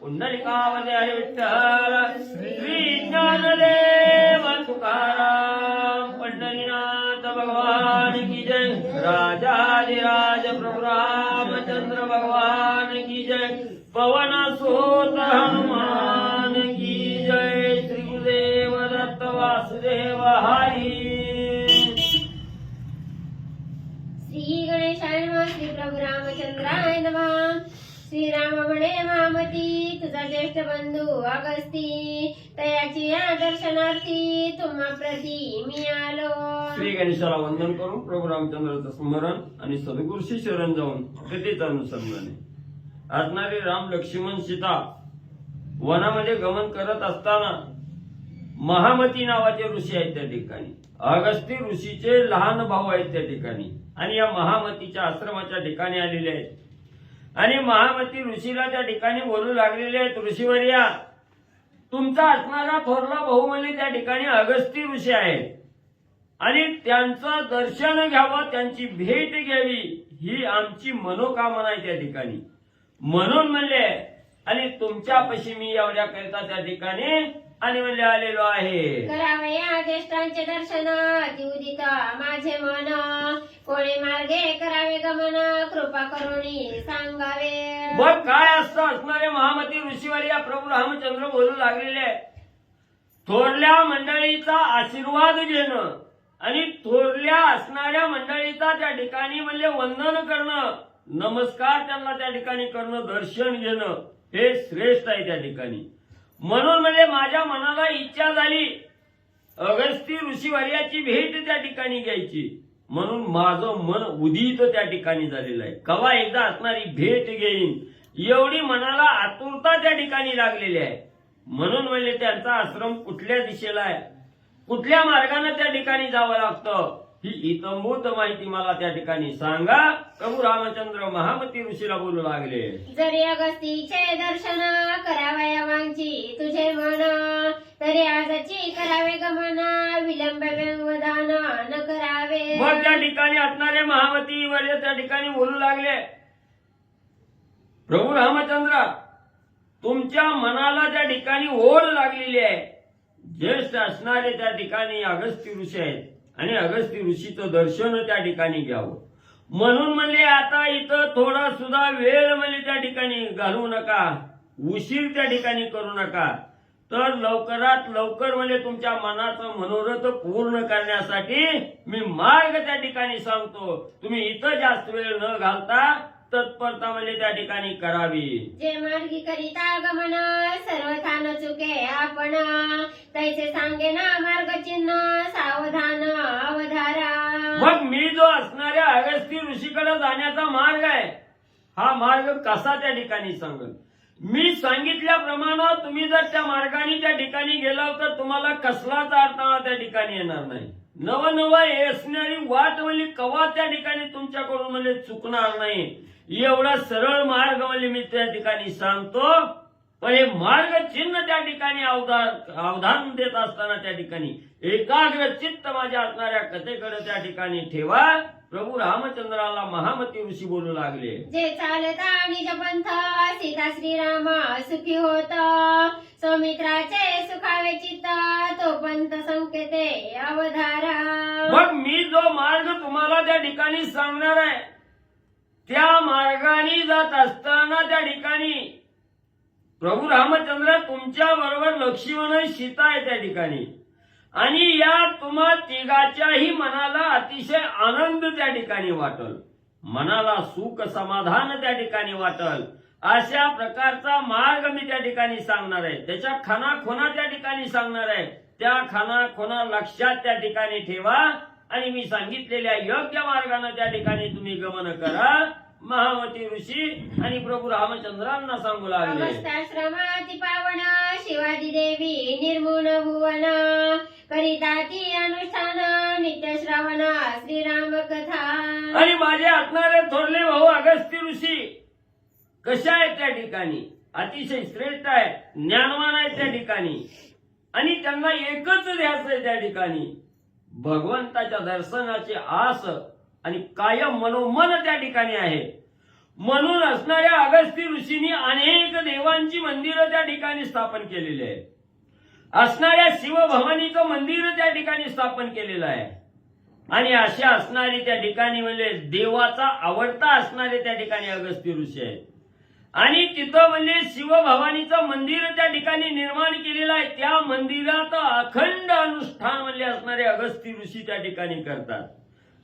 पुंडलिकावते हरी विठ्ठल श्री ज्ञानदेव तुकाराम पंढरीनाथ भगवान की जय राजाधिराज प्रभु रामचंद्र भगवान की जय पवन सुत हनुमान की जय श्री गुरुदेव दत्त वासुदेव हरी श्री गणेशाय नमः श्री प्रभु रामचंद्राय नमः श्रीराम म्हणे मामती तुझा ज्येष्ठ बंधू अगस्ती तयाची या दर्शनार्थी तुम्हा प्रती मी आलो. श्री गणेशाला वंदन करून प्रभू रामचंद्राचं स्मरण आणि सद्गुरूशी शरण जाऊन कथेचं अनुसंधाने असणारे राम लक्ष्मण सीता वनामध्ये गमन करत असताना महामती नावाचे ऋषी आहेत त्या ठिकाणी. अगस्ती ऋषीचे लहान भाऊ आहेत त्या ठिकाणी आणि या महामतीच्या आश्रमाच्या ठिकाणी आलेले आहेत आणि महामती ऋषीला त्या ठिकाणी बोलू लागलेले आहेत. ऋषीवर्या, तुमचा असणारा थोरला भाऊ म्हणजे त्या ठिकाणी अगस्ती ऋषी आहेत आणि त्यांचं दर्शन घ्यावं, त्यांची भेट घ्यावी ही आमची मनोकामना आहे त्या ठिकाणी. म्हणून म्हणले आणि तुमच्यापाशी मी एवढ्या करता त्या ठिकाणी आणि म्हणले आलेलो आहे. करावे या ज्येष्ठांचे दर्शन उदित माझे मन कोणी मार्गे करावे गमन कृपा करुणी सांगावे. बघ काय असतं असणारे महामती ऋषीवर या प्रभू रामचंद्र बोलू लागलेले. थोरल्या मंडळीचा आशीर्वाद घेणं आणि थोरल्या असणाऱ्या मंडळीचा त्या ठिकाणी म्हणजे वंदन करणं, नमस्कार त्यांना त्या ठिकाणी करणं, दर्शन घेणं हे श्रेष्ठ आहे त्या ठिकाणी. म्हणून म्हणजे माझ्या मनाला इच्छा झाली अगस्ती ऋषीवर्याची भेट त्या ठिकाणी घ्यायची. म्हणून माझं मन उदित त्या ठिकाणी झालेलं आहे. कवा एकदा असणारी भेट घेईन एवढी मनाला आतुरता त्या ठिकाणी लागलेली आहे. म्हणून म्हणजे त्यांचा आश्रम कुठल्या दिशेला आहे, कुठल्या मार्गाने त्या ठिकाणी जावं लागतं ही इतंभूत माहिती मला त्या ठिकाणी सांगा. प्रभू रामचंद्र महामती ऋषीला बोलू लागले. जरी अगस्तीचे दर्शन करावया वांची तुझे मन तरी आजची करावे गमन विलंब व्यवधान न करावे. मग त्या ठिकाणी असणारे महामती वर्य त्या ठिकाणी बोलू लागले. प्रभू रामचंद्र, तुमच्या मनाला त्या ठिकाणी ओढ लागलेली आहे. ज्येष्ठ असणारे त्या ठिकाणी अगस्ती ऋषी आहेत आणि अगस्ती ऋषीचं दर्शन त्या ठिकाणी घ्यावं. म्हणून म्हणले आता इथं थोडा सुद्धा वेळ म्हणजे त्या ठिकाणी घालवू नका, उशीर त्या ठिकाणी करू नका. तर लवकरात लवकर म्हणजे तुमच्या मनाचं मनोरथ पूर्ण करण्यासाठी मी मार्ग त्या ठिकाणी सांगतो. तुम्ही इथं जास्त वेळ न घालता तत्परता म्हणजे त्या ठिकाणी करावी. जे मार्गी करिता गमन सर्वथान चुके आपण तैसे सांगे ना मार्ग चिन्ह सावधान अवधारा. मग मी जो असणाऱ्या अगस्ती ऋषीकडे जाण्याचा मार्ग आहे हा मार्ग कसा त्या ठिकाणी सांगेल. मी सांगितल्याप्रमाणे तुम्ही जर त्या मार्गाने त्या ठिकाणी गेला तर तुम्हाला कसलाच अडथळा त्या ठिकाणी येणार नाही. नवनव येसणारी वाट म्हणजे कवा त्या ठिकाणी तुमच्याकडून म्हणजे चुकणार नाही. एवढा सरळ मार्ग म्हणजे मी त्या ठिकाणी सांगतो. पण हे मार्ग चिन्ह त्या ठिकाणी अवधान देत असताना त्या ठिकाणी एकाग्र चित्त माझ्या असणाऱ्या कथेकडे त्या ठिकाणी ठेवा. प्रभू रामचंद्राला महामती ऋषी बोलू लागले. जे चालता निज पंथ सीता श्रीराम सुखी होत सौमित्राचे सुखावे चित्त तो पंथ संकेते अवधारा. मग मी जो मार्ग तुम्हाला त्या ठिकाणी सांगणार आहे त्या मार्गाने जात असताना त्या ठिकाणी प्रभू रामचंद्र तुमच्या बरोबर लक्ष्मण सीता आहे त्या ठिकाणी आणि या तुम्हा तिघाच्याही मनाला अतिशय आनंद त्या ठिकाणी वाटल, मनाला सुख समाधान त्या ठिकाणी वाटल अशा प्रकारचा मार्ग मी त्या ठिकाणी सांगणार आहे. त्याच्या खानाखोना त्या ठिकाणी सांगणार आहे. त्या खानाखोना लक्षात त्या ठिकाणी ठेवा आणि मी सांगितलेल्या योग्य मार्गाने त्या ठिकाणी तुम्ही गमन करा. महामती ऋषी आणि प्रभू रामचंद्रांना सांगू लागले. अवस्थाश्रमाती पावन शिवाजी देवी निर्मूल भुवन करिता ती अनुष्ठान नित्य श्रवण श्रीराम कथा. आणि माझे असणारे थोरले भाऊ अगस्ती ऋषी कशा आहेत त्या ठिकाणी अतिशय श्रेष्ठ आहे, ज्ञानवान आहे त्या ठिकाणी आणि त्यांना एकच ध्यास आहे त्या ठिकाणी भगवंताच्या दर्शनाची आस आणि कायम मनोमन त्या ठिकाणी आहे. म्हणून असणाऱ्या अगस्त्य ऋषींनी अनेक देवांची मंदिरं त्या ठिकाणी स्थापन केलेली आहे. असणाऱ्या शिवभवानीचं मंदिर त्या ठिकाणी स्थापन केलेलं आहे. आणि अशा असणारी त्या ठिकाणी म्हणजे देवाचा आवडता असणारे त्या ठिकाणी अगस्त्य ऋषी आहेत. आणि तिथं म्हणजे शिवभवानीचं मंदिर त्या ठिकाणी निर्माण केलेलं आहे. त्या मंदिरात अखंड अनुष्ठान म्हणजे असणारे अगस्त्य ऋषी त्या ठिकाणी करतात.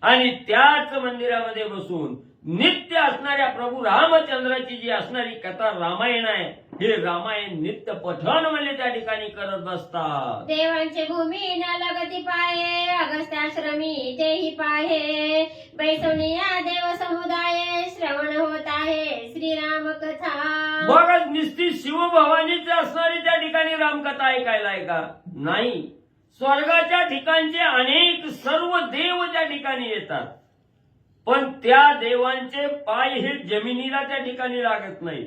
आणि त्याच मंदिरामध्ये बसून नित्य असणाऱ्या प्रभू रामचंद्राची जी असणारी कथा रामायण आहे, हे रामायण नित्य पठण म्हणजे त्या ठिकाणी करत बसतात. देवांचे भूमी न लगती पाये अगस्त्याश्रमी तेही पाहे बैसवनिया देव समुदाय श्रवण होत आहे श्रीराम कथा. बघा नुसती शिवभवानीची असणारी त्या ठिकाणी रामकथा ऐकायला आहे का? नाही. स्वर्गाच्या ठिकाणचे अनेक सर्व देव त्या ठिकाणी येतात, पण त्या देवांचे पाय हे जमिनीला त्या ठिकाणी लागत नाही.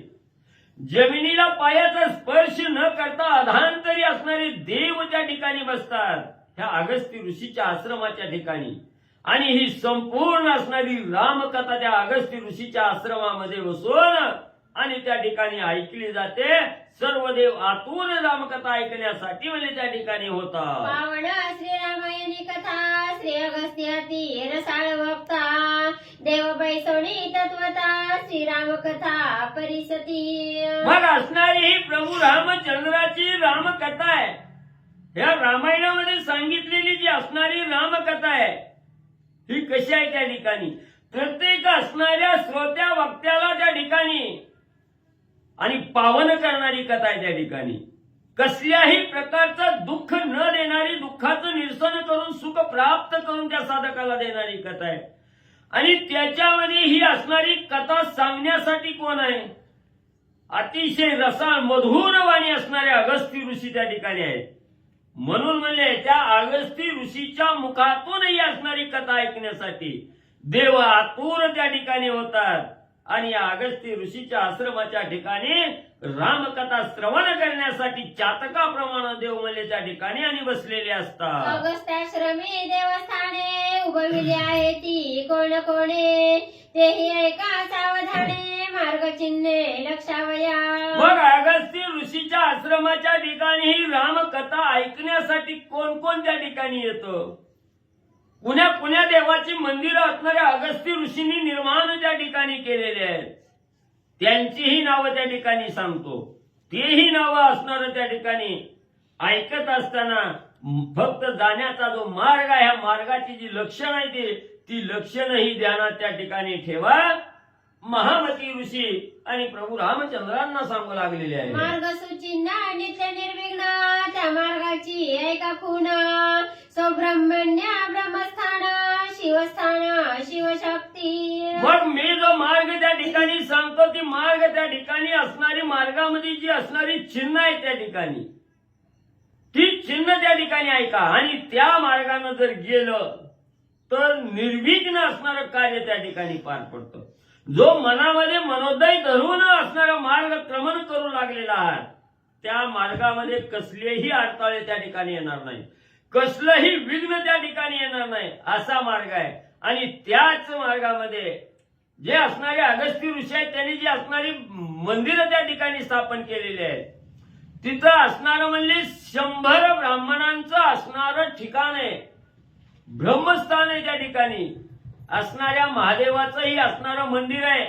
जमिनीला पायाचा स्पर्श न करता अधांतरी असणारे देव त्या ठिकाणी बसतात ह्या अगस्त्य ऋषीच्या आश्रमाच्या ठिकाणी. आणि ही संपूर्ण असणारी रामकथा त्या अगस्त्य ऋषीच्या आश्रमामध्ये बसून आणि त्या ठिकाणी ऐकली जाते. सर्व देव आतून रामकथा ऐकण्यासाठी म्हणजे त्या ठिकाणी होतात. पावन श्रीरामायणी कथा श्री अगस्त्याती रसाळ वक्ता देव बैसवणी तत्वता श्रीराम कथा परिसती. मग असणारी ही प्रभू रामचंद्राची रामकथा आहे. या रामायणामध्ये सांगितलेली जी असणारी रामकथा आहे ही कशी आहे? त्या ठिकाणी प्रत्येक असणाऱ्या श्रोत्या वक्त्याला त्या ठिकाणी आणि पावन करणारी कथा आहे. त्या ठिकाणी कसल्याही प्रकारचं दुःख न देणारी, दुःखाचं निरसन करून सुख प्राप्त करून त्या साधकाला देणारी कथा आहे. आणि त्याच्यामध्ये ही असणारी कथा सांगण्यासाठी कोण आहे? अतिशय रसाळ मधुर वाणी असणारे अगस्त्य ऋषी त्या ठिकाणी आहेत. म्हणून म्हणजे त्या अगस्त्य ऋषीच्या मुखातून ही असणारी कथा ऐकण्यासाठी देव आतुर त्या ठिकाणी होतात. आणि या अगस्त्य ऋषीच्या आश्रमाच्या ठिकाणी रामकथा श्रवण करण्यासाठी चातकाप्रमाणे देव म्हणजे त्या ठिकाणी आणि बसलेले असतात. अगस्त्याश्रमी देवस्थाने उभविली आहे ती कोण कोणे तेही ऐका सावधाने मार्ग चिन्हे लक्षावया. मग अगस्त्य ऋषीच्या आश्रमाच्या ठिकाणी ही रामकथा ऐकण्यासाठी कोण कोण त्या ठिकाणी येतं? पुण्या देवाची मंदिरं असणाऱ्या अगस्त्य ऋषींनी निर्माण त्या ठिकाणी केलेले आहेत. त्यांचीही नावं त्या ठिकाणी सांगतो. तेही नावं असणार त्या ठिकाणी ऐकत असताना फक्त जाण्याचा जो मार्ग आहे, ह्या मार्गाची जी लक्षणं आहे ती लक्षणं ही ध्यानात त्या ठिकाणी ठेवा. महामती ऋषी आणि प्रभू रामचंद्रांना सांगू लागलेले आहे. मार्ग सुचिन्ह नित्य निर्विघ्न त्या मार्गाची ऐका खूण सौब्रह्मण्य ब्रह्मस्थान शिवस्थान शिवशक्ती. मग मी जो मार्ग त्या ठिकाणी सांगतो ती मार्ग त्या ठिकाणी असणारी मार्गामध्ये जी असणारी चिन्ह आहे त्या ठिकाणी ती चिन्ह त्या ठिकाणी ऐका. आणि त्या मार्गानं जर गेलं तर निर्विघ्न असणारं कार्य त्या ठिकाणी पार पडतं. जो मनामध्ये मनोदय धरून असणारा मार्ग क्रमण करू लागलेला आहे त्या मार्गामध्ये कसलेही अडथळे त्या ठिकाणी येणार नाही, कसलंही विघ्न त्या ठिकाणी येणार नाही असा मार्ग आहे. आणि त्याच मार्गामध्ये जे असणारे अगस्त्य ऋषी आहेत त्यांनी जी असणारी मंदिरं त्या ठिकाणी स्थापन केलेली आहेत तिथं असणारं म्हणजे 100 ब्राह्मणांचं असणारं ठिकाण आहे, ब्रह्मस्थान आहे. त्या ठिकाणी असणाऱ्या महादेवाचंही असणारं मंदिर आहे.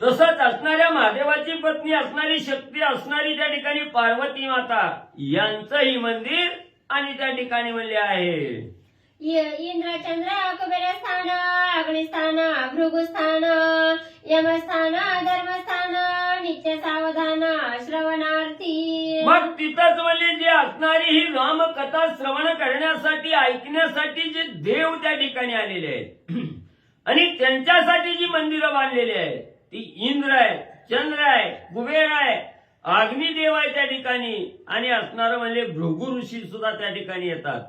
तसंच असणाऱ्या महादेवाची पत्नी असणारी शक्ती असणारी त्या ठिकाणी पार्वती माता यांचंही मंदिर आणि त्या ठिकाणी म्हणले आहे. इंद्रचंद्र कुबेरस्थान अग्निस्थान भृगुस्थान यमस्थान धर्मस्थान नित्य सावधान श्रवणार्थी. मग तिथंच म्हणजे जे असणारी ही रामकथा श्रवण करण्यासाठी ऐकण्यासाठी जे देव त्या ठिकाणी आलेले आहेत आणि त्यांच्यासाठी जी मंदिरं बांधलेली आहेत ती इंद्र आहे, चंद्र आहे, कुबेर आहे, अग्निदेव आहे त्या ठिकाणी. आणि असणारं म्हणजे भृगु ऋषी सुद्धा त्या ठिकाणी येतात.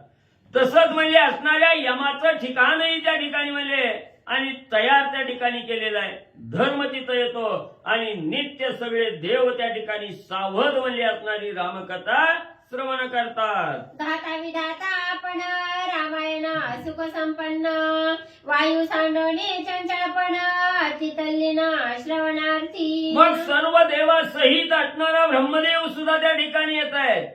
तसंच म्हणजे असणाऱ्या यमाचं ठिकाणही त्या ठिकाणी म्हणजे आणि तयार त्या ठिकाणी केलेलं आहे. धर्म तिथं येतो आणि नित्य सगळे देव त्या ठिकाणी सावध म्हणजे असणारी रामकथा श्रवण करतात. धाता विधाता आपण रामायण सुख संपन्न वायू सांडवणे चंचलपण अति तल्लीन श्रवणार्थी. मग सर्व देवासहित असणारा ब्रह्मदेव सुद्धा त्या ठिकाणी येत आहेत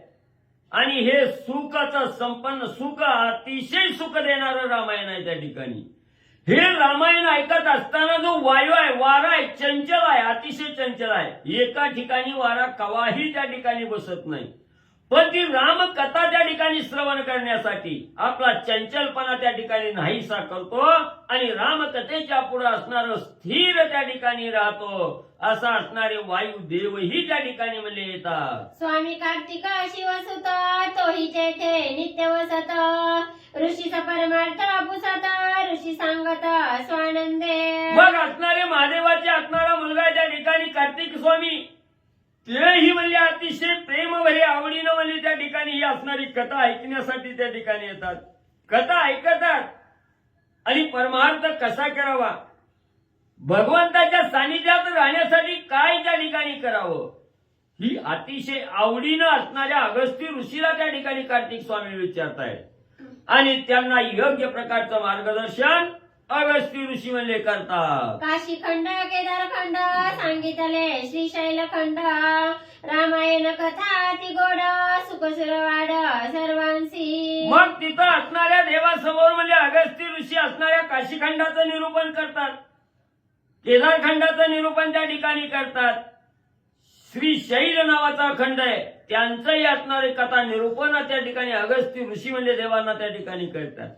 आणि हे सुखाचं संपन्न सुख अतिशय सुख देणारं रामायण आहे त्या ठिकाणी. हे रामायण ऐकत असताना जो वायू आहे वारा आहे चंचल आहे अतिशय चंचल आहे. एका ठिकाणी वारा कवाही त्या ठिकाणी बसत नाही. पण ती रामकथा त्या ठिकाणी श्रवण करण्यासाठी आपला चंचलपणा त्या ठिकाणी नाहीसा करतो आणि रामकथेच्या पुढे असणारं स्थिर त्या ठिकाणी राहतो. असा असणारे वायू देवही त्या ठिकाणी म्हणले येतात. स्वामी कार्तिक शिवसुत तोही जेथे नित्य वसत ऋषीचा परमार्थ पुसत ऋषी सांगत स्वानंदे. मग असणारे महादेवाचे असणारा मुलगा त्या ठिकाणी कार्तिक स्वामी तेही म्हणजे अतिशय प्रेम भरे आवडीनं म्हणजे त्या ठिकाणी ही असणारी कथा ऐकण्यासाठी त्या ठिकाणी येतात. कथा ऐकतात आणि परमार्थ कसा करावा भगवंताच्या सानिध्यात राहण्यासाठी काय त्या ठिकाणी करावं ही अतिशय आवडीनं असणाऱ्या अगस्त्य ऋषीला त्या ठिकाणी कार्तिक स्वामी विचारतायत आणि त्यांना योग्य प्रकारचं मार्गदर्शन अगस्त्य ऋषी म्हणले करतात. काशी खंड केदार खंड सांगितले श्रीशैल खंड रामायण कथा ती गोड सुख सुरवाड सर्वांशी. मग तिथं असणाऱ्या देवासमोर म्हणजे अगस्त्य ऋषी असणाऱ्या काशीखंडाचं निरूपण करतात. केदारखंडाचं निरूपण त्या ठिकाणी करतात. श्रीशैल नावाचा खंड आहे त्यांचंही असणारी कथा निरूपण त्या ठिकाणी अगस्त्य ऋषी म्हणजे देवांना त्या ठिकाणी करतात.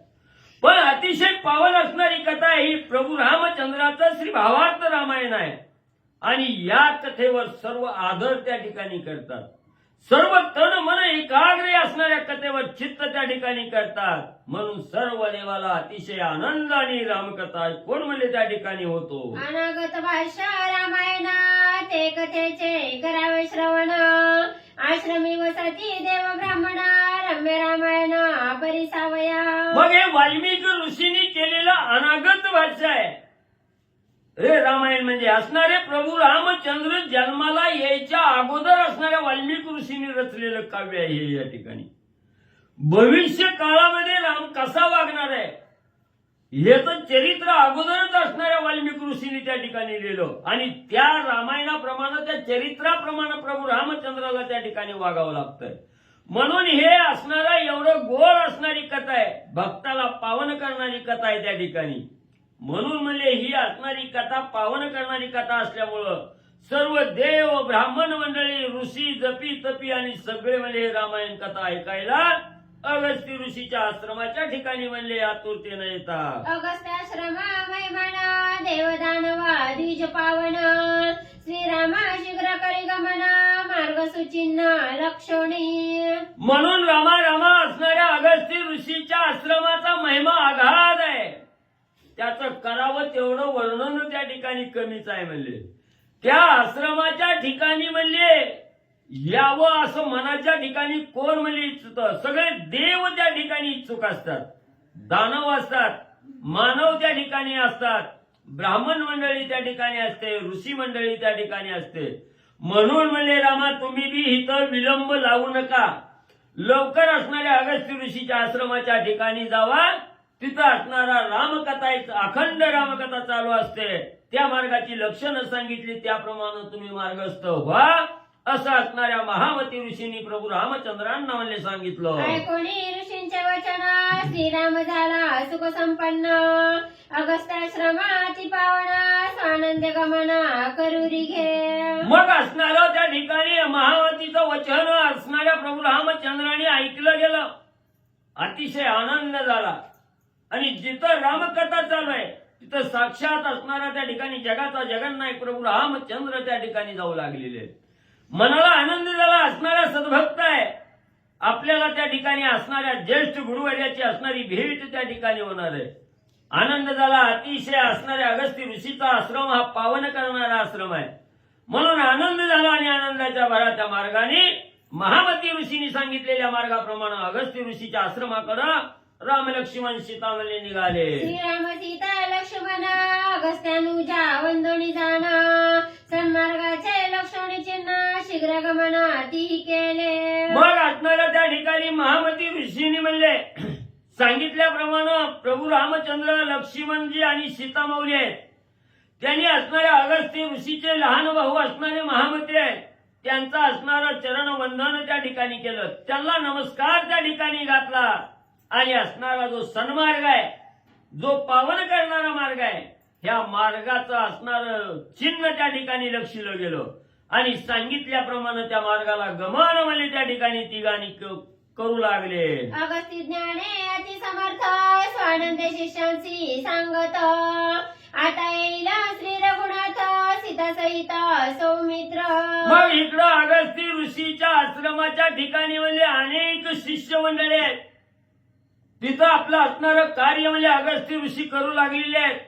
पण अतिशय पावन असणारी कथा ही प्रभू रामचंद्राचं श्री भावार्थ रामायण आहे आणि या कथेवर सर्व आदर त्या ठिकाणी करतात. सर्व तन मन एकाग्र असणाऱ्या कथेवर चित्त त्या ठिकाणी करतात. म्हणून सर्व देवाला अतिशय आनंद आणि रामकथा कोण म्हणजे त्या ठिकाणी होतो. अनागत भाष्य रामायण ते कथेचे करावे श्रवण आश्रमी वसती देव ब्राह्मण रम्य रामायण परिसावया. मग हे वाल्मिकी ऋषींनी केलेलं अनागत भाष्य आहे. हे रामायण म्हणजे असणारे प्रभू रामचंद्र जन्माला यायच्या अगोदर असणाऱ्या वाल्मिकी ऋषींनी रचलेलं काव्य आहे हे या ठिकाणी. भविष्य काळामध्ये राम कसा वागणार आहे याचं चरित्र अगोदरच असणाऱ्या वाल्मिकी ऋषींनी त्या ठिकाणी लिहिलं आणि त्या रामायणाप्रमाणे त्या चरित्राप्रमाणे प्रभू रामचंद्राला त्या ठिकाणी वागावं लागतंय. म्हणून हे असणारा एवढं गोड असणारी कथा आहे भक्ताला पावन करणारी कथा आहे त्या ठिकाणी. म्हणून म्हणजे ही असणारी कथा पावन करणारी कथा असल्यामुळं सर्व देव ब्राह्मण मंडळी ऋषी जपी तपी आणि सगळे म्हणजे रामायण कथा ऐकायला अगस्त्य ऋषीच्या आश्रमाच्या ठिकाणी म्हणले आतुरतेनं येतात. अगस्त्याश्रम महिमान देवदानवा द्विज पावन श्रीरामा शीघ्र करी गमन मार्ग सुचिन्ह लक्षणी. म्हणून रामा रामा असणाऱ्या अगस्त्य ऋषीच्या आश्रमाचा महिमा आघात आहे. त्याचं करावं तेवढं वर्णन त्या ठिकाणी कमीच आहे. म्हणले त्या आश्रमाच्या ठिकाणी म्हणले यावं असं मनाच्या ठिकाणी कोण म्हणजे इच्छित. सगळे देव त्या ठिकाणी इच्छुक असतात. दानव असतात मानव त्या ठिकाणी असतात ब्राह्मण मंडळी त्या ठिकाणी असते ऋषी मंडळी त्या ठिकाणी असते. म्हणून म्हणले रामा तुम्ही बी इथं विलंब लावू नका. लवकर असणाऱ्या अगस्त्य ऋषीच्या आश्रमाच्या ठिकाणी जावा. तिथं असणारा रामकथा अखंड रामकथा चालू असते. त्या मार्गाची लक्षणं सांगितली त्याप्रमाणे तुम्ही मार्गस्थ व्हा असं असणाऱ्या महामती ऋषींनी प्रभू रामचंद्रांना म्हणले सांगितलं. ऐकोणी ऋषींचे वचन श्रीराम झाला सुख संपन्न अगस्त्याश्रमाती पावन स्वानंद गमन करुरी घे. मग असणारं त्या ठिकाणी महामतीचं वचन असणाऱ्या प्रभू रामचंद्रांनी ऐकलं गेलं. अतिशय आनंद झाला आणि जिथं रामकथा चालू आहे तिथं साक्षात असणारा त्या ठिकाणी जगाचा जगन्नायक प्रभू रामचंद्र त्या ठिकाणी जाऊ लागलेले. मनाला आनंद झाला. असणारा सद्भक्त आहे. आपल्याला त्या ठिकाणी असणाऱ्या ज्येष्ठ गुरुवर्याची असणारी भेट त्या ठिकाणी होणार आहे. आनंद झाला. अतिशय असणाऱ्या अगस्त्य ऋषीचा आश्रम हा पावन करणारा आश्रम आहे. म्हणून आनंद झाला आणि आनंदाच्या भराच्या मार्गाने महामती ऋषींनी सांगितलेल्या मार्गाप्रमाणे अगस्त्य ऋषीच्या आश्रमाकडे राम लक्ष्मण सीता म्हणले निघाले. श्रीराम सीता लक्ष्मण अगस्त्यानुजा वंदोनी जाण सन्मार्गाचे लक्षणी चिन्ह शीघ्र गमन ती केले. मग असणाऱ्या त्या ठिकाणी महामती ऋषींनी म्हणले सांगितल्याप्रमाणे प्रभू रामचंद्र लक्ष्मणजी आणि सीतामाऊली आहेत. त्यांनी असणाऱ्या अगस्त्य ऋषीचे लहान भाऊ असणारे महामती आहेत. त्यांचं असणारं चरण वंदन त्या ठिकाणी केलं. त्यांना नमस्कार त्या ठिकाणी घातला आणि असणारा जो सन्मार्ग आहे, जो पावन करणारा मार्ग आहे, ह्या मार्गाचं असणार चिन्ह त्या ठिकाणी लक्षिलं गेलं आणि सांगितल्याप्रमाणे त्या मार्गाला गमन म्हणजे त्या ठिकाणी तिघांनी करू लागले. अगस्त्य ज्ञाने अति समर्थ स्वानंद शिष्यांशी सांगत आता येईल श्री रघुनाथ सीता सहित सौमित्र. मग इकडं अगस्त्य ऋषीच्या आश्रमाच्या ठिकाणी म्हणजे अनेक शिष्य मंडळी आहेत. तिथं आपलं असणारं कार्य म्हणजे अगस्त्य ऋषी करू लागलेले आहेत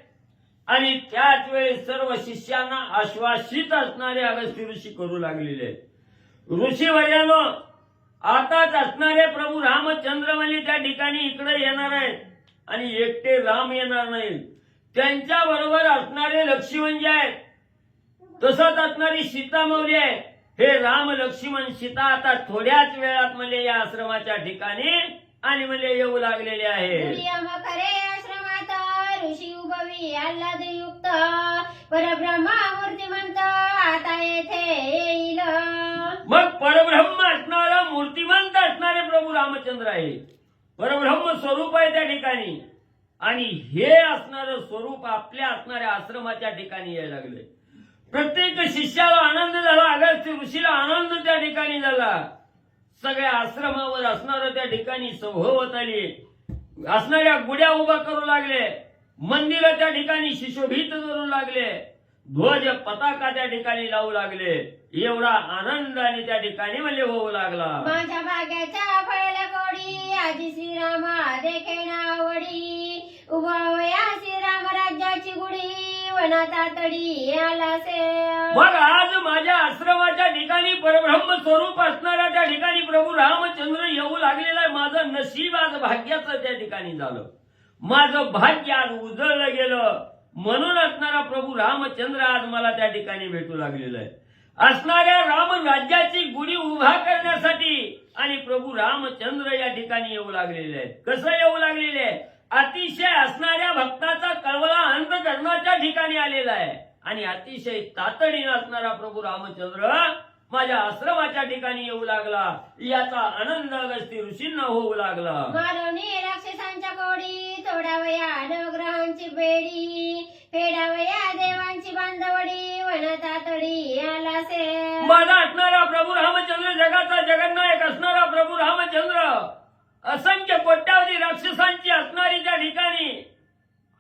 आणि त्याच वेळेस सर्व शिष्यांना आश्वासित असणारे अगस्त्य ऋषी करू लागलेले आहेत. ऋषीवर्यानं आताच असणारे प्रभू रामचंद्र म्हणजे त्या ठिकाणी इकडे येणार आहेत आणि एकटे राम येणार नाहीत. त्यांच्या बरोबर असणारे लक्ष्मण जे आहेत, तसंच असणारी सीतामाऊली आहे. हे राम लक्ष्मण सीता आता थोड्याच वेळात म्हणजे या आश्रमाच्या ठिकाणी आणि म्हणजे येऊ लागलेले आहे. दुर्यम खरे आश्रमात ऋषी उभवी आल्हादयुक्त परब्रह्मा मूर्तिमंत आता येथे येईल. मग परब्रह्म असणारा मूर्तिमंत असणारे प्रभू रामचंद्र आहे. परब्रह्म स्वरूप आहे त्या ठिकाणी आणि हे असणारं स्वरूप आपल्या असणाऱ्या आश्रमाच्या ठिकाणी यायला लागले. प्रत्येक शिष्याला आनंद झाला. अगस्त्य ऋषीला आनंद त्या ठिकाणी झाला. सगळ्या आश्रमावर असणारं त्या ठिकाणी सभोवत आली. असणाऱ्या गुड्या उभा करू लागले. मंदिरं त्या ठिकाणी शिशोभित करू लागले. ध्वज पताका त्या ठिकाणी लावू लागले. एवढा आनंदाने त्या ठिकाणी म्हणजे होऊ लागला. माझ्या भाग्याच्या फळल्या कोडी आजी श्रीरामा देखे नावडी उभावया श्रीराम राज्याची गुढी वनाता तडी आलासे. मग आज माझ्या आश्रमाच्या ठिकाणी परब्रह्म स्वरूप असणाऱ्या त्या ठिकाणी प्रभू रामचंद्र येऊ लागलेला आहे. माझं नशीब आज भाग्याचं त्या ठिकाणी झालं. माझं भाग्य आज उजळलं गेलं. म्हणून असणारा प्रभू रामचंद्र आज मला त्या ठिकाणी भेटू लागलेला आहे. असणाऱ्या राम राज्याची गुढी उभा करण्यासाठी आणि प्रभू रामचंद्र या ठिकाणी येऊ लागलेले आहेत. कसं येऊ लागलेले आहे? अतिशय असणाऱ्या भक्ताचा कळवळा अंतःकरणाच्या ठिकाणी आलेला आहे आणि अतिशय तातडीने असणारा प्रभू रामचंद्र माझ्या आश्रमाच्या ठिकाणी येऊ लागला. याचा आनंद अगस्त्य ऋषींना होऊ लागला. मानवनी राक्षसांच्या कोडी तोडावया नवग्रहांची बेडी फेडावया देवांची बांधवडी वनाता तडी आलासे. माझा असणारा प्रभू रामचंद्र जगाचा जगन्नायक असणारा प्रभू रामचंद्र असंख्य कोट्यावधी राक्षसांची असणारी त्या ठिकाणी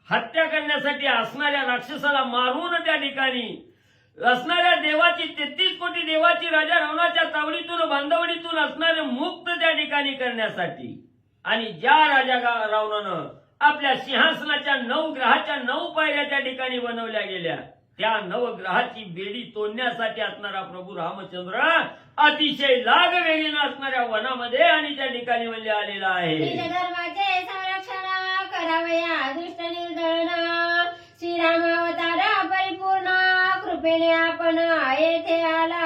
हत्या करण्यासाठी असणाऱ्या राक्षसाला मारून त्या ठिकाणी असणाऱ्या देवाची 33 कोटी देवाची राजा रावणाच्या तावडीतून बांधवडीतून असणारे मुक्त त्या ठिकाणी करण्यासाठी आणि ज्या राजा रावणानं आपल्या सिंहासनाच्या 9 ग्रहाच्या 9 पायऱ्या त्या ठिकाणी बनवल्या गेल्या, त्या 9 ग्रहाची बेडी तोडण्यासाठी असणारा प्रभू रामचंद्र अतिशय लाग वेगळीनं असणाऱ्या वनामध्ये आणि त्या ठिकाणी म्हणजे आलेला आहे. धर्माचे संरक्षण करावया दुष्ट निर्दळन श्रीराम अवतार परिपूर्ण कृपेने आपण येथे आला.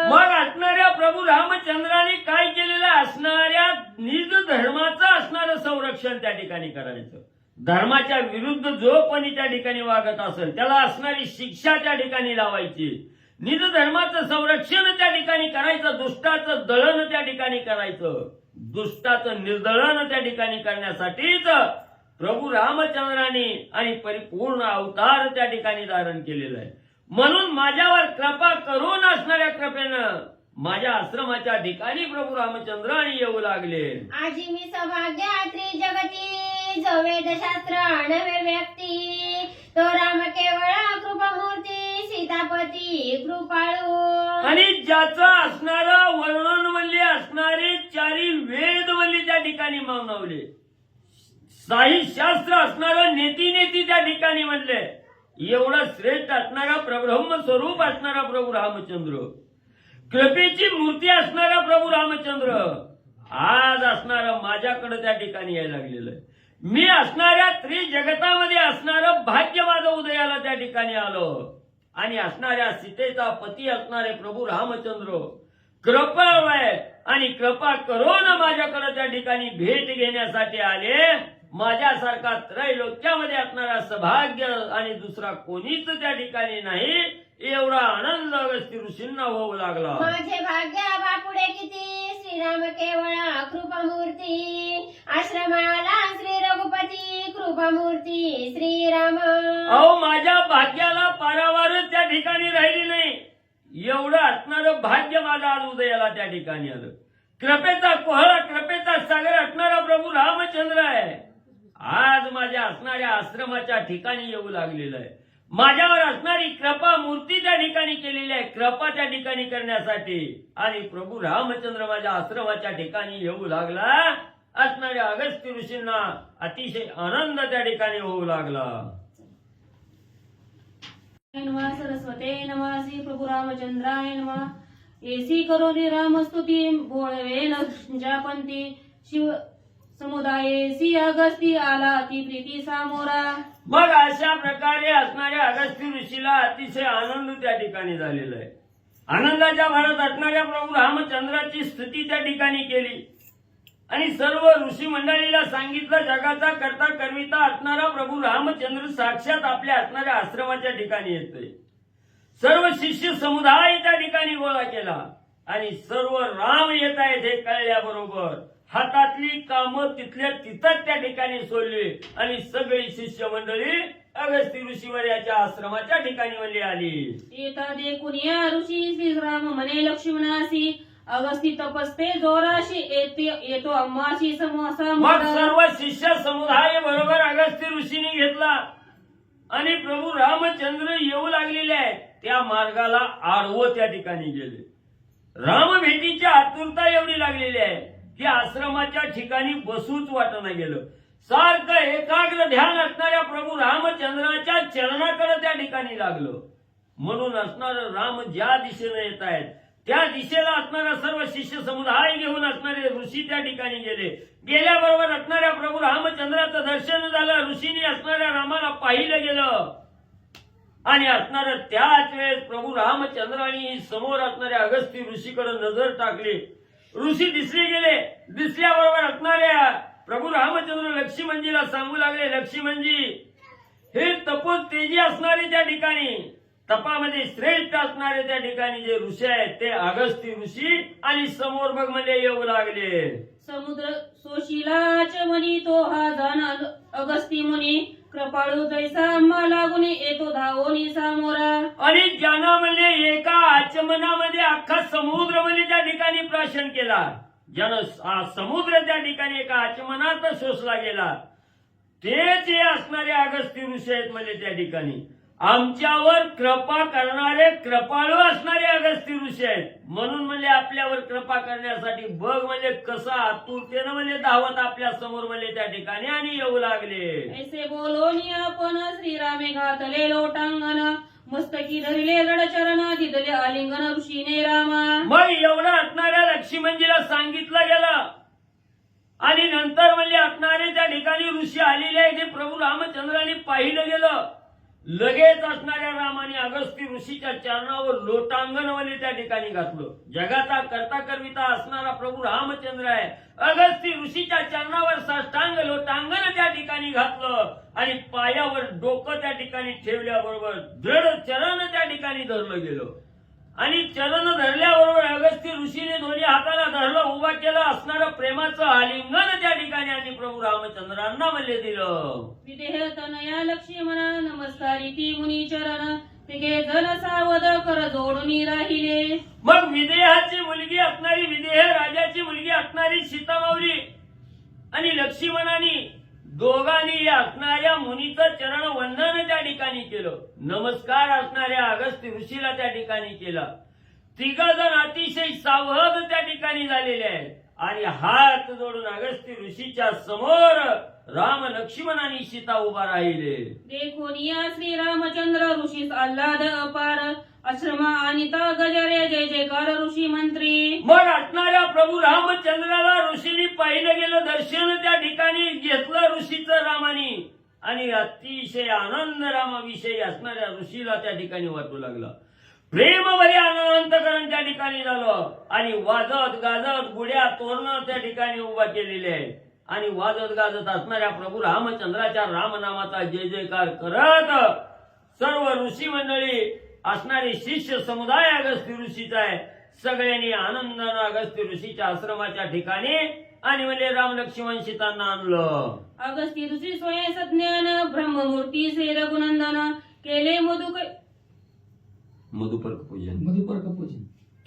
मग असणाऱ्या प्रभू रामचंद्राने काय केलेलं? असणाऱ्या निज धर्माचं असणारं संरक्षण त्या ठिकाणी करायचं. धर्माच्या विरुद्ध जो कोणी त्या ठिकाणी वागत असेल त्याला असणारी शिक्षा त्या ठिकाणी लावायची. निज धर्माचं संरक्षण त्या ठिकाणी करायचं. दुष्टाचं दळण त्या ठिकाणी करायचं. दुष्टाचं निर्दळण त्या ठिकाणी करण्यासाठीच प्रभू रामचंद्राने आणि परिपूर्ण अवतार त्या ठिकाणी धारण केलेला आहे. म्हणून माझ्यावर कृपा करून असणाऱ्या कृपेनं माझ्या आश्रमाच्या ठिकाणी प्रभू रामचंद्र आणि येऊ लागले. आजी मी सौभाग्या त्रिजगती जो वेदशास्त्र नवे व्यक्ती तो राम केवळ कृपामूर्ती सीतापती कृपाळू. आणि ज्याचं असणारं वर्णन म्हणले असणारे 4 वेद म्हणले त्या ठिकाणी मानवले. साहिशास्त्र असणारं नेती त्या ठिकाणी म्हणले. एवढं श्रेष्ठ असणारा प्रब्रह्म स्वरूप असणारा प्रभू रामचंद्र, कृपेची मूर्ती असणारा प्रभू रामचंद्र आज असणारा माझ्याकडे त्या ठिकाणी यायला लागलेलं आहे. मी असणाऱ्या त्रिजगतामध्ये असणारं भाग्य माझं उदयाला त्या ठिकाणी आलं आणि असणाऱ्या सीतेचा पती असणारे प्रभू रामचंद्र कृपाळू आहेत आणि कृपा करून माझ्याकडे त्या ठिकाणी भेट घेण्यासाठी आले. माझ्यासारखा त्रैलोक्यामध्ये असणारा सौभाग्य आणि दुसरा कोणीच त्या ठिकाणी नाही. एवढा आनंद अगस्त्य ऋषींना होऊ लागला. माझे भाग्य बापुडे किती, श्रीराम केवळ कृपामूर्ती, आश्रमाला श्री रघुपती, कृपामूर्ती श्रीराम. अहो माझ्या भाग्याला पारावारच त्या ठिकाणी राहिली नाही. एवढं असणारं भाग्य माझा आज उदयाला त्या ठिकाणी आलं. कृपेचा कोहळा, कृपेचा सागर असणारा प्रभू रामचंद्र आहे. आज माझ्या असणाऱ्या आश्रमाच्या ठिकाणी येऊ लागलेलं आहे. माझ्यावर असणारी कृपा मूर्ती त्या ठिकाणी केलेली आहे, कृपा त्या ठिकाणी करण्यासाठी. आणि प्रभू रामचंद्र माझ्या आश्रमाच्या ठिकाणी येऊ लागला. असणाऱ्या अगस्त्य ऋषींना अतिशय आनंद त्या ठिकाणी होऊ लागला. नमः सरस्वते नमः श्री प्रभू रामचंद्राय नमः. एसी करोनी रामस्तुती बोळवे न जापंती शिव समुदायेसी अगस्ती आला ती प्रीती सामोरा. मग अशा प्रकारे असणाऱ्या अगस्त्य ऋषीला अतिशय आनंद त्या ठिकाणी झालेला आहे. आनंदाच्या भरात असणाऱ्या प्रभू रामचंद्राची स्तुती त्या ठिकाणी केली आणि सर्व ऋषी मंडळीला सांगितलं जगाचा करता करविता असणारा प्रभू रामचंद्र साक्षात आपल्या असणाऱ्या आश्रमाच्या ठिकाणी येतोय. सर्व शिष्य समुदाय त्या ठिकाणी गोळा केला आणि सर्व राम येत आहेत हे कळल्याबरोबर हातातली कामं तिथल्या तिथंच त्या ठिकाणी सोडली आणि सगळी शिष्य मंडळी अगस्त्य ऋषीवर्याच्या आश्रमाच्या ठिकाणी वळली आली. येता देखून या ऋषी श्रीराम म्हणे लक्ष्मणासी, अगस्ती तपस्ते जोराशी येतो अम्माशी समोसा. मग सर्व शिष्य समुदाय बरोबर अगस्त्य ऋषीने घेतला आणि प्रभू रामचंद्र येऊ लागलेले आहेत. त्या मार्गाला आडवं त्या ठिकाणी गेले. राम भेटीची आतुरता एवढी लागलेली आहे की आश्रमाच्या ठिकाणी बसूच वाटणं गेलं. सारखं एकाग्र ध्यान असणाऱ्या प्रभू रामचंद्राच्या चरणाकडे त्या ठिकाणी लागलं. म्हणून असणारं राम ज्या दिशेने येत आहेत त्या दिशेला असणारा सर्व शिष्य समुदाय घेऊन असणारे ऋषी त्या ठिकाणी गेले. गेल्याबरोबर असणाऱ्या प्रभू रामचंद्राचं दर्शन झालं. ऋषींनी असणाऱ्या रामाला पाहिलं गेलं आणि असणारं त्याच वेळेस प्रभू रामचंद्रांनी समोर असणाऱ्या अगस्त्य ऋषीकडे नजर टाकली. ऋषी दिसले गेले. दिसल्याबरोबर असणाऱ्या प्रभू रामचंद्र लक्ष्मणजीला सांगू लागले, लक्ष्मणजी हे तपोतेजी असणारे त्या ठिकाणी तपामध्ये श्रेष्ठ असणारे त्या ठिकाणी जे ऋषी आहेत ते अगस्त्य ऋषी आणि समोर बघ म्हणजे येऊ लागले. समुद्र सोशिलाच म्हणी तो हा जाण अगस्ती मुनी, कृपाळू जैसा आम्हा लागून येतो धावोनी सामोरा. आणि ज्यानं म्हणजे एका आचमनामध्ये अख्खा समुद्र म्हणजे त्या ठिकाणी प्राशन केला. ज्यानं समुद्र त्या ठिकाणी एका आचमनात शोषला गेला तेच हे असणारे अगस्त्य ऋषी आहेत म्हणजे त्या ठिकाणी. आमच्यावर कृपा करणारे कृपाळू असणारे अगस्त्य ऋषी आहेत. म्हणून म्हणजे आपल्यावर कृपा करण्यासाठी बघ म्हणजे कसं आतुरतेनं म्हणजे धावत आपल्या समोर म्हणजे त्या ठिकाणी आणि येऊ लागले. ऐसे बोलोनी आपण श्रीरामे घातले लोटांगण, मस्तकी धरले गडचरण दिदले आलिंगन ऋषीने रामा. मग एवढं असणाऱ्या लक्ष्मणजीला सांगितलं गेलं आणि नंतर म्हणजे असणारे त्या ठिकाणी ऋषी आलेले आहे ते प्रभू रामचंद्रांनी पाहिलं गेलं. लगेच असणाऱ्या रामाने अगस्त्य ऋषीच्या चरणावर लोटांगण म्हणजे त्या ठिकाणी घातलं. जगाचा करता करविता असणारा प्रभू रामचंद्र आहे. अगस्त्य ऋषीच्या चरणावर साष्टांग लोटांगण त्या ठिकाणी घातलं आणि पायावर डोकं त्या ठिकाणी ठेवल्याबरोबर दृढ चरण त्या ठिकाणी धरलं गेलं आणि चरण धरल्याबरोबर अगस्त्य ऋषीने दोन्ही हाताला धरलं, उभा केलं. असणारं प्रेमाचं आलिंगन त्या ठिकाणी आणि प्रभू रामचंद्रांना म्हणले दिलं. विदेह तनया लक्ष्मणा नमस्कारी ती मुनी चरण, तिघे जन सावध कर जोडून राहिले. मग विदेहाची मुलगी असणारी विदेह राजाची मुलगी असणारी सीतामाऊली आणि लक्ष्मणाने दोघांनी असणाऱ्या मुनीचं चरण वंदन त्या ठिकाणी केलं. नमस्कार असणाऱ्या अगस्त्य ऋषीला त्या ठिकाणी केला. तिघ जण अतिशय सावध त्या ठिकाणी ठिकाणी झालेले आहेत आणि हात जोडून अगस्त्य ऋषीच्या समोर राम लक्ष्मण आणि सीता उभा राहिले. देखोनिया श्री रामचंद्र ऋषीस आल्हाद अपार आश्रमा अनिता गजरे जय जयकार ऋषी मंत्री. मग असणाऱ्या प्रभू रामचंद्राला ऋषींनी पाहिलं गेलं, दर्शन त्या ठिकाणी घेतलं ऋषीचं रामानी आणि अतिशय आनंद रामाविषयी असणाऱ्या ऋषीला त्या ठिकाणी वाटू लागला. प्रेमभरे आनंदकरण त्या ठिकाणी झालं आणि वाजत गाजत गुड्या तोरणं त्या ठिकाणी उभा केलेले आहेत आणि वाजत गाजत असणाऱ्या प्रभू रामचंद्राच्या रामनामाचा जय जयकार करत सर्व ऋषी मंडळी असणारे शिष्य समुदाय अगस्त्य ऋषीचा आहे. सगळ्यांनी आनंदानं अगस्त्य ऋषीच्या आश्रमाच्या ठिकाणी आणि म्हणजे राम लक्ष्मण सीतांना आणलं. अगस्त्य ऋषी स्वयं सज्ञान ब्रह्ममूर्ती श्री रघुनंदन केले मधुपर्क पूजन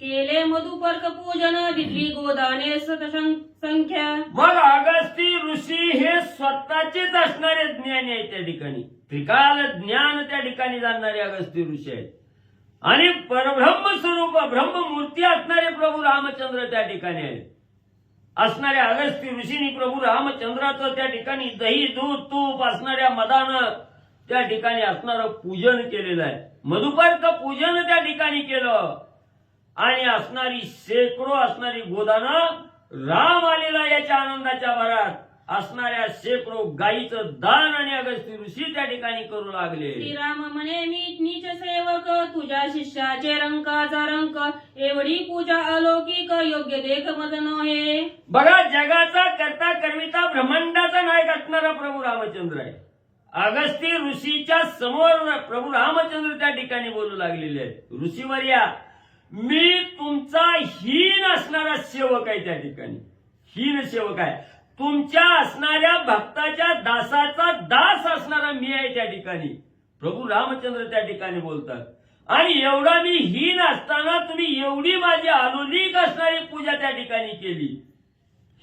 केले मधुपर्क पूजन दिली गोदाने संख्या. मग अगस्त्य ऋषी हे स्वतःचेच असणारे ज्ञानी आहेत. त्या ठिकाणी त्रिकाल ज्ञान त्या ठिकाणी जाणणारे अगस्त्य ऋषी आहेत आणि परब्रह्म स्वरूप ब्रह्ममूर्ती असणारे प्रभू रामचंद्र त्या ठिकाणी आहेत. असणाऱ्या अगस्त्य ऋषींनी प्रभू रामचंद्राचं त्या ठिकाणी दही दूध तूप असणाऱ्या मदानं त्या ठिकाणी असणारं पूजन केलेलं आहे. मधुपर्क पूजन त्या ठिकाणी केलं आणि असणारी शेकडो असणारी गोदानं राम आलेला याच्या आनंदाच्या भरात असणाऱ्या शेकडो गायीचं दान आणि अगस्त्य ऋषी त्या ठिकाणी करू लागले. श्रीराम म्हणे मी नीच सेवक तुझ्या शिष्याचे रंकाचा रंक एवढी पूजा अलौकिक योग्य देख मज नव्हे. बघा, जगाचा करता करविता ब्रह्मांडाचा नायक असणारा प्रभू रामचंद्र आहे. अगस्त्य ऋषीच्या समोर प्रभू रामचंद्र त्या ठिकाणी बोलू लागलेले आहेत. ऋषीवर्या, मी तुमचा हीन असणारा सेवक आहे. त्या ठिकाणी हीन सेवक आहे. तुमच्या असणाऱ्या भक्ताच्या दासाचा दास असणारा मी आहे. त्या ठिकाणी प्रभू रामचंद्र त्या ठिकाणी बोलतात आणि एवढा मी हीन असताना तुम्ही एवढी माझी अलौकिक असणारी पूजा त्या ठिकाणी केली.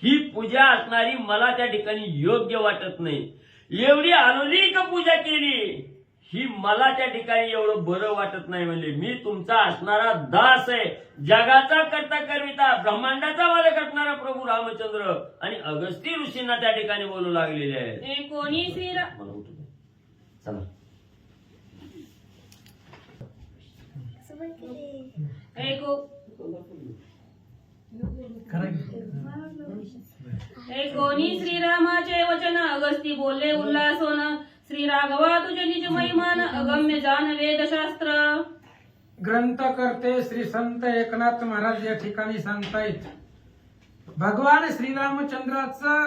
ही पूजा असणारी मला त्या ठिकाणी योग्य वाटत नाही. एवढी अलौकिक पूजा केली ही मला त्या ठिकाणी एवढं बरं वाटत नाही. म्हणजे मी तुमचा असणारा दास आहे. जगाचा करता करविता ब्रह्मांडाचा मालक असणारा प्रभू रामचंद्र आणि अगस्त्य ऋषींना त्या ठिकाणी बोलू लागलेले आहे. कोणी श्रीराम चला कोणी श्रीरामाचे वचन अगस्ती बोलले उल्हासोन श्री राघवा तुझे निज महिमान अगम्य जान वेदशास्त्र. ग्रंथकर्ते श्री संत एकनाथ महाराज या ठिकाणी सांगतायत, भगवान श्रीरामचंद्राचं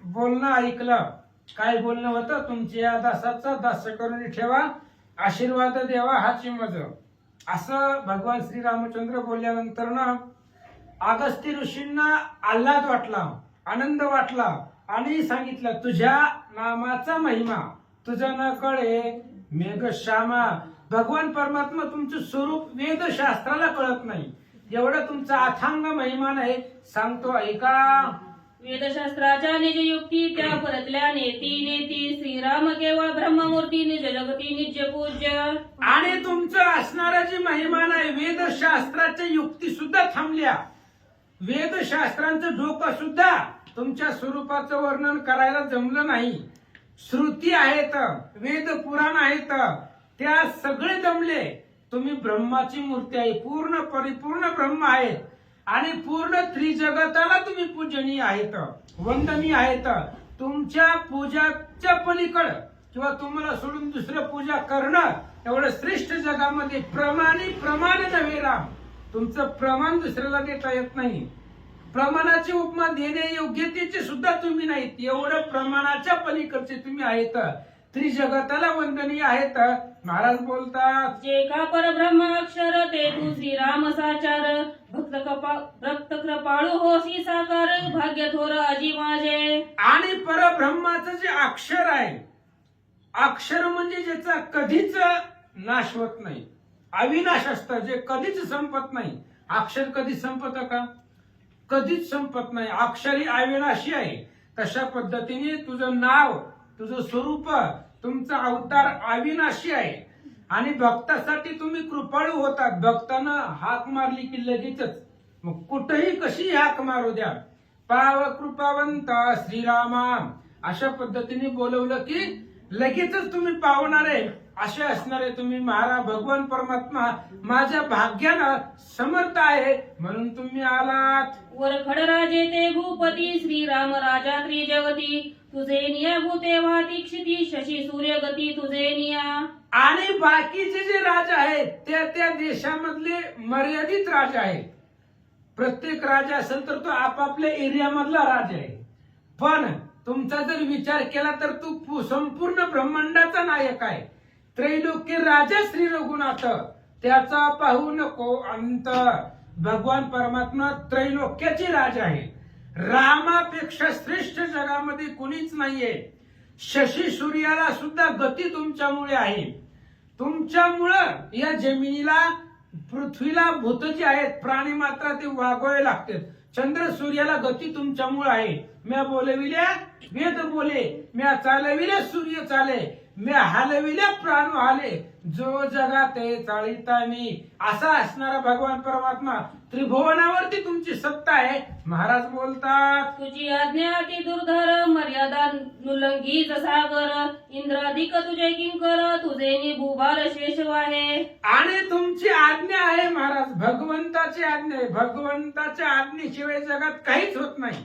बोलणं ऐकलं. काय बोलणं होतं? तुमच्या दासाचा दास करून ठेवा, आशीर्वाद द्यावा हाची मज. असं भगवान श्रीरामचंद्र बोलल्यानंतर ना अगस्त्य ऋषींना आल्हाद वाटला, आनंद वाटला आणि सांगितलं, तुझ्या नामाचा महिमा तुझं न कळे मेघश्यामा. भगवान परमात्मा तुमचं स्वरूप वेदशास्त्राला कळत नाही, एवढं तुमचा अथांग महिमान आहे. सांगतो ऐका. वेदशास्त्राच्या निज युक्ती त्या परतल्या नेती श्रीराम केवळ ब्रह्ममूर्ती निज जगती निज पूज्य. आणि तुमचं असणारा जी महिमान आहे वेदशास्त्राच्या युक्ती सुद्धा थांबल्या. वेदशास्त्रांचं डोकं सुद्धा तुमच्या स्वरूपाचं वर्णन करायला जमलं नाही. श्रुती आहेत, वेद पुराण आहेत, त्या सगळे जमले. तुम्ही ब्रह्माची मूर्ती आहे, पूर्ण परिपूर्ण ब्रह्म आहेत आणि पूर्ण त्रिजगताला तुम्ही पूजनीय आहेत, वंदनीय आहेत. तुमच्या पूजाच्या पलीकडं किंवा तुम्हाला सोडून दुसरं पूजा करणं एवढं श्रेष्ठ जगामध्ये प्रमाण नव्हे राम. तुमचं प्रमाण दुसऱ्याला देता येत नाही. प्रमाणाची उपमा देणे योग्यतेचे सुद्धा तुम्ही नाहीत, एवढं प्रमाणाच्या पलीकडचे तुम्ही आहेत. त्रिजगताला वंदनीय आहेत. महाराज बोलतात, जे का परब्रह्म अक्षर ते तू श्रीराम साचार भक्त कृपाळू होसी साकार भाग्य थोर अजी माझे. आणि परब्रह्माचं जे अक्षर आहे, अक्षर म्हणजे ज्याचा कधीच नाश होत नाही, अविनाश असतं, जे कधीच संपत नाही. अक्षर कधी संपत का? कधीच संपत नाही. अक्षर ही अविनाशी आहे. तशा पद्धतीने तुझं नाव, तुझं स्वरूप, तुमचा अवतार अविनाशी आहे आणि भक्तासाठी तुम्ही कृपाळू होतात. भक्तांना हाक मारली की लगेचच मग कुठेही कशी हाक मारू द्या, पाव कृपावंत श्रीरामा अशा पद्धतीने बोलवलं की लगेचच तुम्ही पावणारे असे असणारे तुम्ही महाराज भगवान परमात्मा माझ्या भाग्यानं समर्थ आहे म्हणून तुम्ही आलात. वरखड राजे ते भूपती श्रीराम राजा त्रिजगती तुझे निया भूते वाती क्षिती शशी सूर्य गती तुझे निया. आणि बाकीचे जे राजा आहेत त्या त्या देशामधले मर्यादित राजा आहेत. प्रत्येक राजा असेल तर तो आपापल्या एरियामधला राजा आहे. पण तुमचा जर विचार केला तर तू संपूर्ण ब्रह्मांडाचा नायक आहे. त्रैलोक्य राजा श्री रघुनाथ त्याचा पाहू नको अंत. भगवान परमात्मा त्रैलोक्याचे राजा आहे. रामापेक्षा श्रेष्ठ जगामध्ये कुणीच नाहीये. शशी सूर्याला सुद्धा गती तुमच्यामुळे आहे. तुमच्यामुळं या जमिनीला पृथ्वीला भूत जे आहेत प्राणी मात्र ते वागवावे लागतात. चंद्र सूर्याला गती तुमच्यामुळे आहे. म्या बोलविल्या वेद बोले, म्या चालविल्या सूर्य चाले, म्या हलविल्या प्राण हाले, जो जगात चालिता मी. असा असणारा भगवान परमात्मा त्रिभुवनावरती तुमची सत्ता आहे. महाराज बोलतात तुझी आज्ञा अति दुर्धर मर्यादा नुलंगी जसागर इंद्राधिक तुझे किंकर तुझे निभूभार शेष आहे. आणि तुमची आज्ञा आहे महाराज, भगवंताची आज्ञा आहे. भगवंताच्या आज्ञेशिवाय जगात काहीच होत नाही.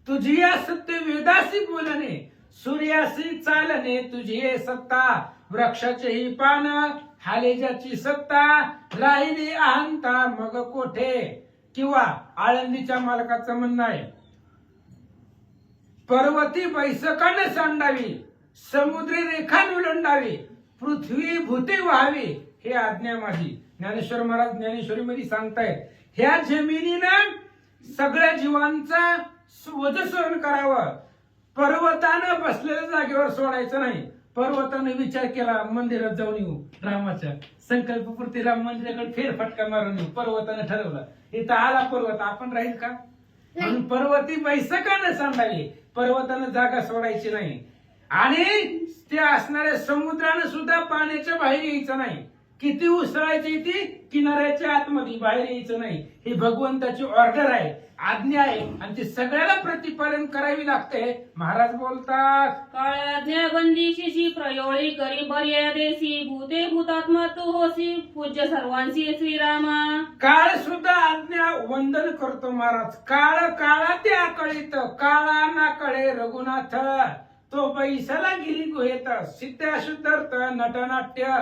तुझी या सत्य वेदासी बोलणे, सूर्यासी चालणे तुझी हे सत्ता. वृक्षाचे ही पान हालेजाची सत्ता, राहिली अहंता मग कोठे. किंवा आळंदीच्या मालकाचं म्हणणं आहे, पर्वती बैसकाने सांडावी, समुद्री रेखा नुलंडावी, पृथ्वी भूते व्हावी, हे आज्ञा माझी. ज्ञानेश्वर महाराज ज्ञानेश्वरीमध्ये सांगतायत ह्या जमिनीनं सगळ्या जीवांचा वध सहन करावं. पर्वतानं बसलेल्या जागेवर सोडायचं नाही. पर्वताने विचार केला मंदिरात जाऊन येऊ, रामाच्या संकल्पपूर्ती राम मंदिराकडे फेरफटका मारून येऊ. पर्वताने ठरवलं इथं आला पर्वत, आपण राहील का? म्हणून पर्वती बैसकानं सांडावी, पर्वतानं जागा सोडायची नाही. आणि ते असणाऱ्या समुद्रानं सुद्धा पाण्याच्या बाहेर यायचं नाही. किती उसळायची ती किनाऱ्याच्या आतमध्ये, बाहेर यायचं नाही. ही भगवंताची ऑर्डर आहे, आज्ञा आहे. आणि ती सगळ्याला प्रतिपालन करावी लागते. महाराज बोलतात काळ्या आज्ञा बंदी शिशी प्रयोळी करी बर्या देसी भूते भूतात्मा तू होसी पूज्य सर्वांशी श्रीरामा. काळ सुद्धा आज्ञा वंदन करतो महाराज. काळ काळा ते आकळीत, काळा ना कळे रघुनाथ. तो बैसला गिरी गुहेत, सिद्ध शुद्धार्थ नटनाट्य.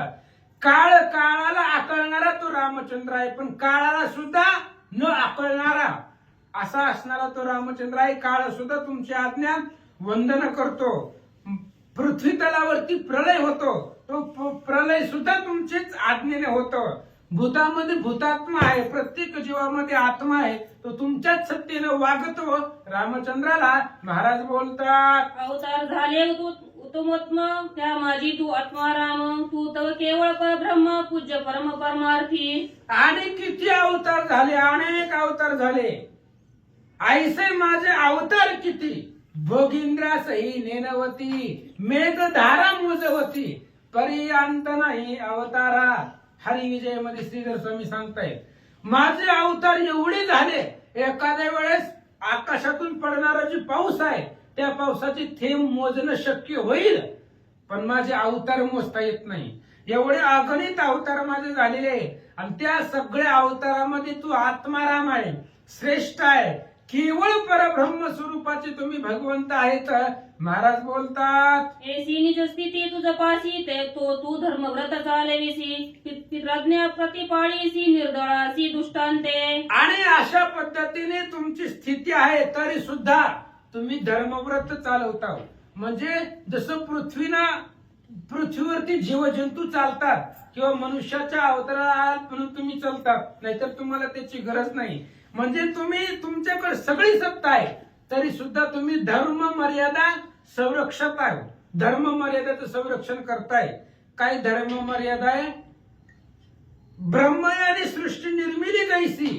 काळ काळाला आकळणारा तो रामचंद्र आहे, पण काळाला सुद्धा न आकळणारा असा असणारा तो रामचंद्र आहे. काळ सुद्धा तुमची आज्ञा वंदन करतो. पृथ्वी तलावरती प्रलय होतो, तो प्रलय सुद्धा तुमचीच आज्ञेने होतो. भूतामध्ये भूतात्मा आहे, प्रत्येक जीवामध्ये आत्मा आहे, तो तुमच्याच सत्तेने वागतो. रामचंद्राला महाराज बोलतात अवतार झाले उत्तमोत्म त्या माझी तू आत्माराम तू तव केवळ परब्रह्म पूज्य परम परमार्थी. आणि किती अवतार झाले, अनेक अवतार झाले. ऐसे माझे अवतार किती, भोगिंद्रासही नेनवती, मेघधारा मोजवती, पर्यंत नाही अवतारा. हरिविजय मध्ये श्रीधर स्वामी सांगतायत माझे अवतार एवढे झाले, एखाद्या वेळेस आकाशातून पडणारा जे पाऊस आहे त्या पावसाचे थेंब मोजणं शक्य होईल, पण माझे अवतार मोजता येत नाही. एवढे अगणित अवतार माझे झालेले आहे. आणि त्या सगळ्या अवतारामध्ये तू आत्माराम आहे, श्रेष्ठ आहे, केवळ परब्रह्म स्वरूपाचे तुम्ही भगवंत आहेत. महाराज बोलतात एसी निज स्थिती तुझ पाशी ते तो तू धर्मव्रत चालविसी पितृज्ञा प्रतिपाळीसी निर्दळासी दुष्टांते. आणि अशा पद्धतीने तुमची स्थिती आहे तरी सुद्धा तुम्ही धर्मव्रत चालवता. म्हणजे जसं पृथ्वीवरती जीवजंतू चालतात किंवा मनुष्याच्या अवतारात म्हणून तुम्ही चालतात, नाहीतर तुम्हाला त्याची गरज नाही. म्हणजे तुम्ही तुमच्याकडे सगळी सत्ता आहे तरी सुद्धा तुम्ही धर्म मर्यादा संरक्षक आहे. धर्म मर्यादेचं संरक्षण करताय. काय धर्म मर्यादा आहे? ब्रह्मयाने सृष्टी निर्मिली जैसी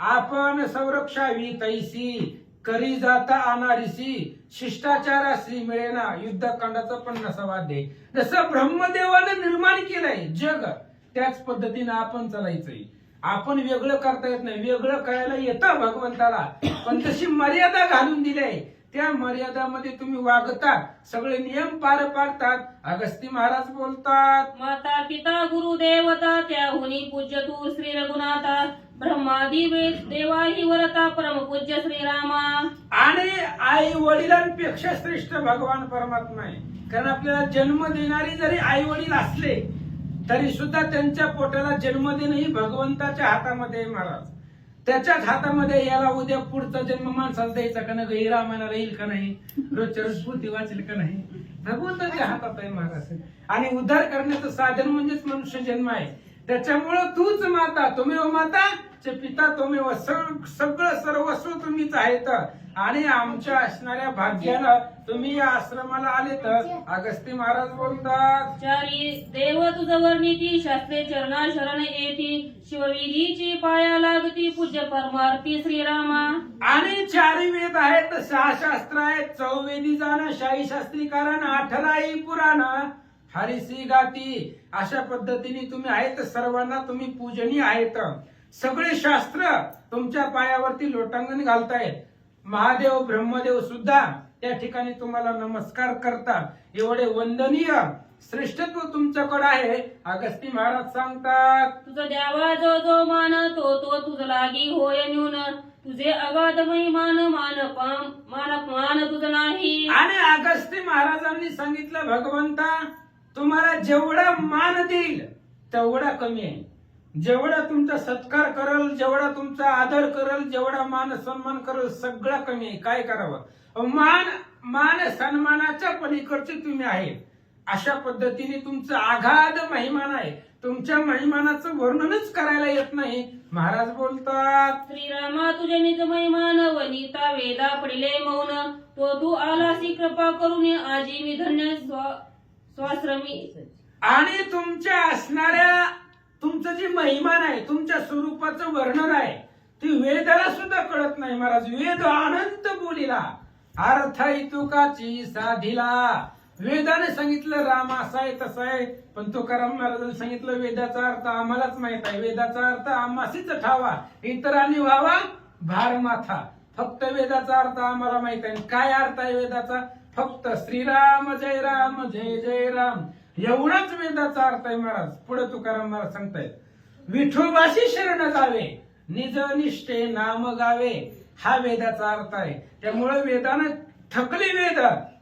आपण संरक्षावी तैसी, करी जाता अनारिसी शिष्टाचारासी मिळेना. युद्धकांडाचा 50वा अध्याय. जसं ब्रह्मदेवाने निर्माण केलंय जग त्याच पद्धतीने आपण चालायचंय. आपण वेगळं करता येत नाही. वेगळं करायला येतं भगवंताला, पण तशी मर्यादा घालून दिली आहे. त्या मर्यादामध्ये तुम्ही वागता, सगळे नियम पार पाडतात. अगस्ती महाराज बोलतात, माता पिता गुरु देवता त्याहुनी पूज्य तू श्री रघुनाथा ब्रह्मादी देवाही वरता परम पूज्य श्रीरामा. आणि आई वडिलांपेक्षा श्रेष्ठ भगवान परमात्मा आहे. कारण आपल्याला जन्म देणारी जरी आई वडील असले तरी सुद्धा त्यांच्या पोटाला जन्म देणं ही भगवंताच्या हातामध्ये आहे महाराज. त्याच्याच हातामध्ये याला उद्या पुढचा जन्म माणसाला द्यायचा का नाही, रामायणाला येईल का नाही, रोजच्या रोज स्फूर्ती वाचेल का नाही, भगवंताच्या हातात आहे महाराज. आणि उद्धार करण्याचं साधन म्हणजेच मनुष्य जन्म आहे. त्याच्यामुळं तूच माता, तुम्ही माता पिता तुम्ही सगळं सर्वस्व तुम्हीच आहेत. आणि आमच्या असणाऱ्या भाग्यानं तुम्ही या आश्रमाला आले. तर अगस्ती महाराज बोलतात, चारी देव तुझ वर्णिती शास्त्रे चरणा शरण येती शिवविधीची पाया लागती पूज्य परमार्थी श्रीरामा. आणि 4 वेद आहेत, 6 शास्त्र आहेत, 4 वेदी जाणं, 6 शास्त्री कारण, 18 पुराण, हरिसी गाती. अशा पद्धतीने तुम्ही आहेत. सर्वांना तुम्ही पूजनीय आहेत. सगळे शास्त्र तुमच्या पायावरती लोटांगण घालतायत. महादेव ब्रह्मदेव सुद्धा त्या ठिकाणी तुम्हाला नमस्कार करतात. एवढे वंदनीय श्रेष्ठत्व तुमच्याकडे आहे. अगस्ती महाराज सांगतात, तुझ द्यावा जो जो मान तो तो तुझ लागी होय न्यून तुझे अगाध महिमान मान तुझ नाही. आणि अगस्ती महाराजांनी सांगितलं, भगवंता तुम्हाला जेवढा मान देईल तेवढा कमी आहे. जेवढा तुमचा सत्कार करल, जेवढा तुमचा आदर करल, जेवढा मान सन्मान करल, सगळा कमी आहे. काय करावं? मान सन्मानाच्या पलीकडचे तुम्ही आहे. अशा पद्धतीने तुमचं आघाद महिमान आहे. तुमच्या महिमानाचं वर्णनच करायला येत नाही. महाराज बोलतात, श्रीरामा तुझे निज महिमान वनिता वेदा पडिले मौन तो तू आलासी कृपा करून आजी मी धन्य स्वाश्रमी. आणि तुमच्या असणाऱ्या तुमचं जे महिमान आहे, तुमच्या स्वरूपाचं वर्णन आहे, ती वेदाला सुद्धा कळत नाही महाराज. वेद अनंत बोलिला अर्थ तुकाची साधिला. वेदाने सांगितलं राम असा आहे तसा आहे, पण तुकाराम महाराजांनी सांगितलं वेदाचा अर्थ आम्हालाच माहित आहे. वेदाचा अर्थ आम्हासीच ठावा, इतरांनी व्हावा भार माथा. फक्त वेदाचा अर्थ आम्हाला माहित आहे. काय अर्थ आहे वेदाचा? फक्त श्रीराम जय जय राम एवढाच वेदाचा अर्थ आहे महाराज. पुढे तुकाराम महाराज सांगतायत, विठोबाशी शरण जावे निज निष्ठे नाम गावे. हा वेदाचा अर्थ आहे. त्यामुळे वेदानं थकले वेद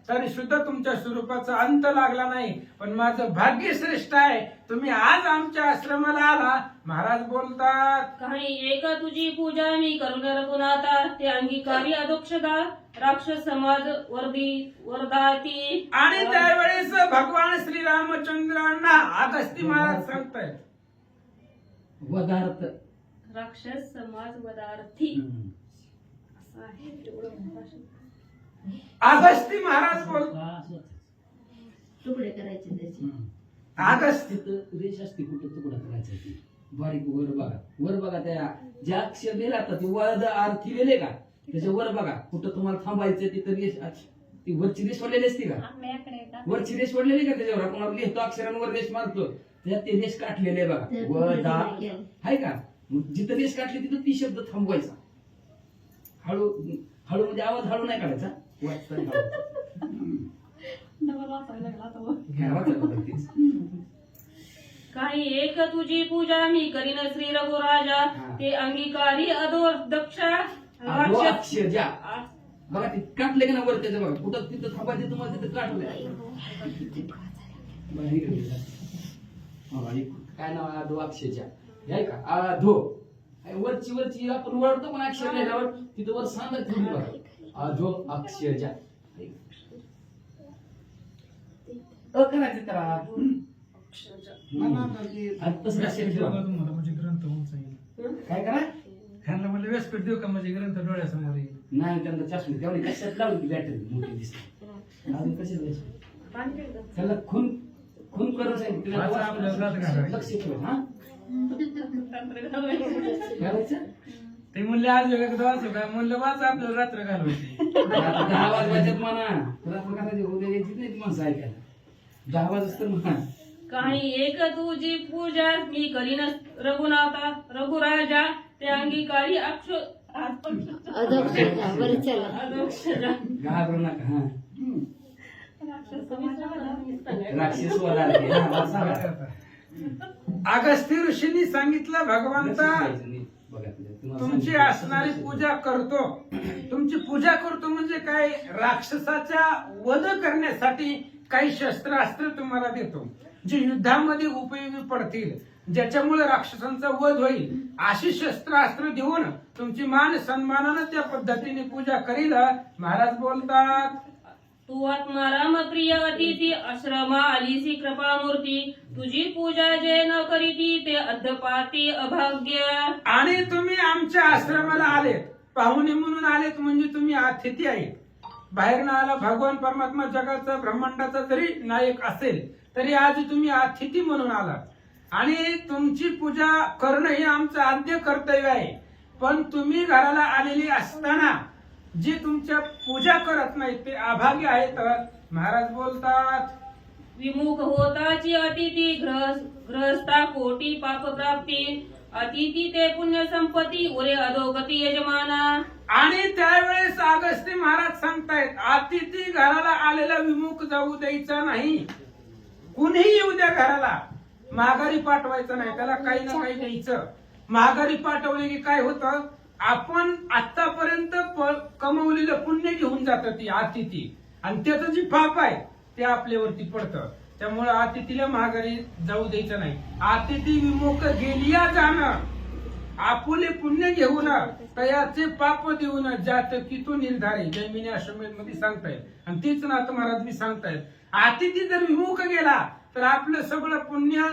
तरी सुद्धा तुमच्या स्वरूपाचा अंत लागला नाही. पण माझं भाग्य श्रेष्ठ आहे, तुम्ही आज आमच्या आश्रमाला आला. महाराज बोलतात, काही एक तुझी पूजा मी करून रघुनाथा ते अंगीकारी अदोक्षदा राक्षस समाज वरदाती. आणि त्यावेळेस भगवान श्रीरामचंद्रांना अगस्ती महाराज सांगतायत, वदार्थ राक्षस समाज वदार्थी असं आहे. अगस्ती महाराज बोलतात, तुकडे करायचे त्याचे. अगस्ती रेष असते कुठं तुकडा करायचा ती बारीक वर बघा त्या ज्या अक्षर लिहिले आता ते वद आरती लिहिले का त्याच्या वर बघा कुठं तुम्हाला थांबायचं तिथं रेष ती वरची रेष वडलेली असते का? वरची रेष वडलेली का त्याच्यावर आपण लिहितो अक्षरांवर रेष मारतो त्यात ते रेष काटलेले बघा वदा आहे का? जिथं रेष काटली तिथं ती शब्द थांबवायचा. हळू हळू म्हणजे आवाज हळू नाही काढायचा. काही एक तुझी पूजा मी करीन श्री रघुराजा ते अंगीकारी अदोर दक्षा अक्षरजा बघा ते काटले का ना वर त्याचं बघा कुठं तिथं थांबायचं तुम्हाला तिथं काटलंय. काय नाव आहे? अधो अक्षरजा आहे का? अधो वरची आपण वळतो पण अक्षर लिहिल्यावर तिथं वर सांगत बघा अधो अक्षरजा करायचं त्याला म्हणजे ग्रंथ होऊन जाईल. काय करा ह्यांना म्हणलं व्यासपीठ देऊ का म्हणजे ग्रंथ डोळ्यासमोर येईल. नाही त्यांना चष्मा तेवढी कशात लावली बॅटरी मोठी दिसते अजून कशी त्याला खून करून सांगितलं वाचा आपल्याला रात घालवायची. लक्ष ठेव. हा घालायचं ते म्हणले आज वेगळं वाचू का? म्हणलं वाच आपल्याला रात्र घालवायची. आता 10 वाजवायच्यात म्हणा रात्र घालायची उद्या यायची नाही ती माणसं ऐकायला 10 वाजता तर म्हणा काही एक तुझी पूजा मी करीन रघुराजा ते अंगीकारी अदक्षता बरं चला अदक्षजा घाबरू नका हा राक्षस वधार के. हा, मला सांगा. अगस्त्य ऋषींनी सांगितलं भगवंता बघा तुम्हाला तुमची सांगितलं. असणारी पूजा करतो. तुमची पूजा करतो म्हणजे काय, राक्षसाच्या वध करण्यासाठी काही शस्त्रास्त्र तुम्हाला देतो जे युद्धामध्ये उपयोगी पडतील, ज्याच्यामुळे राक्षसांचा वध होईल. अशी शस्त्रास्त्र देऊन तुमची मान सन्मानानं त्या पद्धतीने पूजा करील. महाराज बोलतात, तू आत्माराम प्रिय अतिथी आश्रमा आलीसी कृपामूर्ती तुझी पूजा जे न करीती ते अद्यपाती अभाग्य. आणि तुम्ही आमच्या आश्रमाला आलेत, पाहुणे म्हणून आलेत म्हणजे तुम्ही अतिथी आहेत. बाहेर ना आला भगवान परमात्मा जगाचा ब्रह्मांडाचा जरी नायक असेल तरी आज तुम्ही अतिथी म्हणून आलात. आणि तुमची पूजा करणं हे आमचं आद्य कर्तव्य आहे. पण तुम्ही घराला आलेली असताना जे तुमच्या पूजा करत नाही ते अभागी आहेत. महाराज बोलतात, विमुख होताची अतिथी ग्रहस्था कोटी पाप प्राप्ती अतिथी ते पुण्य संपत्ती उरे अधोगती यजमाना. आणि त्यावेळेस अगस्त्य महाराज सांगतायत, अतिथी घराला आलेला विमुख जाऊ द्यायचा नाही. कुणीही येऊ द्या घराला, माघारी पाठवायचं नाही. त्याला काही ना काही द्यायचं. माघारी पाठवले की काय होतं, आपण आतापर्यंत कमवलेलं पुण्य घेऊन जातं ती अतिथी, आणि त्याचं जे पाप आहे ते आपल्यावरती पडतं. त्यामुळे अतिथीला माघारी जाऊ द्यायचं नाही. अतिथी विमुख गेलिया जाणं, आपुले पुण्य घेऊन तयाचे पाप देऊन जात की तो निर्धारी जैमिनी आश्रमामध्ये सांगतायत. आणि तीच नाथ महाराज मी सांगतायत, अतिथी जर विमुख गेला तर आपलं सगळं पुण्य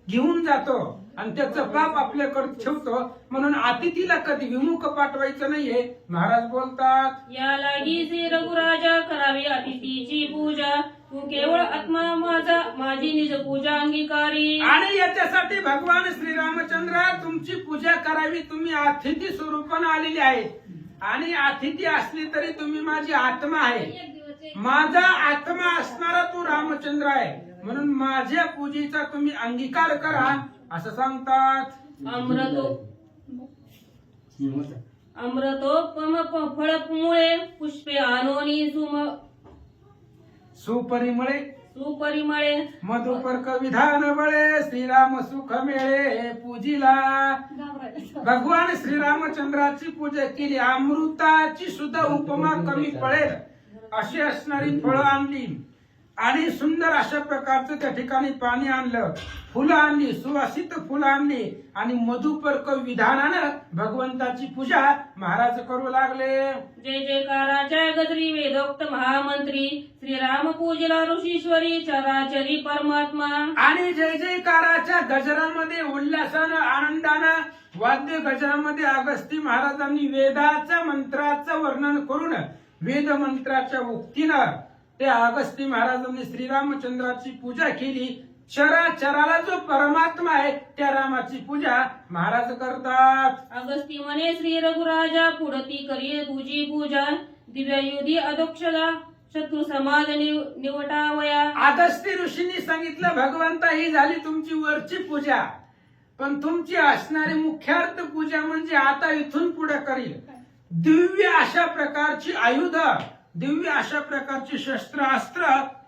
घेऊन जातो आणि त्याचं पाप आपल्याकडे ठेवतो. म्हणून अतिथीला कधी विमुख पाठवायचं नाहीये. महाराज बोलतात, या लागी श्री रघुराजा करावी अतिथीची पूजा तू केवळ आत्मा माझी निज पूजा अंगीकारी. आणि याच्यासाठी भगवान श्रीरामचंद्र तुमची पूजा करावी. तुम्ही अतिथी स्वरूपाने आलेली आहे आणि अतिथी असली तरी तुम्ही माझी आत्मा आहे. माझा आत्मा असणारा तो रामचंद्र आहे. म्हणून माझ्या पूजेचा तुम्ही अंगीकार करा असं सांगतात. अमृतोपम फळमुळे पुष्पे आणोनी सुपरिमळे सुपरिमळे मधुपर्क विधान बळे श्रीराम सुख मिळे पूजिला. भगवान श्रीरामचंद्राची पूजा केली, अमृताची सुद्धा उपमा कमी पडेल अशी असणारी फळं आणली आणि सुंदर अशा प्रकारचं त्या ठिकाणी पाणी आणलं, फुलं आणली, सुवासित फुलं आणली आणि मधुपर्क विधानानं भगवंताची पूजा महाराज करू लागले. जय जयकाराच्या गजरी वेदोक्त महामंत्री श्रीराम पूजला ऋषीश्वरी चराचरी परमात्मा. आणि जय जयकाराच्या गजरामध्ये उल्हासानं आनंदानं वाद्य गजरामध्ये अगस्ती महाराजांनी वेदाच्या मंत्राचं वर्णन करून वेद मंत्राच्या उक्तीनं त्या अगस्ती महाराजांनी श्रीरामचंद्राची पूजा केली. चराचराला जो परमात्मा आहे त्या रामाची पूजा महाराज करतात. अगस्ती म्हणे श्री रघुराजा पुढती करी तुझी पूजा दिव्ययुधी अधोक्षला शत्रू समाज निवटावया. अगस्ती ऋषींनी सांगितलं, भगवंता ही झाली तुमची वरची पूजा, पण तुमची असणारी मुख्यार्थ पूजा म्हणजे आता इथून पुढे करील दिव्य अशा प्रकारची आयुध, दिव्य अशा प्रकारची शस्त्रास्त्र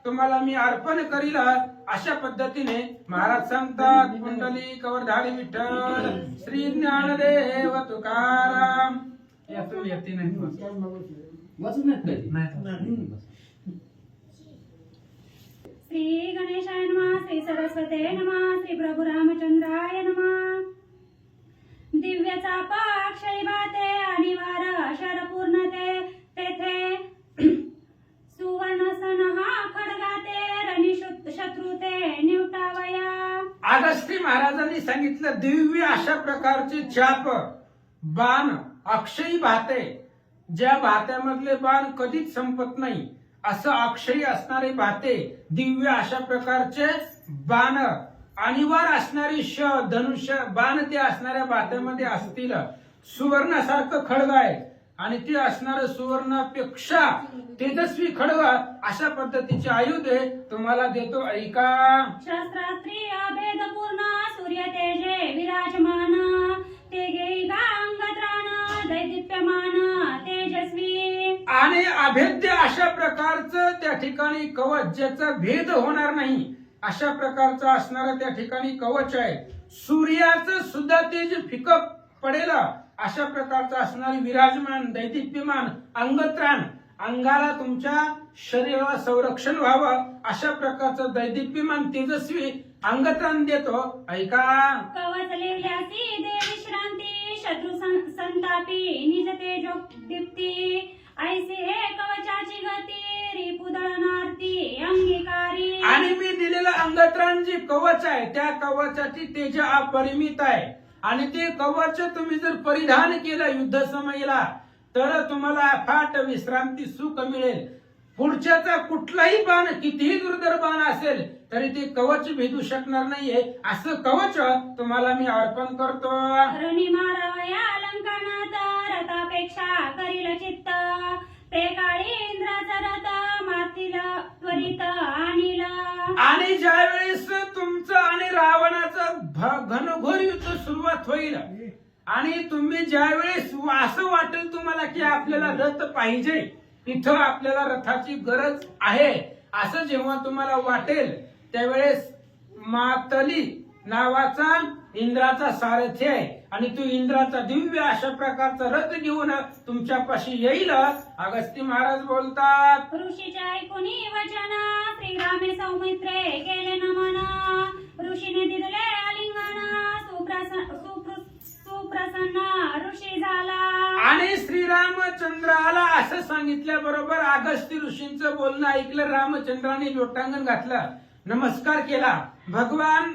तुम्हाला मी अर्पण करील अशा पद्धतीने महाराज सांगतात. कुंडली कवरधारी विठ्ठल श्री ज्ञानदेव तुकाराम. यातून येते नाही वाचून नाही. श्री गणेशाय नमः, श्री सरस्वते नमः, श्री प्रभु रामचंद्राय नमः. दिव्य चापा अक्षय भाते आणि वार शर पूर्णते तेथे सुवर्ण सन हा खडगाते रणी शत्रुते निवटावया. अगस्ती महाराजांनी सांगितलं, दिव्य अशा प्रकारचे चाप बाण अक्षयी भाते, ज्या भात्यामधले बाण कधीच संपत नाही असं अक्षयी असणारे भाते, दिव्य अशा प्रकारचे बाण आणि वर असणारी धनुष्य बाण ते असणाऱ्या भात्यामध्ये असतील. सुवर्णासारखं खडग आहे आणि ते असणारं सुवर्णापेक्षा तेजस्वी खडग अशा पद्धतीचे आयुधे तुम्हाला देतो, ऐका. शस्त्रास्त्री अभेदपूर्ण सूर्य तेजे विराजमान ते घेई अंगत्राण दैदिप्यमान तेजस्वी. आणि अभेद्य अशा प्रकारचं त्या ठिकाणी कवच, ज्याचा भेद होणार नाही अशा प्रकारचं असणारं त्या ठिकाणी कवच आहे. सूर्याचं सुद्धा तेज फिकं पडेल अशा प्रकारचं असणारी विराजमान दैदिप्यमान अंगत्राण, अंगाला तुमच्या शरीराला संरक्षण व्हावं अशा प्रकारचं दैदिप्यमान तेजस्वी अंगत्राण देतो, ऐका. कवच लिहिल्यासी दे विश्रांती शत्रू संतापी निज तेजो दीप्ती ऐसे हे कवचाची गती रिपुदळनार्ती अंगीकारी. आणि मी दिलेलं अंगत्राण जे कवच आहे त्या कवचाची तेज अपरिमित आहे. आणि ते कवच तुम्ही जर परिधान केलं युद्ध समयला तर तुम्हाला अफाट विश्रांती सुख मिळेल. पुढच्याचा कुठलाही बाण कितीही दुर्धर बाण असेल तरी ते कवच भेदू शकणार नाहीये. असं कवच तुम्हाला मी अर्पण करतो. रणी मारावया अलंकरणात रथापेक्षा करील चित्त ते काळी इंद्राचा रथ मातीला त्वरित आणील. आणि ज्या वेळेस तुमचं आणि रावणाचं घनघोर युद्ध सुरुवात होईल आणि तुम्ही ज्या वेळेस असं वाटेल तुम्हाला की आपल्याला रथ पाहिजे, इथं आपल्याला रथाची गरज आहे असं जेव्हा तुम्हाला वाटेल त्यावेळेस मातली नावाचा इंद्राचा सारथी आहे आणि तो इंद्राचा दिव्य अशा प्रकारचा रथ घेऊन तुमच्यापाशी येईल. अगस्ती महाराज बोलतात, ऋषीच्या ऐकुनी वचन श्रीरामे सौमित्रे केले नमन ऋषीने दिले आलिंगन सुप्रसन्न ऋषी झाला. आणि श्रीरामचंद्राला असं सांगितल्याबरोबर अगस्ती ऋषींचं बोलणं ऐकलं. रामचंद्राने लोटांगण घातलं, नमस्कार केला. भगवान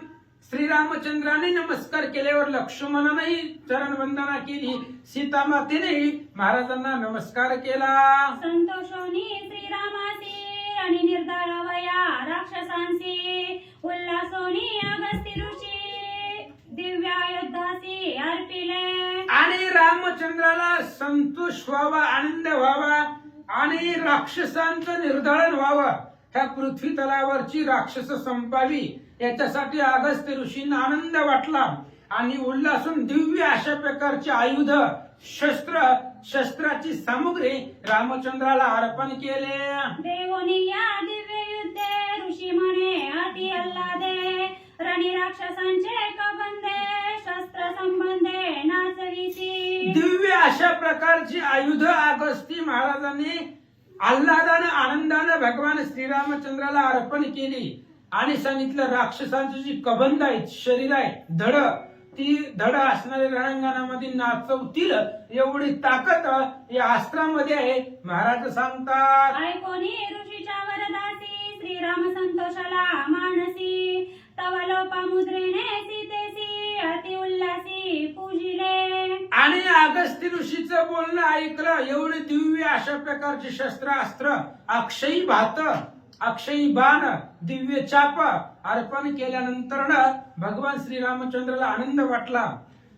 श्रीरामचंद्राने नमस्कार केल्यावर लक्ष्मणानेही चरणवंदना केली, सीतामातेनेही महाराजांना नमस्कार केला. संतोषोनी श्रीरामासी आणि निर्धारावया राक्षसांसी उल्हासोनी अगस्ती ऋषी दिव्यायोद्धासी अर्पिले. आणि रामचंद्राला संतोष व्हावा, आनंद व्हावा आणि राक्षसांचं निर्धारण व्हावं, ह्या पृथ्वी तलावरची राक्षस संपावी याच्यासाठी अगस्त्य ऋषींना आनंद वाटला आणि उल्हासून दिव्य अशा प्रकारचे आयुध शस्त्राची सामुग्री रामचंद्राला अर्पण केले. देवोनी या दिव्य युद्धे ऋषी म्हणे अति अल्लादे रणी राक्षसांचे कबंदे शस्त्र संबंधे नाचविसी. दिव्य अशा प्रकारची आयुध अगस्ती महाराजांनी आल्हादानं आनंदानं भगवान श्रीरामचंद्राला अर्पण केली आणि सांगितलं राक्षसांची जी कबंध आहेत, शरीर आहे, धड, ती धड असणाऱ्या रणांगणामध्ये नाचवतील एवढी ताकद या अस्त्रामध्ये आहे. महाराज सांगतात, ऐकोनी ऋषीच्या वरदासी श्रीराम संतोषाला मानसी तव लोपामुद्रेने सीतेसी अति उल्हासी पूजिले. आणि अगस्ती ऋषीचं बोलणं ऐकलं. एवढे दिव्य अशा प्रकारचे शस्त्रास्त्र, अक्षयी भात, अक्षयी बाण, दिव्य चाप अर्पण केल्यानंतर भगवान श्रीरामचंद्राला आनंद वाटला.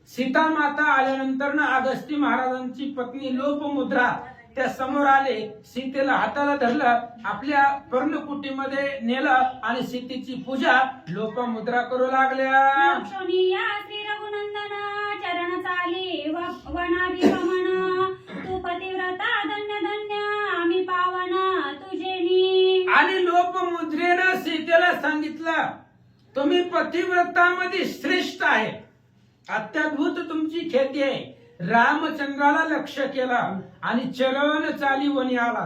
सीता माता आल्यानंतर अगस्ती महाराजांची पत्नी लोपमुद्रा त्या समोर आले. सीतेला हाताला धरलं, आपल्या पर्णकुटीमध्ये नेलं आणि सीतेची पूजा लोपमुद्रा करू लागल्या. लक्षणी या श्री रघुनंदन चरण चाली वनाभिगमन तू पतिव्रता धन्य धन्य आम्ही पावन तुझेनी. आणि लोपमुद्रेनं सीतेला सांगितलं, तुम्ही पतिव्रतामध्ये श्रेष्ठ आहे, अत्याद्भुत तुमची ख्याती आहे. रामचंद्राला लक्ष केला आणि चरण चाली वनी आला,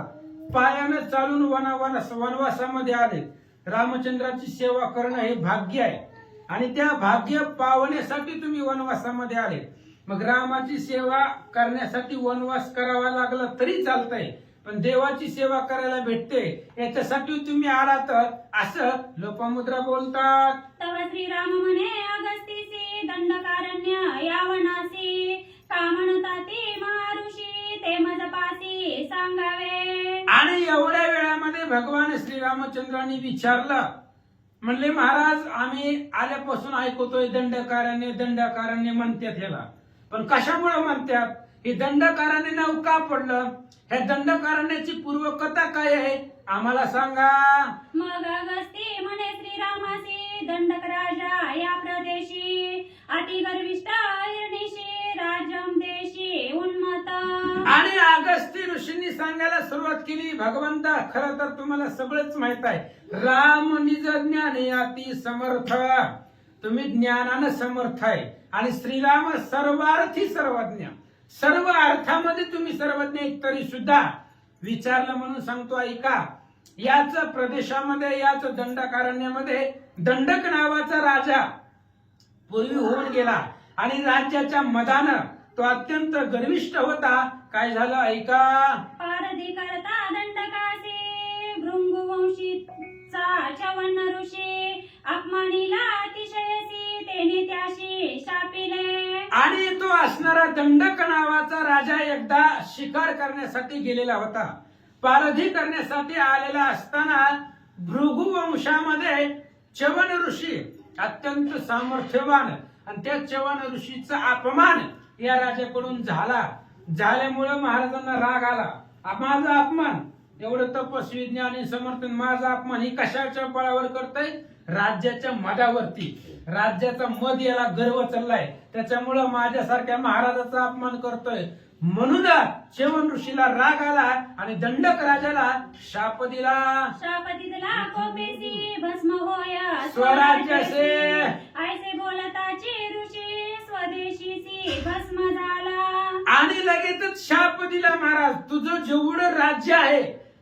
पायानं चालून वनवासामध्ये आले. रामचंद्राची सेवा करणं हे भाग्य आहे आणि त्या भाग्य पावण्यासाठी तुम्ही वनवासामध्ये आले. मग रामाची सेवा करण्यासाठी वनवास करावा लागला तरी चालतंय, पण देवाची सेवा करायला भेटते याच्यासाठी तुम्ही आलात असं लोपामुद्रा बोलतात. तव श्रीराम म्हणे अगस्तीसी दंडकारण्य यावनासी कामणताती महाऋषी ते मजपासी सांगावे. आणि एवढ्या वेळामध्ये भगवान श्रीरामचंद्रांनी विचारलं, म्हणले महाराज आम्ही आल्यापासून ऐकतोय दंडकारण्य दंडकारण्य म्हणतात ह्याला, पण कशामुळे म्हणतात? हे दंडकारण्य नाव का पडलं? ह्या दंडकारण्याची पूर्वकथा काय आहे आम्हाला सांगा. मग अगस्ती म्हणे श्रीरामासी, दंडक राजा या प्रदेशी, अति गर्विष्ठ हिरणीशी, राजम देशी उन्मत. आणि अगस्ती ऋषींनी सांगायला सुरुवात केली, भगवंता खरं तर तुम्हाला सगळंच माहित आहे, राम निज ज्ञान याती समर्थ, तुम्ही ज्ञानानं समर्थ आहे आणि श्रीराम सर्वार्थी सर्वज्ञ, सर्व अर्थामध्ये तुम्ही सर्वज्ञ आहेत. तरी सुद्धा विचारलं म्हणून सांगतो ऐका. याच प्रदेशामध्ये याच दंडकारण्यामध्ये दंडक नावाचा राजा पूर्वी होऊन गेला आणि राज्याच्या मदानं तो अत्यंत गर्विष्ठ होता. काय झालं ऐका. पारधी करता दंडकासी, भृंगुवंशीचा चवन ऋषी, अपमानीला अतिशयसी, तेने त्याशी शापिले. आणि तो असणारा दंडक नावाचा राजा एकदा शिकार करण्यासाठी गेलेला होता. पारधी करण्यासाठी आलेला असताना भृगु वंशामध्ये चवन ऋषी अत्यंत सामर्थ्यवान आणि त्या चवन ऋषीचा अपमान या राजाकडून झाल्यामुळे महाराजांना राग आला. माझा अपमान, एवढं तपस्वी ज्ञानी समर्थन, माझा अपमान ही कशाच्या बळावर करतय? राज्याच्या मदावरती. राज्याचा मद याला गर्व चाललाय, त्याच्यामुळं माझ्यासारख्या महाराजाचा अपमान करतोय. म्हणून चवन ऋषीला राग आला आणि दंडक राजाला शाप दिला. शाप दिला कोपेसी, भस्म होय स्वराज्याचे. ऐसे बोलताची ऋषी, स्वदेशीची भस्म झाला. आणि लगेचच शाप दिला, महाराज तुझं जेवढं राज्य आहे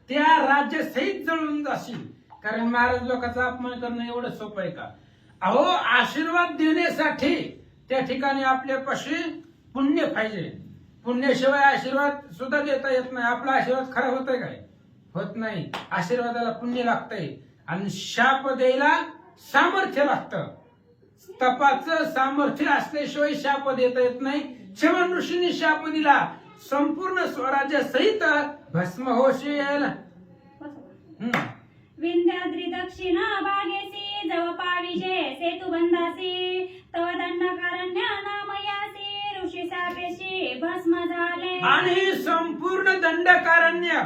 त्या राज्य सहित जळून जाशील. कारण महाराज लोकांचा अपमान करणं एवढं सोपं आहे का? अहो, आशीर्वाद देण्यासाठी त्या ठिकाणी आपल्यापाशी पुण्य पाहिजे. पुण्याशिवाय आशीर्वाद सुद्धा देता येत नाही. आपला आशीर्वाद खरा होतोय काय? होत नाही. आशीर्वादाला पुण्य लागतंय आणि शाप द्यायला सामर्थ्य लागतं. तपाचं सामर्थ्य असल्याशिवाय शाप देता येत नाही. चवन ऋषींनी शाप दिला, संपूर्ण स्वराज्य सहित भस्म होशील. विंध्याद्री दक्षिण भागेसी, जव पाविजे सेतु बंधासी, तव दंडकारण्य नामयासी, ऋषी शापेशी भस्म झाले. आणि संपूर्ण दंडकारण्य,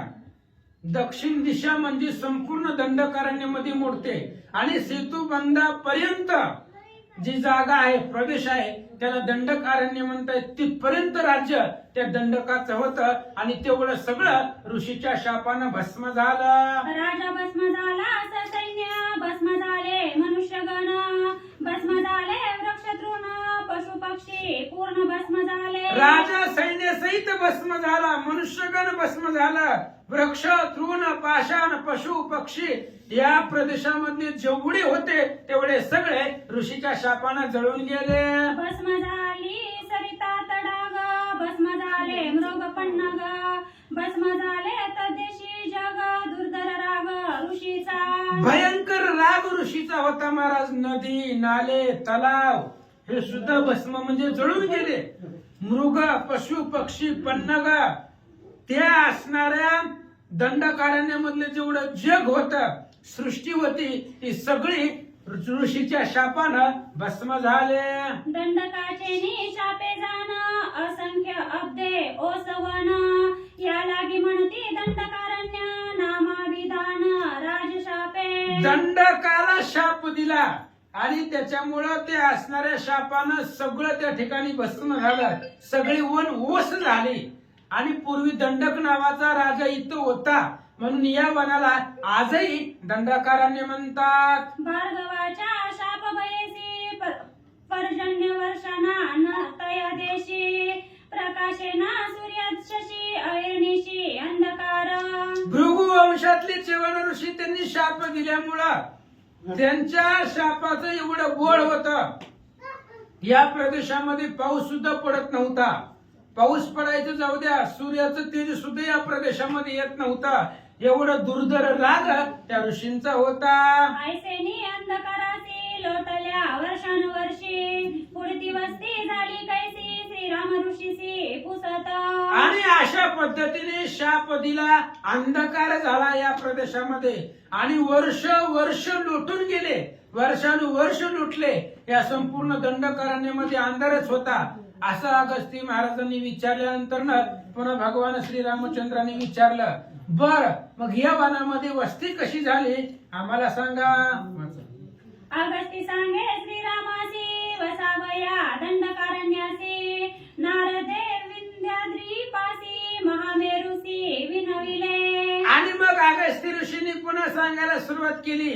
दक्षिण दिशा म्हणजे संपूर्ण दंडकारण्यामध्ये मोडते आणि सेतुबंधापर्यंत जी जागा आहे, प्रदेश आहे, त्याला दंडकारण्य म्हणतात. तिथपर्यंत राज्य त्या दंडकाचं होतं आणि तेवढं सगळं ऋषीच्या शापानं भस्म झालं. राजा भस्म झाला, ससैन्य भस्म झाले, मनुष्यगण भस्म झाले, वृक्षतृण पशु पक्षी पूर्ण भस्म झाले. राजा सैन्य सहित भस्म झाला, मनुष्यगण भस्म झालं, वृक्ष तृण पाषाण पशु पक्षी या प्रदेशामधले जेवढे होते तेवढे सगळे ऋषीच्या शापानं जळून गेले. भस्म झाली सरिता तडाग, भस्म झाले मृग पन्नग, भस्म झाले तद्देशी जग, दुर्धर राग ऋषीचा. भयंकर राग ऋषीचा होता महाराज. नदी नाले तलाव हे सुद्धा भस्म म्हणजे जळून गेले. मृग पशु पक्षी पन्नग त्या असणाऱ्या दंडकारण्यामधले जेवढं जग होतं, सृष्टी होती, ती सगळी ऋषीच्या शापानं भस्म झाले. दंडकाचे शापे जाण, असंख्य अब्दे ओसवन, या लागी म्हणती दंडकारण्य नामाभिधान राजशापे. दंडकाला शाप दिला आणि त्याच्यामुळं ते असणाऱ्या शापानं सगळं त्या ठिकाणी भस्म झालं. सगळी वन ओस झाली आणि पूर्वी दंडक नावाचा राजा इथं होता म्हणून या वनाला आजही दंडकारण्य म्हणतात. भार्गवाच्या शाप भयेसी, पर्जन्य वर्षाना न तया देशी, प्रकाशेना सूर्यात शशी, ऐरणीशी अंधकार. भृगु वंशातले चवन ऋषी त्यांनी शाप दिल्यामुळं त्यांच्या शापाचं एवढं बळ होतं. या प्रदेशामध्ये पाऊस सुद्धा पडत नव्हता. पाऊस पडायचं जाऊ द्या, सूर्याचं तेज सुद्धा या प्रदेशामध्ये येत नव्हता. एवढं दुर्धर राग त्या ऋषींचा होता. ऐसेनी अंधकारासी लोटल्या वर्षानुवर्षी, पुढती वस्ती झाली कैसी, श्रीराम ऋषीसी पुसत. आणि अशा पद्धतीने शाप दिला, अंधकार झाला या प्रदेशामध्ये आणि वर्ष वर्ष लुटून गेले. वर्षानुवर्ष लुटले. या संपूर्ण दंडकारण्यामध्ये अंधारच होता असं अगस्ती महाराजांनी विचारल्यानंतर पुन्हा भगवान श्रीरामचंद्रांनी विचारलं, बर मग या वनामध्ये वस्ती कशी झाली आम्हाला सांगा. अगस्ती सांगे श्रीरामासी वसावया दंडकारण्यासी नारदे विंध्याद्रीपासी महामेरुसी विनविले. आणि मग अगस्ती ऋषींनी पुन्हा सांगायला सुरुवात केली.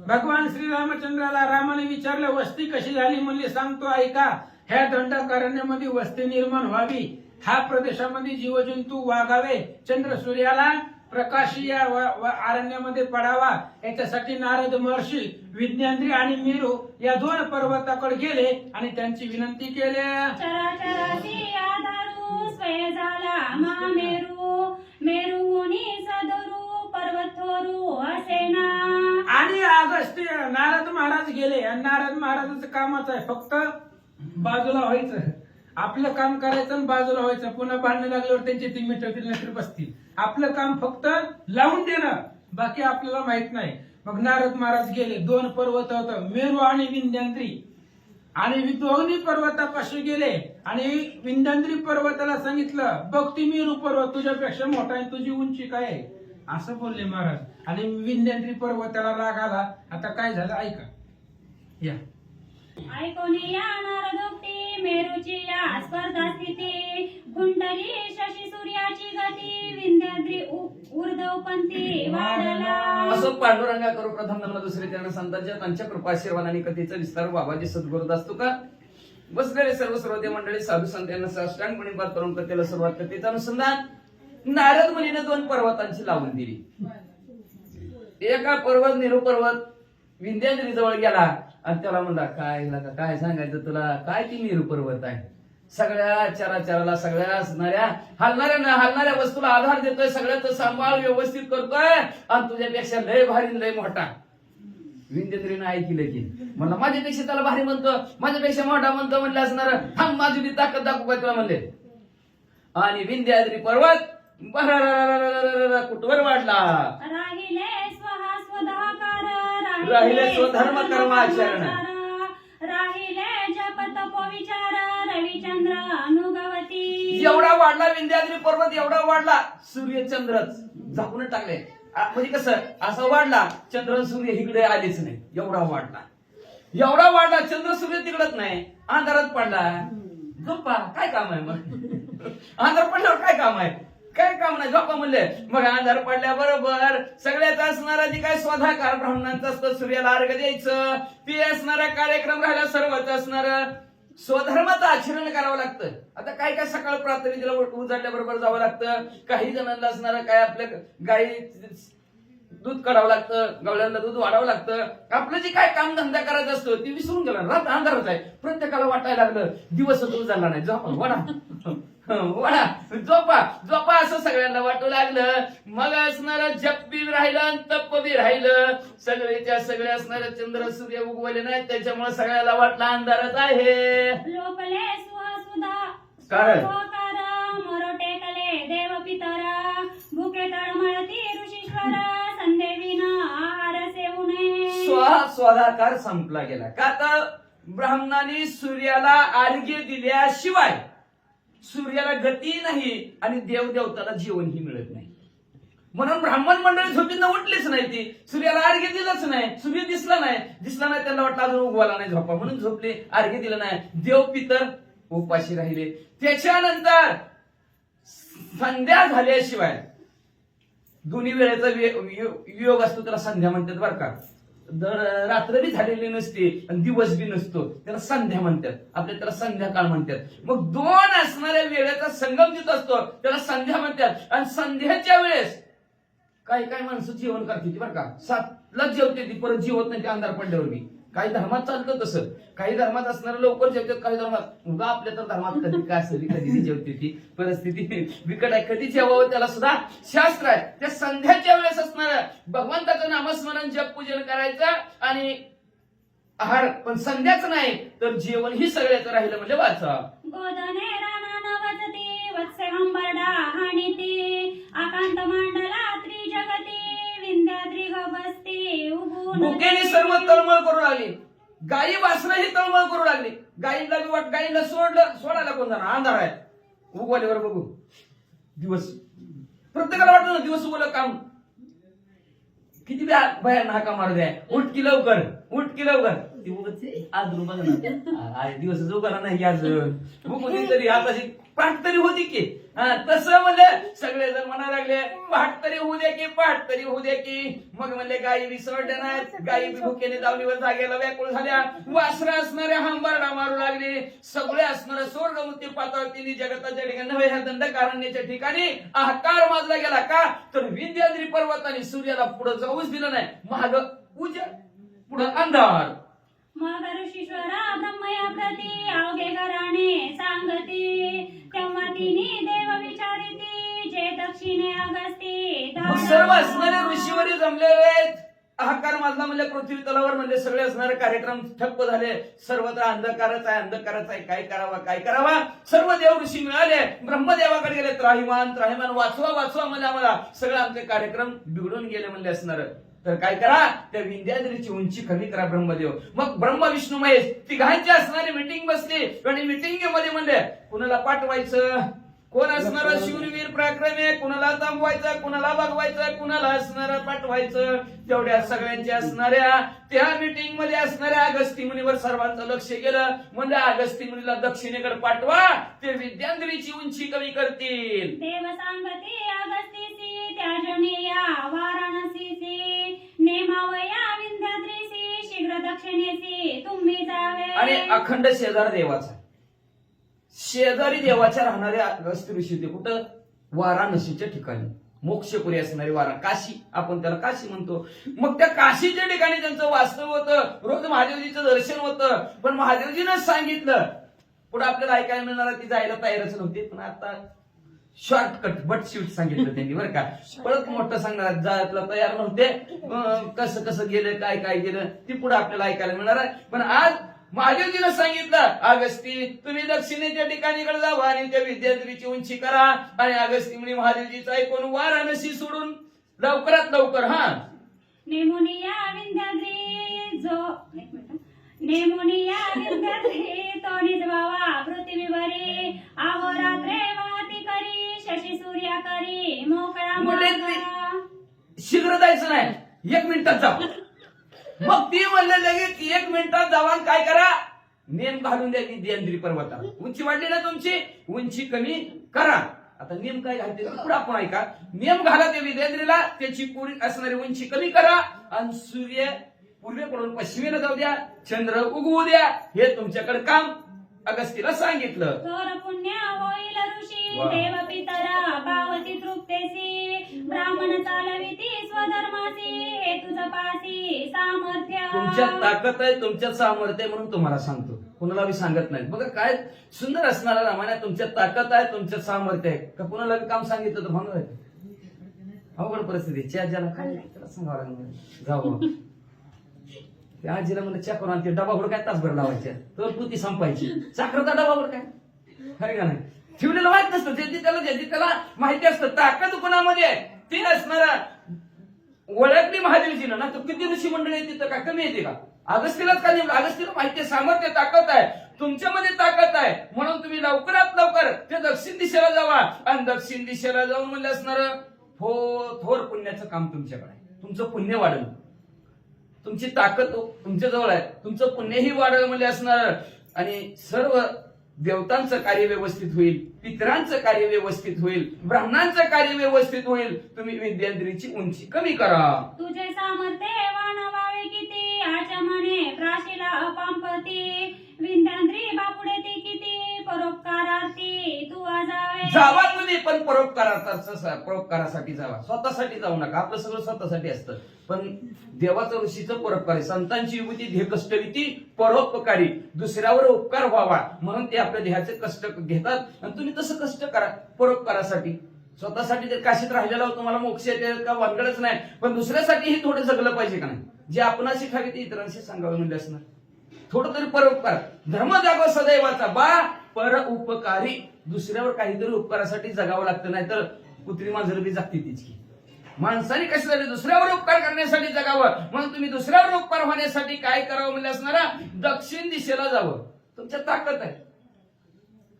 भगवान श्रीरामचंद्राला रामाने विचारलं वस्ती कशी झाली, म्हणले सांगतो ऐका. ह्या दंडकारण्यामध्ये वस्ती निर्माण व्हावी, हा प्रदेशामध्ये जीवजंतू वागावे, चंद्र सूर्याला प्रकाश या अरण्यामध्ये पडावा, याच्यासाठी नारद महर्षी विज्ञांद्री आणि मेरू या 2 पर्वताकडे गेले आणि त्यांची विनंती केली. चराचरासी आधारू स्वय झाला महामेरू मेरुनी सदरू पर्वतोरू असेना. आणि अगस्ती नारद महाराज गेले आणि नारद महाराजाचं कामच आहे फक्त बाजूला व्हायचं, आपलं काम करायचं आणि बाजूला व्हायचं. पुन्हा भांडण लागल्यावर त्यांचे ते मिटवतील नाहीतर बसतील. आपलं काम फक्त लावून देणं, बाकी आपल्याला माहित नाही. मग नारद महाराज गेले. 2 पर्वत होतं, मेरू आणि विंध्याद्री, आणि दोन्ही पर्वतापाशी गेले आणि विंध्याद्री पर्वताला सांगितलं बघ ती मेरू पर्वत तुझ्यापेक्षा मोठा आहे, तुझी उंची काय आहे असं बोलले महाराज. आणि विंध्याद्री पर्वताला राग आला. आता काय झालं ऐका या. ऐकून या नारदोक्ती मेरूची या स्पर्धा स्थिती कुंडली शशी सूर्याची गती विंध्याद्री ऊर्ध्वपंथी वाढला. असो पांडुरंगा करू प्रथम नमन दुसरे त्यानं संतांच्या त्यांच्या कृपाशीर्वादाने कथेचा विस्तार बाबाजी सद्गुरुदास असतो का. बसलेले सर्व श्रोते मंडळी साधू संत यांना साष्टांगपणे पार करून कथेला सुरुवात. कथेचं अनुसंधान नारद मुनीने 2 पर्वतांची लावून दिली. एका पर्वत मेरू पर्वत विंध्याद्री जवळ गेला आणि त्याला म्हणला काय सांगायचं तुला, काय ती मेरू पर्वत आहे, सगळ्या चराचराला सगळ्या असणाऱ्या हलणाऱ्या वस्तूला आधार देतोय, सगळ्याच सांभाळ व्यवस्थित करतोय आणि तुझ्यापेक्षा लय भारी लय मोठा. विंध्याद्रीने ऐकलं की म्हणलं माझ्यापेक्षा त्याला भारी म्हणतो, माझ्यापेक्षा मोठा म्हणतो. म्हणले असणार थांब माझी बी ताकद दाखवू काय तुला म्हणले. आणि विंध्याद्री पर्वत कुठवर वाढला. राहिले स्वधर्म कर्माचरण राहिले जप तप विचार रविचंद्र अनुगवती. एवढा वाढला विंध्याद्री पर्वत, एवढा वाढला सूर्यचंद्रच झाकून टाकले. म्हणजे कसं असं वाढला चंद्र सूर्य इकडे आलेच नाही, एवढा वाढला चंद्र सूर्य तिकडच नाही, अंधारात पडला. झोपा काय काम आहे मग, अंधार पडल्यावर काय काम आहे, काय काम नाही, झोपा म्हणले. मग अंधार पडल्याबरोबर सगळ्याच असणारा जे काय स्वधाकार ब्राह्मणांचं असतं, सूर्याला अर्घ्य द्यायचं, ते असणारा कार्यक्रम राहिला सर्वच असणार स्वधर्माचं आचरण करावं लागतं. आता काय काय सकाळ प्रातरी तिला उजाडल्याबरोबर जावं लागतं. काही जणांना असणारं काय आपल्या गाई दूध काढावं लागतं, गवळ्यांना दूध वाढावं लागतं. आपलं जे काय काम धंदा करायचा असतो ते विसरून गेला. रात अंधारच आहे, प्रत्येकाला वाटायला लागलं दिवस उजाडला नाही, झोपा वडा झोपा असं सगळ्यांना वाटू लागलं. मग असणारं जप बी राहिलं आणि तप बी राहिलं. सगळेच्या सगळे असणारे चंद्र सूर्य उगवले नाही, त्याच्यामुळे सगळ्याला वाटलं अंधारच आहे. लोकले सुधा कारण मरो टेकले देव पितर भुके तळमळती ऋषीश्वर संदेवीन आहार सेवणे. स्वधाकार संपला गेला का तर ब्राह्मणांनी सूर्याला अर्घ्य दिल्याशिवाय सूर्याला गती नाही आणि देवदेवताला जीवनही मिळत नाही. म्हणून ब्राह्मण मंडळी झोपीनं उठलीच नाही, ती सूर्याला अर्घ्य दिलंच नाही. सूर्य दिसला नाही त्यांना वाटलं अजून उगवाला नाही, झोपा म्हणून झोपले, अर्घ्य दिलं नाही. देव पितर उपाशी राहिले. त्याच्यानंतर संध्या झाल्याशिवाय दोन्ही वेळेचा वियोग असतो, त्याला संध्या म्हणतात बरं का. रात्र बी झालेली नसते आणि दिवस बी नसतो, त्याला संध्या म्हणतात. आपल्या त्याला संध्याकाळ म्हणतात. मग 2 असणाऱ्या वेळेचा संगम जिथं असतो त्याला संध्या म्हणतात. आणि संध्याच्या वेळेस काही काही माणसं जेवण करते बरं का, 7ला जेवते ती, परत जेवत नाही ते अंधार पडल्यावर बी. काही धर्मात चालतं तसं, काही धर्मात असणारे लवकर जेवतात, काही धर्मात आपल्या तर धर्मात कधी काय असली कधी जेवते ती परिस्थिती बिकट आहे, कधी जेवावं त्याला सुद्धा शास्त्र आहे. त्या संध्याच्या वेळेस असणार भगवंताचं नामस्मरण जप पूजन करायचं आणि आहार, पण संध्याच नाही तर जेवण ही सगळ्याचं राहिलं म्हणजे वाचा. गोदने राणा नवजती वत्से हंबरडा हाणीती आकांत मांडला त्रिजगती विंध्याद्री गवस्ती उगून भुकेने सर्व तळमळ करू लागली. गायी वासरं ही तळमळ करू लागली. गायीला बी वाट, गायीला सोडायला कोण जाणार, अंधार आहे, उगवल्यावर बघू दिवस. प्रत्येकाला वाटतं ना दिवस उगवलं काम किती भयान हाका मारू द्या, उठ की लवकर, उठ की लवकर. ती उगत आज बघ ना, दिवस उगवला नाही आज, बघू तरी आता पाठ तरी होती की. तसं म्हणले सगळेजण म्हणायला लागले पाठ तरी होऊ दे की, पाठ तरी होऊ दे की. मग म्हणले गायी विसरल्या नाहीत, गायी भुकेने दावणीवर जागेला व्याकुळ झाल्या. वासरं असणाऱ्या हंबारडा मारू लागले. सगळे असणाऱ्या स्वर्गमुक्ती पाताळ तिन्ही जगताच्या ठिकाणी नव्हे ह्या दंडकारण्याच्या ठिकाणी हाहाकार माजला गेला. का तर विंध्याद्री पर्वताने सूर्याला पुढे जाऊच दिलं नाही. महाग उजेड, पुढे अंधार. मग ऋषीश्वरा ब्रह्मया प्रती अवघे घराणे सांगती, तेव्हा तिने देव विचारिती जे दक्षिणे अगस्ती. मग सर्व असणारे ऋषीवरी जमलेले आहेत. हाहाकार माजला म्हणजे पृथ्वी तलावर म्हणजे सगळे असणारे कार्यक्रम ठप्प झाले. सर्वत्र अंधकारच आहे, अंधकारच आहे, काय करावा, काय करावा. सर्व देव ऋषी मिळाले, ब्रह्मदेवाकडे गेले. त्राहिमाम त्राहिमाम, वाचवा वाचवा म्हणजे आम्हाला. सगळे आमचे कार्यक्रम बिघडून गेले म्हणले असणार. तर काय करा, त्या विंध्याद्रीची उंची कमी करा ब्रह्मदेव. मग ब्रह्म विष्णू महेश तिघांची असणारी मिटिंग बसली आणि मिटिंग मध्ये म्हणले कुणाला पाठवायचं, कोण असणार शूरवीर पराक्रमी, कुणाला थांबवायचं, कुणाला बघवायचं, कुणाला असणार पाठवायचं. तेवढ्या सगळ्यांच्या असणाऱ्या त्या मिटिंग मध्ये असणाऱ्या अगस्ती मुनीवर सर्वांचं लक्ष गेलं. म्हणजे अगस्ती मुनीला दक्षिणेकडे पाठवा, ते विद्याद्रीची उंची कमी करतील. देव सांगती अगस्तीसी त्याजनिया वाराणसीसी, नेमावया विंध्याद्रीसी शीघ्र दक्षिणेसी तुम्ही जावे. आणि अखंड शेजार देवाचा, शेजारी देवाच्या राहणारे अगस्त्य ऋषी होते. कुठं? वाराणसीच्या ठिकाणी, मोक्षपुरी असणारी वारा, काशी, आपण त्याला काशी म्हणतो. मग त्या काशीच्या ठिकाणी त्यांचं वास्तव होतं. रोज महादेवजीचं दर्शन होतं. पण महादेवजीनं सांगितलं, पुढे आपल्याला ऐकायला मिळणार ती जायला तयारच नव्हती. पण आता शॉर्टकट बट शूट सांगितलं त्यांनी बरं का. परत मोठं सांगणार जायला तयार नव्हते, कसं कसं गेलं, काय काय गेलं ती पुढे आपल्याला ऐकायला मिळणार आहे. पण आज महादेवजीनं सांगितलं अगस्ती तुम्ही दक्षिणेच्या ठिकाणीकडे जावा आणि त्या विद्याद्रीची उंची करा. आणि अगस्ती म्हणे महादेवजीचं ऐकून वाराणसी सोडून लवकरात लवकर नेमोनिया विंध्याद्री जो नेमोनिया विंध्याद्री तो निजवावा पृथ्वीवरी, अहोरात्रे वाहती करी शशी सूर्या करी मोकळा मार्ग. शीघ्र जायचं नाही, 1 मिनिटात जा. मग ती म्हणले लगेच 1 मिनिटात जावा. काय करा, नेम घालून द्या विंध्याद्री पर्वताला. उंची वाढली ना तुमची, उंची कमी करा. आता नेम काय घालते पुढे आपण ऐका. नेम घाला त्या विंध्याद्रीला, त्याची पुरी असणारी उंची कमी करा आणि सूर्य पूर्वेकडून पश्चिमेला जाऊ द्या, चंद्र उगवू द्या. हे तुमच्याकडे काम अगस्तीला सांगितलं. तर पुण्य होईल ऋषी देव पितरा पावती तृप्तेसी, ब्राह्मण चालविती स्वधर्मासी हे तुझ पासी सामर्थ्य. तुमच्यात ताकद आहे, तुमच्यात सामर्थ्य आहे म्हणून तुम्हाला सांगतो, कुणाला बी सांगत नाही. बघा काय सुंदर असणारा रामायण. तुमच्यात ताकद आहे, तुमच्यात सामर्थ्य आहे. का कुणाला बी काम सांगितलं तर म्हणून अवघड परिस्थिती. ज्याला काय त्याला सांगावं लागणार. जाऊ त्या आजीला म्हणलं च्या करून ते डबा काय तासभर लावायच्या तर तू ती संपायची. साखरचा डबा काय खरे का नाही, ठेवलेलं माहित नसतं. ज्याची त्याला माहिती असतं ताकद कोणामध्ये आहे ती असणारा. ओळखली महादेवजीनं ना तर किती ऋषी मंडळी येते तर का कमी येते का? अगस्तीलाच का नेमलं? अगस्तीला माहिती सामर्थ्य ताकद आहे, तुमच्यामध्ये ताकद आहे. म्हणून तुम्ही लवकरात लवकर ते दक्षिण दिशेला जावा. आणि दक्षिण दिशेला जाऊन म्हणजे असणार थोर पुण्याचं काम तुमच्याकडे आहे. तुमचं पुण्य वाढलं, तुमची ताकद तुमच्या जवळ आहे, तुमचं पुण्यही वाढलं म्हणजे असणार. आणि सर्व देवतांचं कार्य व्यवस्थित होईल, पितरांचं कार्य व्यवस्थित होईल, ब्राह्मणांचं कार्य व्यवस्थित होईल. तुम्ही विद्याद्रीची उंची कमी करा. तुझे सामर्थ्य वाणवावे किती आचमने प्राशिला अपांपती, विंध्याद्री बापुडे ती किती परोपकारार्थी तू आजावे. जावा तुम्ही पण परोपकारासाठी जावा, स्वतःसाठी जाऊ नका. आपलं सगळं स्वतःसाठी असतं. पण देवाचं ऋषीचं परोपकारी, संतांची विभूती ध्येय कष्टविती परोपकारी, दुसऱ्यावर उपकार व्हावा म्हणून ते आपल्या देहाचे कष्ट घेतात. आणि तुम्ही तसं कष्ट करा परोपकारासाठी. स्वतःसाठी जर काशीत राहिलेला तुम्हाला मोक्ष येते का वांगडच नाही, पण दुसऱ्यासाठीही थोडं जगलं पाहिजे का नाही. जे आपणाशी खावी ते इतरांशी सांगावं म्हणजे असणार. थोडं तरी परोपकार. धर्म जागो सदैवाचा बा पर उपकारी. दुसऱ्यावर काहीतरी उपकारासाठी जगावं लागतं, नाही तर कुत्री मांजर बी जागते तिची. माणसाने कशासाठी दुसऱ्यावर उपकार करण्यासाठी जगावं. म्हणून तुम्ही दुसऱ्यावर उपकार होण्यासाठी काय करावं म्हणजे असणारा दक्षिण दिशेला जावं. तुमच्या ताकद आहे.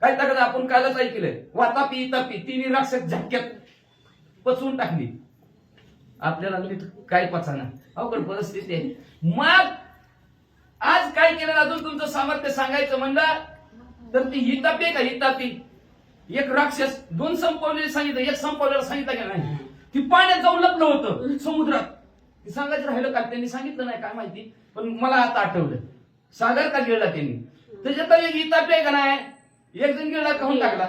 काय ताकद? आपण कालच ऐकलंय, वातापी तापी तिन्ही राक्षस झटक्यात पचवून टाकली. आपल्याला नीट काय पचाना, अवघड परिस्थिती आहे. मग आज काय केलं? अजून तुमचं सामर्थ्य सांगायचं म्हणलं तर ती हितापी आहे का? हितापी एक राक्षस, दोन संपवलेले सांगितलं, एक संपवलेलं सांगितलं का नाही? ती पाण्यात जाऊन लपलं होतं समुद्रात. ते सांगायचं राहिलं का? त्यांनी सांगितलं नाही काय माहिती, पण मला आता आठवलं. सागर का गिळला त्यांनी. त्याच्यात एक हितापी आहे का नाही? एक जण गिळला खाऊन टाकला,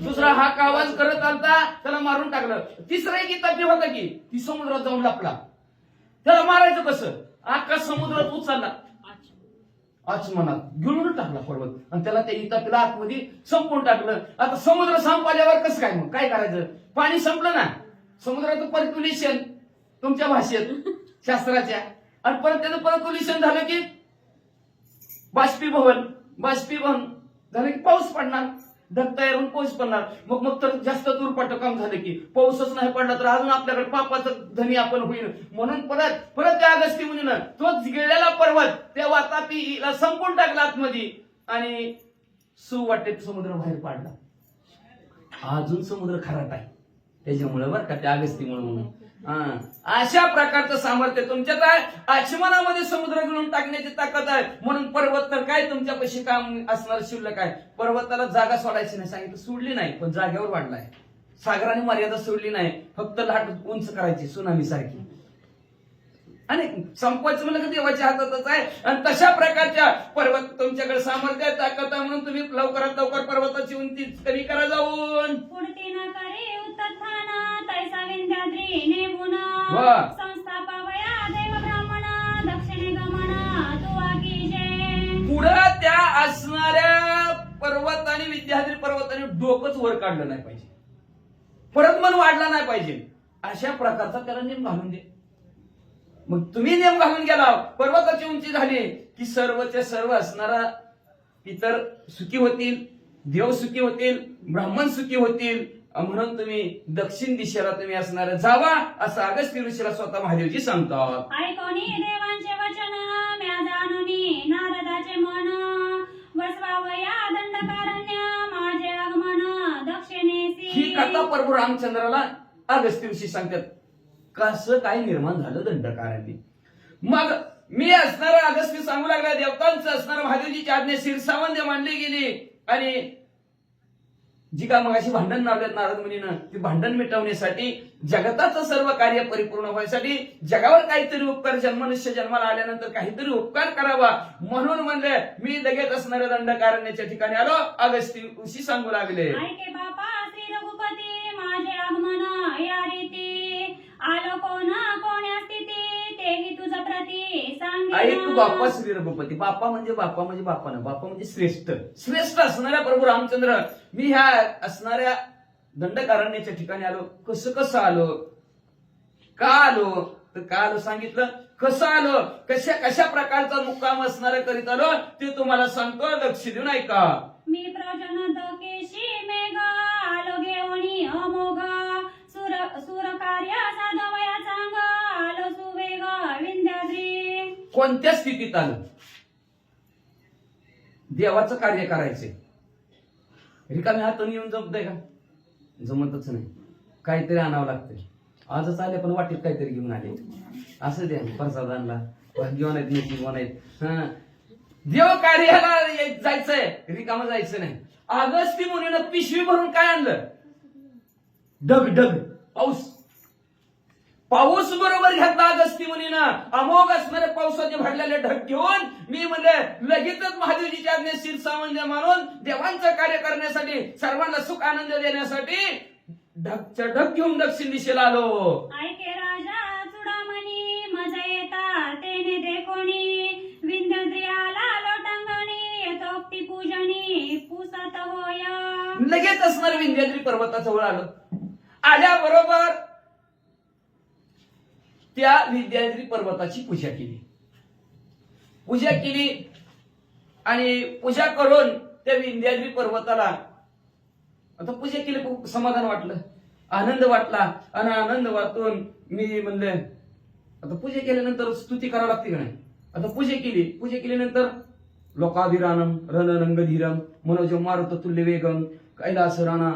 दुसरा हा आवाज करत आलता त्याला मारून टाकलं. तिसरा एक हितापी होता की ती समुद्रात जाऊन लपला. त्याला मारायचं कसं? आकाश समुद्रात उचलला, आचमनात गिळून टाकला पर्वत आणि त्याला त्या हितापीला आतमध्ये संपवून टाकलं. आता समुद्र संपल्यावर कसं काय? मग काय करायचं? पाणी संपलं ना, समुद्राचं पर्क्युलेशन तुमच्या भाषेत शास्त्राच्या, आणि परत त्याचं पर्क्युलेशन झालं की बाष्पीभवन झालं की पाऊस पडणार, ढग तयार होऊन पाऊस पडणार. मग तर जास्त दूरपाट काम झालं की पाऊसच नाही पडला तर अजून आपल्याकडे पापाचं धनी आपण होईल. म्हणून परत त्या अगस्ती मुनीनं तो गिळलेला पर्वत त्या वातापीला संपून टाकला आतमध्ये आणि सुवाटेत समुद्र बाहेर पाडला. अजून समुद्र खराट आहे त्याच्यामुळे बरं का, त्या अगस्तीमुळे. म्हणून अशा प्रकारचं सामर्थ्य तुमच्यात आहे. आचमनामध्ये समुद्र गिळून टाकण्याची ताकद आहे. म्हणून पर्वत तर काय तुमच्यापाशी काम असणार शिल्लक आहे. पर्वताला जागा सोडायची नाही सांगितलं, सोडली नाही पण जागेवर वाढलाय. सागराने मर्यादा सोडली नाही, फक्त लाट उंच करायची सुनामी सारखी. आणि संपवायचं म्हणलं की देवाच्या हातातच आहे. आणि तशा प्रकारच्या पर्वत तुमच्याकडे सामर्थ्य आहे, ताकद आहे. म्हणून तुम्ही लवकरात लवकर पर्वताची उंची कमी करा जाऊन. पुढती न करे उत्थान तैसा विंध्याद्री नेमुना वा. संस्थापवया देव ब्राह्मण दक्षिणे गमन तू आकीजे. पुढं त्या असणाऱ्या पर्वताने विद्यार्थी पर्वताने डोकंच वर काढलं नाही पाहिजे, परत मन वाढला नाही पाहिजे. अशा प्रकारचा त्याला नेम घालून दे. मग तुम्ही नेम घालून गेला, पर्वताची उंची झाली की सर्वच्या सर्व असणारा इतर सुखी होतील, देव सुखी होतील, ब्राह्मण सुखी होतील. म्हणून तुम्ही दक्षिण दिशेला तुम्ही असणारा जावा असं अगस्त्य ऋषीला स्वतः महादेवजी सांगतात. ऐकोनी देवांचे वचन म्या जाणुनी नारदाचे मन बसवावया दंडकारण्य माझे आगमन दक्षिणेसी. ही कथा प्रभू रामचंद्राला अगस्त्य ऋषी सांगतात कसं काय निर्माण झालं दंडकारण्य. मग मी असणारा अगस्त्य सांगू लागला, देवतांचं असणारं महादेवजीची आज्ञा शिरसावंद मांडली गेली. आणि जी का मग अशी भांडण लावल्यात नारद मुनीनं, ती भांडण मिटवण्यासाठी, जगताचं सर्व कार्य परिपूर्ण व्हायसाठी, जगावर काहीतरी उपकार, मनुष्य जन्माला आल्यानंतर काहीतरी उपकार करावा म्हणून म्हणले मी लगेच असणाऱ्या दंडकारण्याच्या ठिकाणी आलो. अगस्त्य ऋषी सांगू लागले, ऐके बापा श्री रघुपती माझे आगमन या रीती आलो कोण्या स्थिती तेही तुझ प्रती सांगे. ऐक बाप्पा श्री रघुपती. बाप्पा म्हणजे बाप्पानं, बाप्पा म्हणजे श्रेष्ठ असणाऱ्या प्रभू रामचंद्र, मी ह्या असणाऱ्या दंडकारण्याच्या ठिकाणी आलो. कसं आलो, का आलो तर का आलो सांगितलं. कसं आलो, कशा प्रकारचा मुक्काम असणाऱ्या करीत आलो ते तुम्हाला सांगतो, लक्ष देऊन ऐका. मी प्रजन दकेशी मेघ आलो घेऊनी अमोघ सुर कार्य साधवया चांग आलो सुवेग विंध्याद्री. कोणत्या स्थितीत आलं? देवाचं कार्य करायचंय. रिकामी हातून येऊन जमतंय का? जमतच नाही. काहीतरी आणावं लागतंय. आजच आले पण वाटेत काहीतरी घेऊन आले. असं द्या प्रसाद आणला, घेऊन आहेत, मेथी घेऊन आहेत. देव कार्याला जायचंय, रिकामं जायचं नाही. अगस्त्य मुनीनं पिशवी भरून काय आणलं? ढग पाऊस बरोबर घेतला अगस्त्य मुनीनं. अमोघ असणारे पावसाचे भरलेले ढग घेऊन मी म्हणले लगेचच महादेवजीची आज्ञा शिरसावंद मानून देवांचं कार्य करण्यासाठी, सर्वांना सुख आनंद देण्यासाठी ढग घेऊन दक्षिण दिशेला आलो. ऐके राजा चुडामणी मजा येता तेने देखोनी विंध्याद्री आला लोटांगणी येतोक्ती पूजनी पुसत होया. लगेच असणारे विंध्याद्री पर्वताजवळ आलो. आल्याबरोबर त्या विंध्याद्री पर्वताची पूजा केली आणि पूजा करून त्या विंध्याद्री पर्वताला आता पूजा केली, खूप समाधान वाटलं. आनंद वाटला आणि आनंद वाटून मी म्हणले आता पूजे केल्यानंतर स्तुती करावी लागते का नाही. आता पूजे केल्यानंतर लोकाभिरानम रणरंगधीरम मनोज मारुत तुल्य वेगम कैलास राणा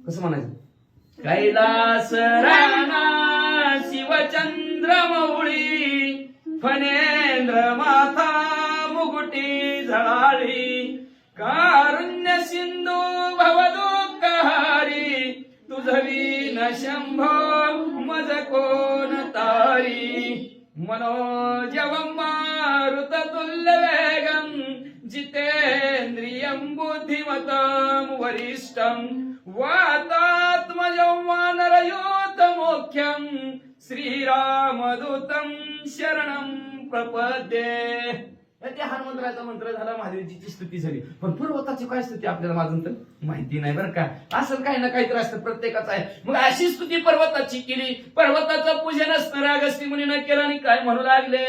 कसं म्हणायचं, कैलास राणा शिवचंद्र मौळी फणेंद्र माथा मुकुटी झळाळी कारुण्य सिंधू भवदुःखहारी तुझवी न शंभो मज कोण तारी मनोजवं मारुत तुल्य वेगं जितेंद्रियं बुद्धिमतं वरिष्ठं वातात्मजं वानरयूतमोख्यं श्रीरामदूतं शरणं प्रपद्ये. त्या हनुमंतराचा मंत्र झाला, महादेवजीची स्तुती झाली. पण पर्वताची काय स्तुती आपल्याला माझून तर माहिती नाही बरं का. असं काही ना काहीतरी असतं प्रत्येकाचं आहे. मग अशी स्तुती पर्वताची केली. पर्वताचं पूजन असणाऱ्या अगस्ती मुनीनं केलं आणि काय म्हणू लागले,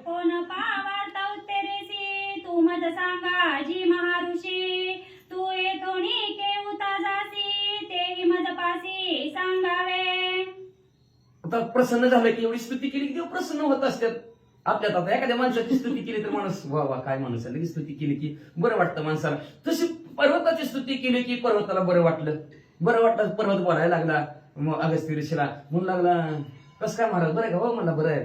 कोण पावार्ता उत्तरेसी तू मज सांगा जी महाऋषी तू येथोनी केऊता जासी तेही मज पासी सांगावे. आता प्रसन्न झालं की एवढी स्तुती केली की देव प्रसन्न होत असतात आपल्यात. आता एखाद्या माणसाची स्तुती केली तर माणूस वा वा काय माणूस आहे, लगेच स्तुती केली की बरं वाटतं माणसाला. तशी पर्वताची स्तुती केली की पर्वताला बरं वाटलं. पर्वत बोलायला लागला. मग अगस्त्य ऋषीला म्हणू लागला, कस काय महाराज बरं आहे का. हो म्हणला बरं आहे.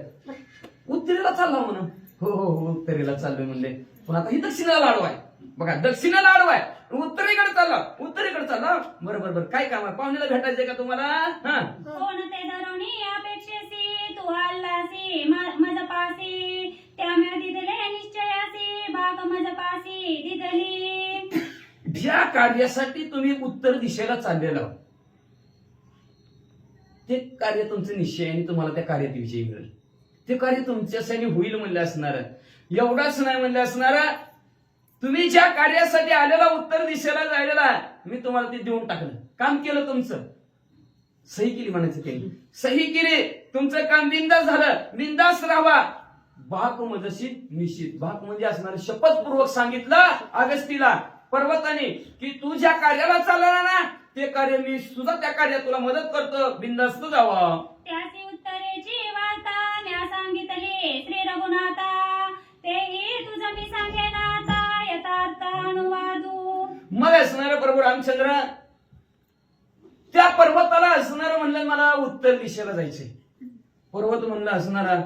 उत्तरेला चालला म्हणून. हो हो हो उत्तरेला चाललोय म्हणले. पण आता ही दक्षिणेला लाडू आहे बघा, दक्षिणेला लाडू आहे, उत्तरेकडे चालला. बरं काय काम आहे, पाहुण्याला भेटायचंय का तुम्हाला. हा कोण ते धरणी अपेक्षेसी तू हल्लासी मज पासी त्यामुळे दिदले निश्चयासी बाग मज पासी दिदली. ज्या कार्यासाठी तुम्ही उत्तर दिशेला चाललेला आहात, ते कार्य तुमचं निश्चय आणि तुम्हाला त्या कार्यात विजय मिळेल. ते कार्य तुमच्यासाठी होईल म्हणलं असणार. एवढाच नाही म्हणलं असणार, तुम्ही ज्या कार्यासाठी आलेला उत्तर दिशेला जायला मी तुम्हाला ते देऊन टाकलं. काम केलं तुमचं, सही केली म्हणायचं त्यांनी. सही केली, तुमचं काम बिंदास झालं. बिंदास राहावा. बाक मजशी निश्चित. बाक म्हणजे असणार शपथपूर्वक सांगितलं अगस्तीला पर्वताने की तू ज्या कार्याला चालला ना ते कार्य मी सुद्धा त्या कार्यात तुला मदत करतो. बिंदास्त जावा. त्याची उत्तरेची वार्ता म्या सांगितली श्री रघुनाथा तेही तुझं मी सांगेन आता यथार्थ अनुवादू. मग असणार प्रभू रामचंद्र त्या पर्वताला असणार म्हणलं मला उत्तर दिशेला जायचंय. पर्वत म्हणलं असणारा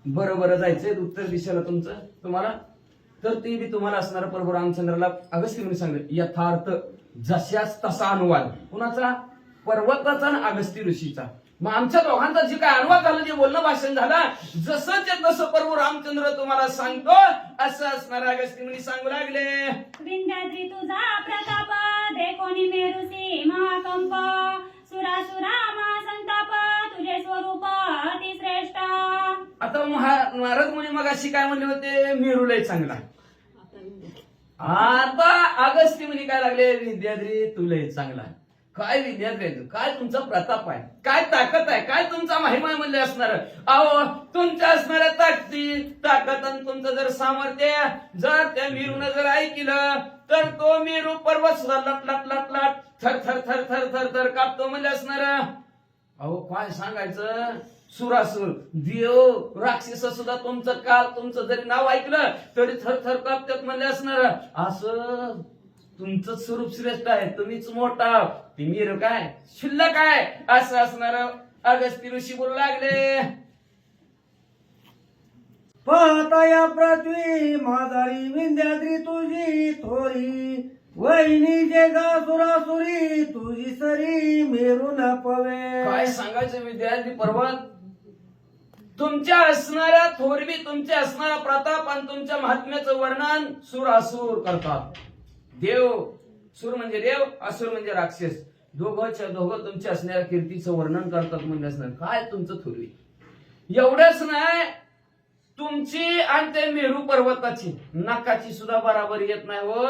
बरं जायचंय उत्तर दिशेला तुम्हाला. तर ते बी तुम्हाला असणारा प्रभू रामचंद्राला अगस्त्य मुनी सांगितलं यथार्थ जशाच तसा अनुवाद. कुणाचा, पर्वताचा आणि अगस्त्य ऋषीचा. मग आमच्या दोघांचा जे काय अनुवाद झाला, जे बोलणं भाषण झालं, जसंच तसं प्रभू रामचंद्र तुम्हाला सांगतो असं असणार अगस्त्य मुनी सांगू लागले. विंध्याद्री तुझा प्रताप देखोनी मेरुसी महाकंप सुरासुरा महासंताप तुझे स्वरूप अतिश्रेष्ठ. आता नारद मुनी मग अशी काय म्हणले होते, मेरूलय चांगला. आता अगस्त्य मुनी काय लागले, विद्याद्री तुलय चांगला. काय विद्याद्री, काय तुमचा प्रताप आहे, काय ताकद आहे, काय तुमचा महिमा आहे म्हणले असणार. अहो तुमच्या असणाऱ्या ताकद आणि तुमचं जर सामर्थ्य जर त्या मेरूनं जर ऐकलं तर तो मेरू पर्वत सुद्धा लट थर थर थर थर थर थर कापतो म्हणले असणार. अहो काय सांगायचं, सुरासुर देव राक्षस सुद्धा तुमचं जरी नाव ऐकलं तरी थर थर कापतात म्हणले असणार. असं तुमचं स्वरूप श्रेष्ठ आहे, तुम्हीच मोठा, ती मीर काय शिल्लक आहे असं असणार. अगस्त्य ऋषी बोलू लागले. पाहता या पृथ्वी मादारी विंध्याद्री तुझी थोरी वहिनी जे सुरासुरी तुझी सरी मेरू न पवे. काय सांगायचं विद्यार्थी पर्वत, तुमच्या असणाऱ्या थोरवी, तुमच्या असणारा प्रताप आणि तुमच्या महात्म्याचं वर्णन सुरासुर करतात. देव, सुर म्हणजे देव, असुर म्हणजे राक्षस, दोघं तुमच्या असणाऱ्या कीर्तीचं वर्णन करतात म्हणजे असणार. काय तुमचं थोरवी. एवढंच नाही, तुमची आणि ते मेरू पर्वताची नाकाची सुद्धा बराबर येत नाही हो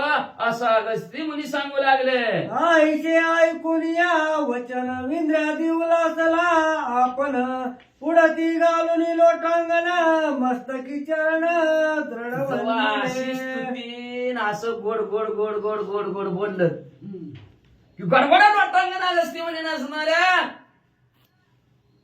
असं अगस्त्य मुनी सांगू लागले. आईचे ऐकून या वचन विंध्यादी उलासला आपण पुढती घालून लोटांगण मस्तकी चरण दृढ अशी स्तुती असं गोड गोड गोड गोड गोड गोड बोललं. की गडबडात वाटांगण अगस्ती म्हणे नसणाऱ्या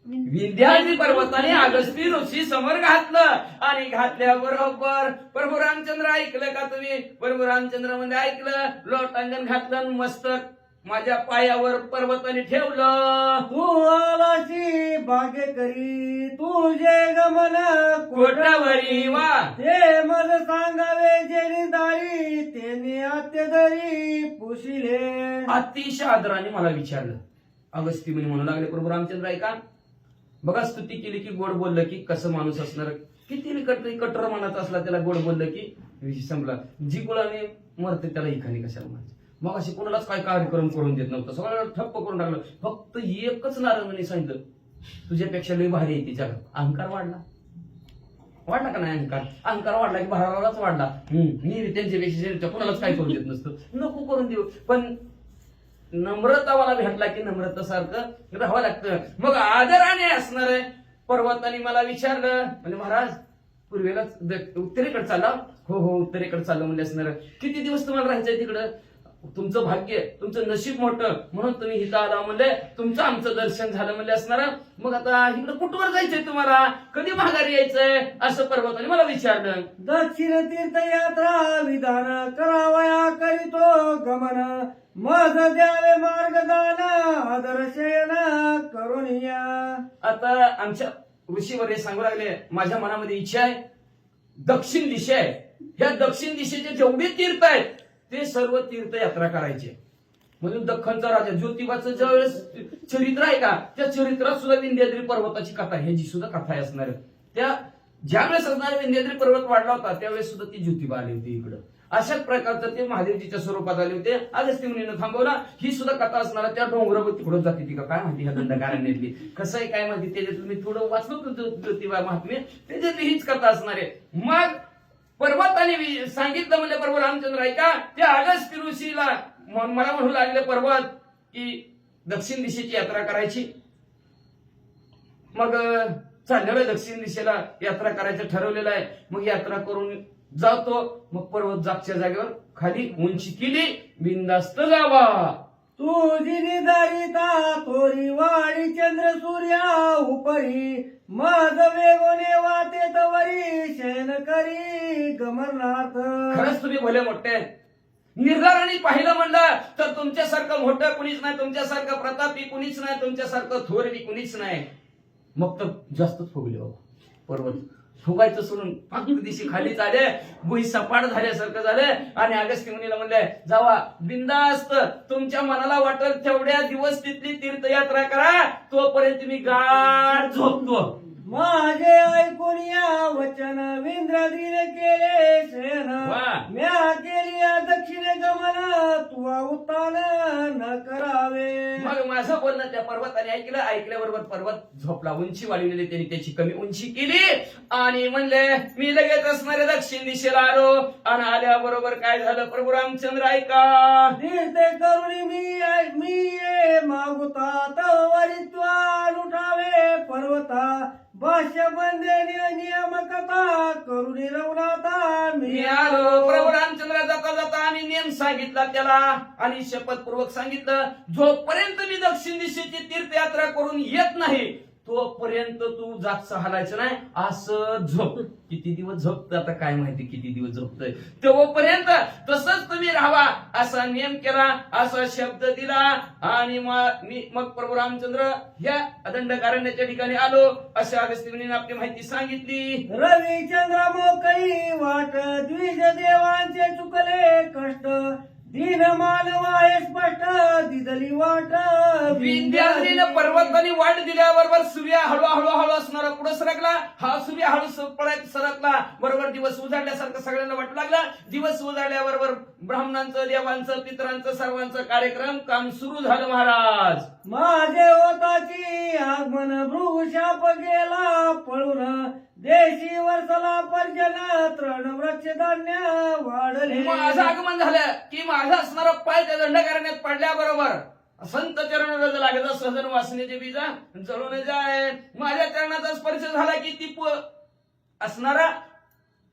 विंध्याद्री पर्वताने अगस्ती ऋषी समोर घातलं आणि घातल्याबरोबर प्रभू रामचंद्र ऐकलं का तुम्ही? प्रभू रामचंद्र म्हणजे ऐकलं, लोटांगण घातलं आणि मस्तक माझ्या पायावर पर्वताने ठेवलं. तू आलाशी बागे करी तुझे गमन कोटावरी वा ते मज सांगावे जेनी दारी तेने अत्यदरी पुशिले. अतिशय आदराने मला विचारलं. अगस्ती म्हणे म्हणू लागले प्रभू रामचंद्र ऐका, बघा स्तुती केली की गोड बोललं की कसं माणूस असणार, किती कट्टर मनात असला त्याला गोड बोललं की विषय संपला. जी कुळाने मरते त्याला एकाने कशाला मारायचं. मग अशी कोणालाच काय कार्यक्रम करून देत नव्हतं, सगळं ठप्प करून टाकलं. फक्त एकच नारदाने सांगितलं, तुझ्यापेक्षा लई भारी आहे तिच्या. अहंकार वाढला का नाही? अहंकार वाढला की भारालाच वाढला. मी त्यांच्यापेक्षा कोणालाच काय करून देत नसतं, नको करून देऊ. पण नम्रता मला भेटला की नम्रता सारखं राहावं लागतं. मग आदराने असणार आहे. पर्वताने मला विचारलं, म्हणजे महाराज पूर्वेलाच उत्तरेकडे चालला? हो उत्तरेकडे चाललं म्हणजे असणार. किती दिवस तुम्हाला राहायचंय तिकडं? तुमचं भाग्य, तुमचं नशीब मोठं म्हणून तुम्ही इथं आला म्हणले, तुमचं आमचं दर्शन झालं म्हणले असणार. मग आता इकडं कुठवर जायचंय तुम्हाला? कधी माघारी यायचंय? असं पर्वताने मला विचारलं. दक्षिण तीर्थयात्रा विधान करावया करीतो गमन मज द्यावे मार्गदान आदर्शयन करून या. आता आमच्या ऋषीवर सांगू लागले, माझ्या मनामध्ये इच्छा आहे, दक्षिण दिशा आहे, ह्या दक्षिण दिशेचे जेवढे तीर्थ आहेत ते सर्व तीर्थयात्रा करायचे. म्हणून दख्खनचा राजा ज्योतिबाचं ज्यावेळेस चरित्र आहे का, त्या चरित्रात सुद्धा विंध्याद्री पर्वताची कथा, ह्याची सुद्धा कथा आहे असणार. त्या ज्यावेळेस असणारे विंध्याद्री पर्वत वाढला होता त्यावेळेस सुद्धा ती ज्योतिबा आली होती इकडं. अशाच प्रकारचं ते महादेवजीच्या स्वरूपात आले होते. अगस्ती मुनीनं थांबवला. ही सुद्धा कथा असणार. त्या डोंगरावर तिकडं जाते ती का काय माहिती ह्या दंडकारण्यातली कसं आहे काय माहिती, त्याच्यात मी थोडं वाचलो ज्योतिबा महात्म्य, त्याच्यातली हीच कथा असणार आहे. मग पर्वताने सांगितलं म्हणजे प्रभू रामचंद्र ऐका, त्या अगस्ती ऋषीला मला म्हणू लागले पर्वत की दक्षिण दिशेची यात्रा करायची. मग चाललेलं दक्षिण दिशेला यात्रा करायचं ठरवलेलं आहे. मग यात्रा करून जातो. मग पर्वत जागच्या जागेवर खाली उंची केली, बिंदास्त जावा. तुझी निधारिता तोरी वाडी चंद्र सूर्या उपरी मज वेगोने वाते तवरी शयन करी गमनार्थ. खरंच तुम्ही भले मोठे आहेत. निर्धाराने पाहिलं म्हणलं तर तुमच्यासारखं मोठं कुणीच नाही, तुमच्यासारखं प्रतापी कुणीच नाही, तुमच्यासारखं थोरवी कुणीच नाही. मग तर जास्तच फुगले बाबा. पर्वत फुगायचं सोडून पाक दिशी खाली आले, भुई सपाट झाल्यासारखं झालं. आणि अगस्ती मुनीला म्हणले, जावा बिंदास्त, तुमच्या मनाला वाटल तेवढ्या दिवस तिथली तीर्थयात्रा करा, तोपर्यंत मी गाढ झोपतो. माझे ऐकून या वचन विंद्रादीने केले शयन म्या केली दक्षिण गमन तुवा उत्तान न करावे. मग माझं बोलणं त्या पर्वताने ऐकल्याबरोबर पर्वत झोपला. उंची वाढवलेली त्यांनी त्याची कमी उंची केली आणि म्हणले मी लगेच असणाऱ्या दक्षिण दिशेला आलो. आणि आल्याबरोबर काय झालं प्रभू रामचंद्र ऐका, तीर्थे करुणी मी मागुता तवरित्वा लुटावे पर्वता भाष्य बंदे नियम कथा करुणी रवनाथा मी आलो. प्रभू रामचंद्र जाता जाता आणि नियम सांगितला त्याला आणि शपथपूर्वक सांगितलं, जोपर्यंत मी दक्षिण दिशेची तीर्थयात्रा करून येत नाही तोपर्यंत तू जागचं हलायचं नाही, असं झोप. किती दिवस झोपत आता काय माहिती, किती दिवस झोपतोय. तोपर्यंत तसंच तुम्ही राहावा असा नियम केला, असा शब्द दिला. आणि मग प्रभू रामचंद्र ह्या दंडकारण्याच्या ठिकाणी आलो. अशा अगस्ती मुनीने आपली माहिती सांगितली. रविचंद्र मोकळी वाट द्विज देवांचे चुकले कष्ट दीन मानवा हे स्पष्ट दिदली वाट. विंध्याद्रीनं पर्वताने वाट दिल्याबरोबर सूर्य हळू असणारा पुढे सरकला. हा सूर्य हळू सरकला बरोबर दिवस उजाडल्यासारखं सगळ्यांना वाटू लागला. दिवस उजाडल्याबरोबर ब्राह्मणांचं, देवांचं, पितरांचं सर्वांचं कार्यक्रम काम सुरू झालं. महाराज माझे होताची आगमन भृशाप गेला पळून देशी वर्षला पर्जन तृण वृक्ष धान्य वाढले. माझं आगमन झालं की माझा असणारा पाय त्या दंडकारण्यात पडल्याबरोबर संत चरण रज लागत सजन वासनेचे बीजा जळून जाय. माझ्या चरणाचा स्पर्श झाला की ती असणारा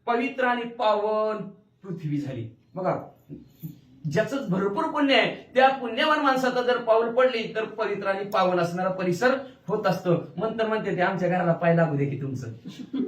पवित्र आणि पावन पृथ्वी झाली. बघा ज्याचं भरपूर पुण्य आहे त्या पुण्यवान माणसाचा जर पाऊल पडली तर पवित्र आणि पावन असणारा परिसर होत असतो. म्हणते ते आमच्या घराला पाय लागू दे की तुमचं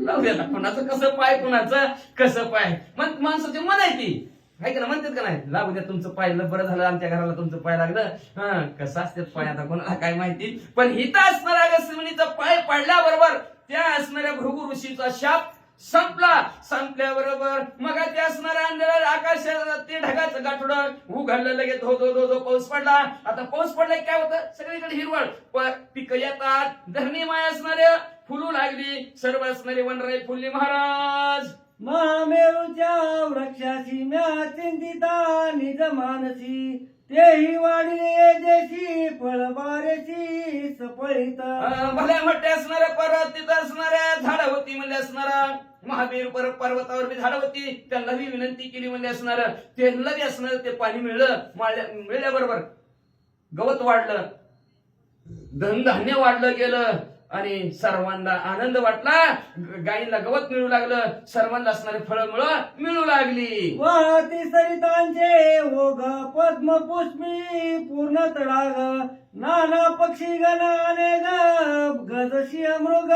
लागू द्या, कुणाचं कसं पाय कुणाचं कसं पाय माणसाची मन आहे ती आहे का ना, म्हणतात का नाही लागू द्या तुमचं पाय, बरं झालं आमच्या घराला तुमचं पाय लागलं. हा कसं असतात पाय आता कोणाला काय माहिती, पण हिथं असणाऱ्या अगस्त्यमुनीचा पाय पडल्याबरोबर त्या असणाऱ्या भृगु ऋषीचा शाप संपल्याबरोबर मग ते असणाऱ्या अंधारात आकाशात ते ढगाचं गाठोडं उघडलं, लगेच धो धो धो धो पाऊस पडला. आता पाऊस पडला काय होतं, सगळीकडे हिरवळ पिकं येतात, धरणी माय असणाऱ्या फुलू लागली, सर्व असणारे वनराई फुलली. महाराज महामेरूच्या वृक्षाची म्या चिंतिता निज मानसी, तेही वाढले देशी फळबारेची सपळीत. भल्या मोठ्या असणाऱ्या पर्वत तिथं असणाऱ्या झाडं होती म्हणजे असणारा महावीर पर्वतावर बी झाडं होती, त्यांना बी विनंती केली म्हणजे असणार, त्यांना बी असणार ते पाणी मिळलं, मिळल्याबरोबर गवत वाढलं, धनधान्य वाढलं गेलं आणि सर्वांना आनंद वाटला. गायीला गवत मिळू लागलं, सर्वांना असणारी फळं मिळू लागली. वाहती सरितांचे ओघ पद्म पुष्पी पूर्ण तडाग, नाना पक्षी गण अनेक गजशी मृग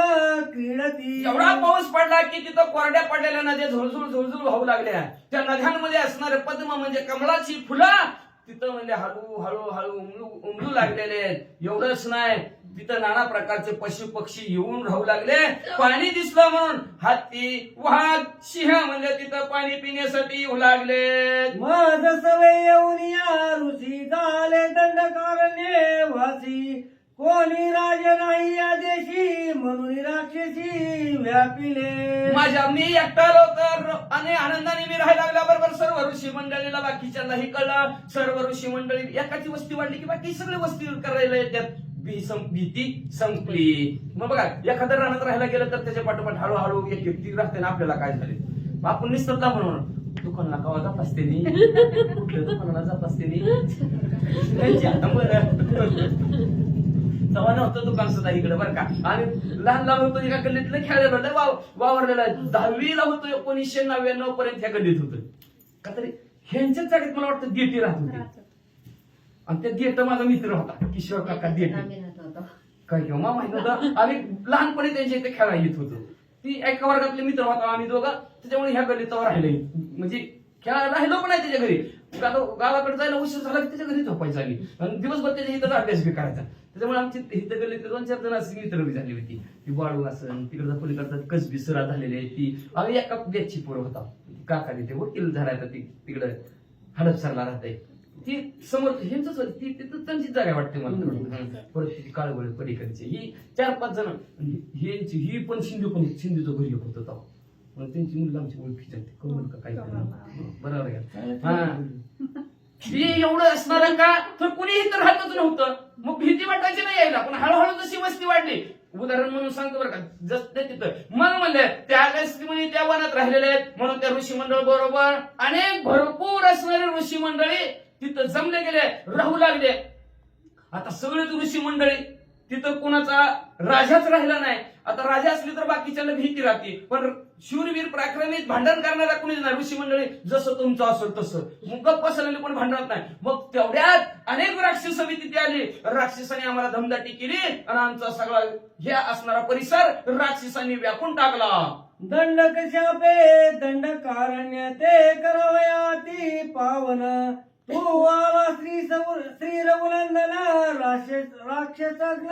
क्रीडती. एवढा पाऊस पडला की तिथं कोरड्या पडलेल्या नद्या झुळझुळ झुळझुळ वाहू लागल्या. त्या नद्यांमध्ये असणारे पद्म म्हणजे कमळाची फुलं तिथं म्हणजे हळू उमलू लागलेले आहेत. एवढंच नाही, तिथं नाना प्रकारचे पशु पक्षी येऊन राहू लागले. पाणी दिसलं म्हणून हत्ती वाघ सिंह म्हणजे तिथं पाणी पिण्यासाठी येऊ लागले. माझ सवय येऊन या ऋषी झाले दंडकारण्य वासी, कोणी राजे नाही या देशी म्हणून राक्षसी व्यापिले. माझ्या मी एकटालो तर आणि आनंदाने मी राहायला लागल्याबरोबर सर्व ऋषी मंडळीला बाकीच्यांनाही कळलं. सर्व ऋषी मंडळी एकाची वस्ती वाढली की बाकी सगळे वस्ती करायला येतात. भीती संपली. मग बघा एखाद्या रानात राहायला गेलं तर त्याच्या पाठोपाठ हळूहळू एक व्यक्ती राहते ना, आपल्याला काय झाले आपण निसतला म्हणून दुकानला कवा जात असते कुठल्या दुकानाला जात असते तेव्हा नव्हतं दुकान सुद्धा इकडे बरं का. आणि लहान लहान होतो एका गल्लीतलं खेळायला वावरलेला 10वीला होतो 1999 पर्यंत ह्या गल्लीत होतं का तरी. ह्यांच्याच जागेत मला वाटतं गेटी राहत होती आणि त्या गेट माझा मित्र होता किशोर काका गेट काय किंवा मा माहित होतं. आम्ही लहानपणी त्यांच्या इथे खेळायला येत होतो. ती एका वर्गातले मित्र होता आम्ही दोघं, त्याच्यामुळे ह्या गल्लीत राहिले म्हणजे खेळायला राहिलो पण आहे त्याच्या घरी. गावाकडे जायला उशीर झाला की त्याच्या घरी झोपायची झाली आणि दिवसभर त्याच्या इथं अभ्यास बी करायचा. त्याच्यामुळे आमची इथं गल्लीत 2-4 जण अशी मित्र बी झाली होती. ती बाळू असन तिकडचा पलीकडचा कसबी सुरा झालेली आहे. ती आम्ही एका बेची पोरं होता. काका तिथे वकील झाला ती तिकडं हडपसरला राहते. ती समोर ह्यांच ती तिथं त्यांचीच जागा वाटते मला. परत ती काळवळ पलीकडची ही 4-5 जण. ही पण शिंदेचं घरी होत होता. त्यांची मुलं आमची ओळखी जाते कमल का काही बरोबर आहे. ही एवढं असणार का तर कुणी इथं राहतच नव्हतं. मग भीती वाटायची नाही यायला, पण हळूहळू जशी वस्ती वाढली. उदाहरण म्हणून सांगतो बरं का, जसं तिथं मग म्हणले त्या अगस्त्यमुनी त्या वनात राहिलेले आहेत म्हणून त्या ऋषी मंडळ बरोबर अनेक भरपूर असणारे ऋषी मंडळी तिथं जमले गेले, राहू लागले. आता सगळेच ऋषी मंडळी तिथं कोणाचा राजाच राहिला नाही. आता राजा असली तर बाकीच्याला भीती राहते, पण शूरवीर पराक्रमी भांडण करणारा कोणी नाही. ऋषी मंडळी जसं तुमचं असेल तसं मग गप्प बसलेले पण भांडणात नाही. मग तेवढ्यात अनेक राक्षस तिथे आली. राक्षसांनी आम्हाला धमदाटी केली आणि आमचा सगळा हे असणारा परिसर राक्षसांनी व्यापून टाकला. दंडक शापे दंडकारण्य ते करावयाती पावन, तू आला श्री रघुनंदन राक्षसग्न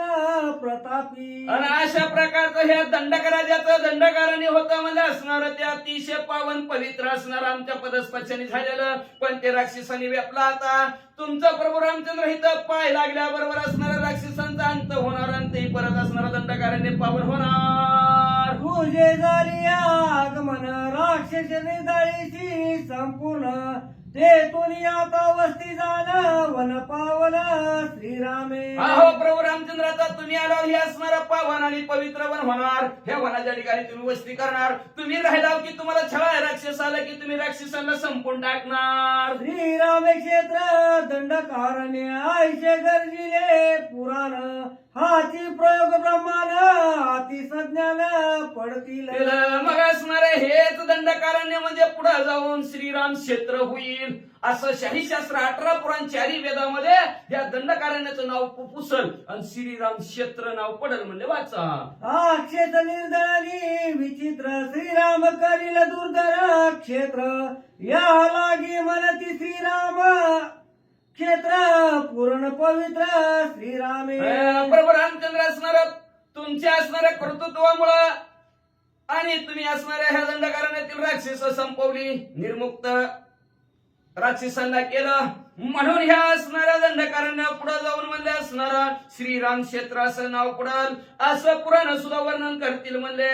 प्रतापी. आणि अशा प्रकारचं हे दंडक राजाचं दंडकारणी होतं म्हणजे असणार ते अतिशय पावन पवित्र असणार आमच्या पदस्पर्शाने झालेलं. पण ते राक्षसांनी व्यापला. आता तुमचा प्रभू रामचंद्र इथं पाय लागल्याबरोबर असणारा राक्षसांचा अंत होणार आणि ते परत असणारा दंडकारण्य पावन होणार. तुझे झाली आगमन राक्षस निदाळीची संपूर्ण, ते तुनी आता वस्ती जाण वन पावन श्रीरामे. अहो प्रभू रामचंद्राचा तुम्ही आला हे असणारा पावन आणि पवित्र वन होणार. ह्या वनाच्या ठिकाणी तुम्ही वस्ती करणार. तुम्ही राहिला की तुम्हाला छळा राक्षस आला की तुम्ही राक्षसांना संपून टाकणार. श्रीरामे क्षेत्र दंडकारण्य आयशे गरजिले पुराण, हाती प्रयोग ब्रह्मांड हाती संज्ञान पडतील. मग असणारे हेच दंडकारण्य म्हणजे पुढे जाऊन श्रीराम क्षेत्र होईल असं शाहीशास्त्र 18 पुराण 4 वेदामध्ये या दंडकारण्याचं नाव पुसल आणि श्रीराम क्षेत्र नाव पडल म्हणजे वाचा. अक्षेत निर्दळी विचित्र श्रीराम करील दुर्धर क्षेत्र या लागी म्हणती श्रीराम क्षेत्र पूर्ण पवित्र श्रीरामे. प्रभू रामचंद्र असणार तुमच्या असणाऱ्या कर्तृत्वामुळं आणि तुम्ही असणाऱ्या ह्या दंडकारण्यातील राक्षस संपवली, निर्मुक्त राक्षसांना केलं म्हणून ह्या असणाऱ्या दंडकारण्या पुढे जाऊन म्हणले असणारा श्रीराम क्षेत्र असं नाव पडल असं पुराण सुद्धा वर्णन करतील म्हणले.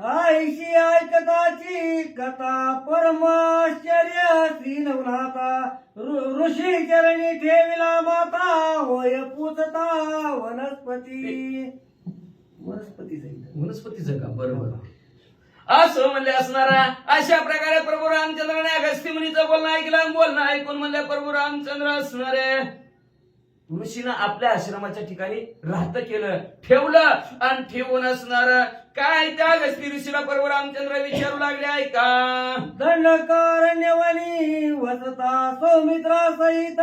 आईशी ऐकताची कथा परमाश्चर्य श्री नवनाथा ऋषी चरणी ठेविला माता होय पूजता वनस्पती. वनस्पतीचं का बरोबर असं म्हणले असणारा. अशा प्रकारे प्रभू रामचंद्राने अगस्त्य मुनीचं बोलणं ऐकलं, बोलणं ऐकून म्हणले प्रभू रामचंद्र असणारे ऋषीनं आपल्या आश्रमाच्या ठिकाणी राहत केलं, ठेवलं आणि ठेवून असणार काय त्या अगस्त्य ऋषीला प्रभू रामचंद्र विचारू लागले ऐका. दंडकारण्यवनी वसता सौमित्रा सहित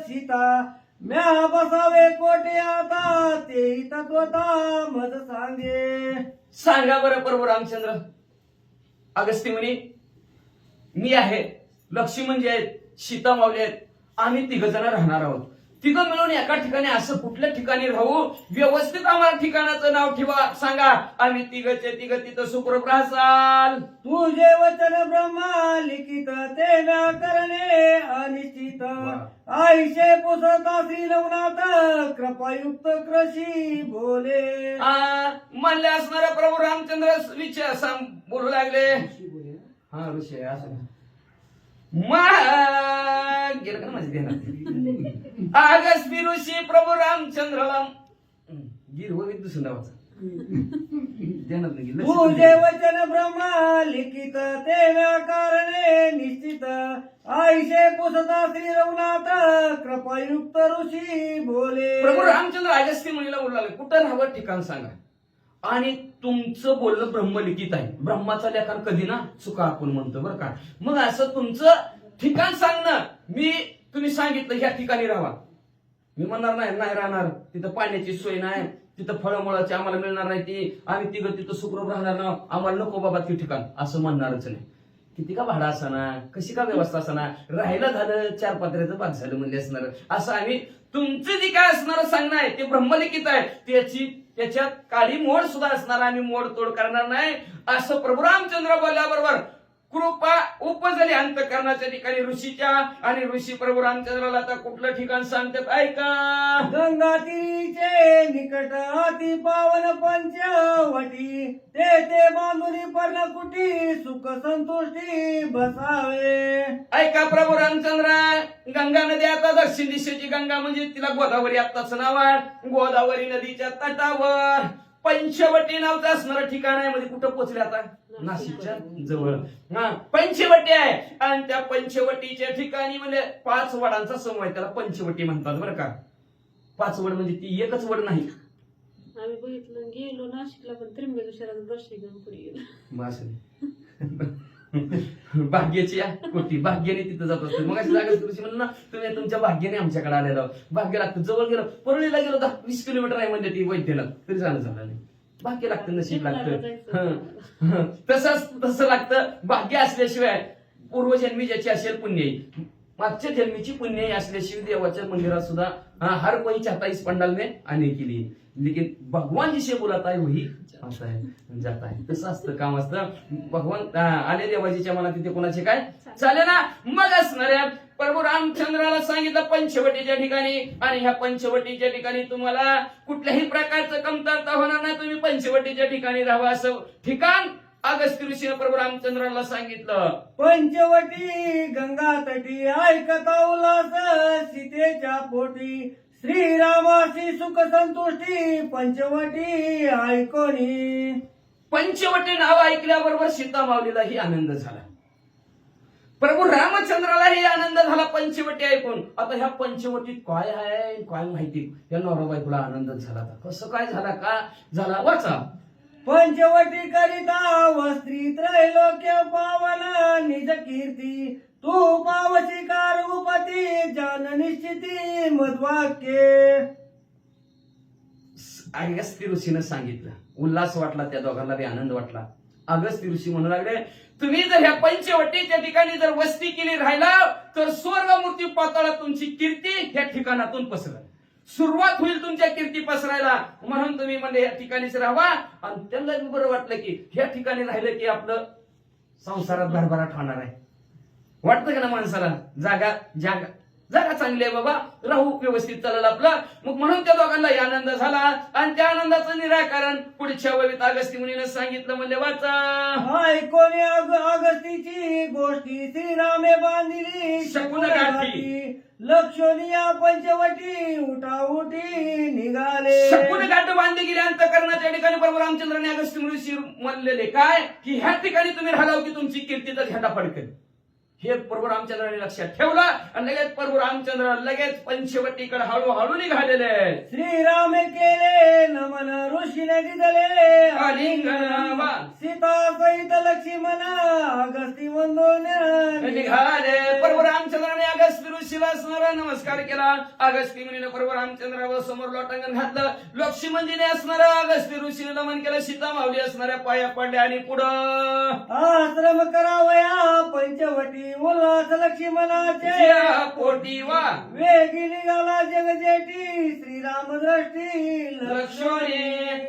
सीता म्या बसावे कोटे आता ते तत्वता मज सांगे. सांगा बरं प्रभू रामचंद्र. अगस्त्य मुनी मी आहे, लक्ष्मण जे आहेत, सीता माऊली आहेत, आम्ही 3 जण राहणार आहोत. 3 मिळून एका ठिकाणी असं कुठल्या ठिकाणी राहू व्यवस्थित आम्हाला ठिकाणाचं नाव ठेवा सांगा. आम्ही 3 तिथं सुखरूप राहसाल. तुझे वचन ब्रह्मा लिखित ते म्या करणे अनिश्चित आईशे पुसता श्री नवनाथ कृपायुक्त कृषी बोले. म्हणले असणारे प्रभू रामचंद्र विचार बोलू लागले. हा ऋषी असं गेलं का माझ्या ध्यानात. अगस्त्य ऋषी प्रभू रामचंद्राला गिरवत दुसरं नावाचा ध्यानात नाही गेलं. तुझे वचन ब्रह्मा लिखित ते म्या करणे निश्चित आईशे पुसता श्री रघुनाथ कृपायुक्त ऋषी बोले. प्रभू रामचंद्र अगस्त्य मुनीला बोलू लागले कुठं राहावं ठिकाण सांगा आणि तुमचं बोलणं ब्रह्मलिखित आहे. ब्रह्माचा लेखन कधी ना चुका आपण म्हणतो बरं का. मग असं तुमचं ठिकाण सांगणं मी तुम्ही सांगितलं ह्या ठिकाणी राहा. मी म्हणणार नाही राहणार तिथं पाण्याची सोय नाही, तिथं फळमुळाची आम्हाला मिळणार नाही, ती आम्ही 3 तिथं सुखरूप राहणार ना, आम्हाला नको बाबा ते ठिकाण असं म्हणणारच नाही. किती का भाडा असना, कशी का व्यवस्था असना, राहायला झालं 4 पात्र्याचं भाग झालं म्हणजे असणार. असं आम्ही तुमचं जे काय असणार सांगणं आहे ते ब्रह्मलिखित आहे, त्याच्यात काळी मोड सुद्धा असणार, आम्ही मोड तोड करणार नाही असं प्रभू रामचंद्र बोलल्याबरोबर कृपा उपजली अंतःकरणाच्या ठिकाणी ऋषीच्या. आणि ऋषी प्रभू रामचंद्राला आता कुठलं ठिकाण सांगतात ऐका. गंगातीचे निकट अति पावन पंचवटी ते बांधुनी पर्णकुटी सुख संतुष्टी बसावे. ऐका प्रभू रामचंद्र. गंगा नदी आता दक्षिण दिशेची गंगा म्हणजे तिला गोदावरी आत्ताच नाव आहे. गोदावरी नदीच्या तटावर पंचवटी नावचं असणारं ठिकाण आहे. म्हणजे कुठं पोहोचले आता नाशिकच्या जवळ पंचवटी आहे. आणि त्या पंचवटीच्या ठिकाणी म्हणजे 5 वडांचा समूह आहे, त्याला पंचवटी म्हणतात बरं का. 5 वड म्हणजे ती एकच वड नाही. आम्ही बघितलं गेलो नाशिकला पण त्र्यंबकेश्वराचं दर्शन घेऊन पुढे गेलो. भाग्याची कोटी भाग्याने तिथं जात असतो. मग अशी जागा म्हणून ना तुम्ही तुमच्या भाग्याने आमच्याकडे आलेलो. भाग्य लागतं. जवळ गेलो परळीला गेलो 10-20 किलोमीटर आहे म्हणजे ती वैद्यला तरी जाणं झालं नाही. भाग्य लागतं, नशीब लागतं. तसं लागतं. भाग्य असल्याशिवाय पूर्वजन्मी ज्याची असेल पुण्य मागच्या जन्मीची पुण्य असल्याशिवाय देवाच्या मंदिरात सुद्धा हर कोई चाहता इस पंडाल में आने के लिए, लेकिन भगवान जिसे बुलाता है वही आता है जाता है. तसं असतं काम असतं. भगवान आले देवाजीच्या मनात तिथे कोणाचे काय चाले ना. मग असणाऱ्या प्रभू रामचंद्राला सांगितलं पंचवटीच्या ठिकाणी. आणि ह्या पंचवटीच्या ठिकाणी तुम्हाला कुठल्याही प्रकारचं कमतरता होणार नाही, तुम्ही पंचवटीच्या ठिकाणी राहावं असं ठिकाण अगस्त्य ऋषीने प्रभू रामचंद्राला सांगितलं. पंचवटी गंगा तटी ऐकता उल्हास सीतेच्या पोटी श्रीरामाशी सुख संतुष्टी पंचवटी ऐकोनी. पंचवटी नाव ऐकल्याबरोबर सीता माऊलीलाही आनंद झाला, प्रभू रामचंद्रालाही आनंद झाला पंचवटी ऐकून. आता ह्या पंचवटीत काय आहे काय माहिती. या नवरा बायकोला आनंद झाला. कसं काय झाला का झाला वाचा. पंचवटी करिता वस्त्री त्रैलोक्य पावना निज कीर्ती तू पावसी कारगुपती जान निश्चिती मध्वाक्ये. अगस्त्य ऋषीनं सांगितलं. उल्हास वाटला त्या दोघांना, बी आनंद वाटला. अगस्त्य ऋषी म्हणू लागले, तुम्ही जर ह्या पंचवटीच्या ठिकाणी जर वस्ती केली राहिला तर स्वर्गमूर्ती पाताळात तुमची कीर्ती ह्या ठिकाणातून पसरेल. सुरुवात होईल तुमच्या कीर्ती पसरायला. म्हणून तुम्ही म्हणजे या ठिकाणीच राहावा. आणि त्यांना बरं वाटलं की ह्या ठिकाणी राहिलं की आपलं संसारात भरभराट होणार आहे. वाटतं का ना माणसाला? जागा चांगली आहे बाबा, राहू, व्यवस्थित चालेल आपलं. मग म्हणून त्या दोघांनाही आनंद झाला. आणि त्या आनंदाचं निराकरण पुढच्या ववीत अगस्त्य मुनीनं सांगितलं. म्हणजे वाचा, ऐकोनी अगस्तीची गोष्टी श्रीरामे बांधिली शकुन गाठी. लक्षणीय पंचवटी उठाउठी निघाले. शकुन गाठ बांधली गेली अंतःकरणाच्या ठिकाणी. बरोबर रामचंद्राने अगस्त्य मुनीशी म्हणलेले काय की ह्या ठिकाणी तुम्ही राहिला की तुमची कीर्तीचा झेंडा फडकेल. हे प्रभू रामचंद्राने लक्षात ठेवलं. आणि लगेच प्रभू रामचंद्र लगेच पंचवटीकडे हळूहळू निघालेले. श्रीरामे केले नमन ऋषीने दिदले आलिंगन सीता सहित लक्ष्मण अगस्ती वंदन निघाले. प्रभू रामचंद्राने अगस्त्य ऋषीला असणारा नमस्कार केला. अगस्त्य मुनीने प्रभू रामचंद्रावर समोर लोटांगण घातलं. लक्ष्मणजीने असणारा अगस्त्य ऋषीने नमन केलं. सीता माऊली असणाऱ्या पाया पडल्या. आणि पुढं आश्रम करावया पंचवटी उल्हास लक्ष्मणाचे पोटी वा वेगी निघाला जगजेटी श्रीराम दृष्टी लक्ष्मणी.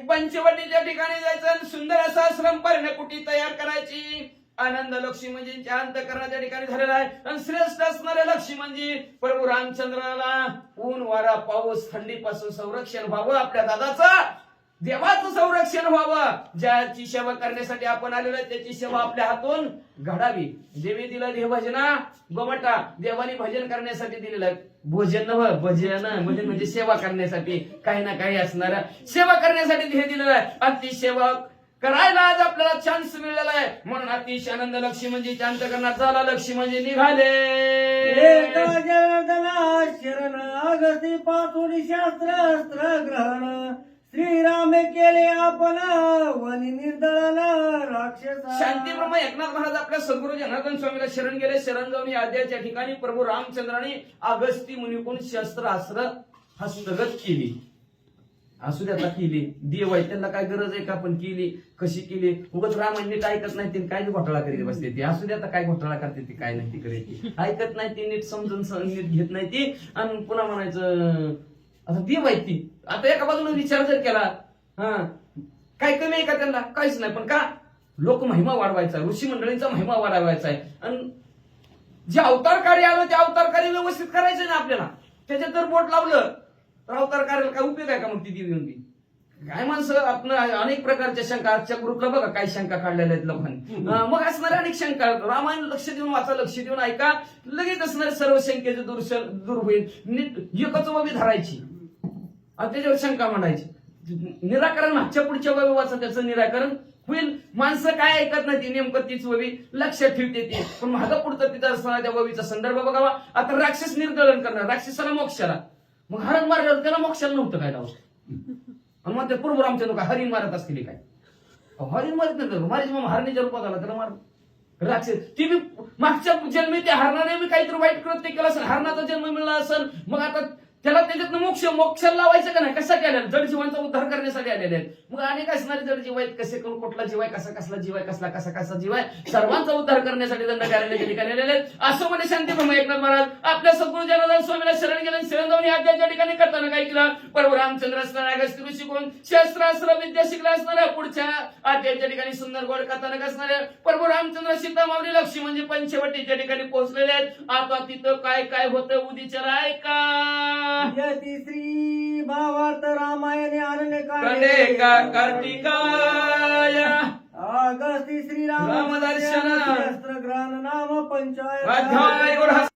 पंचवटीच्या ठिकाणी जायचं आणि सुंदर असा आश्रम पर्णकुटी तयार करायची. आनंद लक्ष्मणजींच्या अंतःकरणाच्या ठिकाणी झालेला आहे. आणि श्रेष्ठ असणारे लक्ष्मणजी प्रभू रामचंद्राला ऊन वारा पाऊस थंडीपासून संरक्षण व्हावं, आपल्या दादाचं देवाचं संरक्षण व्हावं, ज्याची सेवा करण्यासाठी आपण आलेलो आहे त्याची सेवा आपल्या हातून घडावी. देवी दिला देह भजना गोमटा. देवाने भजन करण्यासाठी दिलेलं आहे. भोजन नव्ह, भजन म्हणजे सेवा करण्यासाठी काही ना काही असणार सेवा करण्यासाठी देह दिलेलं आहे. आणि ती सेवा करायला आज आपल्याला चान्स मिळालेला आहे. म्हणून अतिशय आनंद लक्ष्मणजी अंतःकरणात झाला. लक्ष्मणजी निघाले. शरण अगस्ती पातुडी शास्त्र अस्त्र ग्रहण श्रीरामे केले आपण वनी निर्दळन राक्षस. शांतीब्रह्म एकनाथ महाराज आपल्या सद्गुरू जनार्दन स्वामीला शरण गेले. शरण जाऊन या आद्याच्या ठिकाणी प्रभू रामचंद्राने अगस्ती मुनीकडून शस्त्र अस्त्र हस्तगत केली. असू द्या केली. देव आहे त्यांना काय गरज आहे का आपण केली, कशी केली. उगाच रामायण नीट ऐकत नाही ते, काय घोटाळा करीत बसते ती. असू द्या काय घोटाळा करते ती, काय नाही ती करायची. ऐकत नाही ती, नीट समजून नीट घेत नाही ती. आणि पुन्हा म्हणायचं आता देव आहे ती. आता एका बाजूला विचार जर केला काय कमी आहे का त्यांना, काहीच नाही. पण का लोक महिमा वाढवायचा, ऋषी मंडळींचा महिमा वाढवायचा आहे. आणि जे अवतार कार्य आलं ते अवतार कार्य व्यवस्थित करायचं ना आपल्याला. त्याच्यात जर बोट लावलं तर अवतार कार्याला काय उपयोग आहे का मग ती देव येऊन ती. काय माणसं आपण अनेक प्रकारच्या शंका आजच्या ग्रुपला बघा काय शंका काढलेल्या आहेत लोकांनी. मग असणाऱ्या अनेक शंका रामायण लक्ष देऊन वाचा, लक्ष देऊन ऐका, लगेच असणारे सर्व शंकेचे दूर होईल. नीट एकच बाबी धरायची आणि त्याच्यावर शंका मांडायची. निराकरण मागच्या पुढच्या बाबी वाचा, त्याचं निराकरण होईल. माणसं काय ऐकत नाही ती, नेमकं तीच ववी लक्षात ठेवते ती. पण माझा पुढचा तिथं असणारा त्या ववीचा संदर्भ बघावा. आता राक्षस निर्दळन करणार, राक्षसाला मोक्षाला. मग हरण मारलं त्याला मोक्षाला नव्हतं काय लावलं. आणि मग ते पूर्व रामचंद्र काय हरिण मारत असतील काय, हरिण मारत नाही. मारीच मग हरणीच्या रूपात आला त्याला मार. राक्षस ती बी मागच्या जन्मी त्या हरणाने बी काहीतरी वाईट कृत्य केलं असेल, हरणाचा जन्म मिळाला असेल. मग आता त्याला त्याच्यातनं मोक्षाला लावायचं का नाही, कसा केला जड जीवांचा उद्धार करण्यासाठी आलेले आहेत. मग अनेक असणारे जड जीव आहेत, कसे करून कुठला जीव आहे, कसा कसला जीव आहे, कसला कसा कसा जीव आहे, सर्वांचा उद्धार करण्यासाठी दंड कार्यालयाच्या ठिकाणी आलेले आहेत. असं म्हणे शांतीब्रह्म एकनाथ महाराज आपल्या सद्गुरू जनार्दन स्वामीला शरण गेले. शरण जाऊन या ठिकाणी करताना काय केलं, प्रभू रामचंद्र असणाऱ्या अगस्त्य ऋषी कोण शस्त्रास्त्र विद्या शिकला असणाऱ्या पुढच्या अध्यायाच्या ठिकाणी सुंदर गोड कथानक असणाऱ्या प्रभू रामचंद्र सीता माऊली लक्ष्मी म्हणजे पंचवटीच्या ठिकाणी पोहोचलेले आहेत. आता तिथं काय काय होतं उद्याच्याला ऐका. श्री भावार्थ रामायणे आनंद कार्तिकाय अगस्ती श्रीराम रामदर्शन शस्त्र ग्रहण नाम पंचायत अध्याय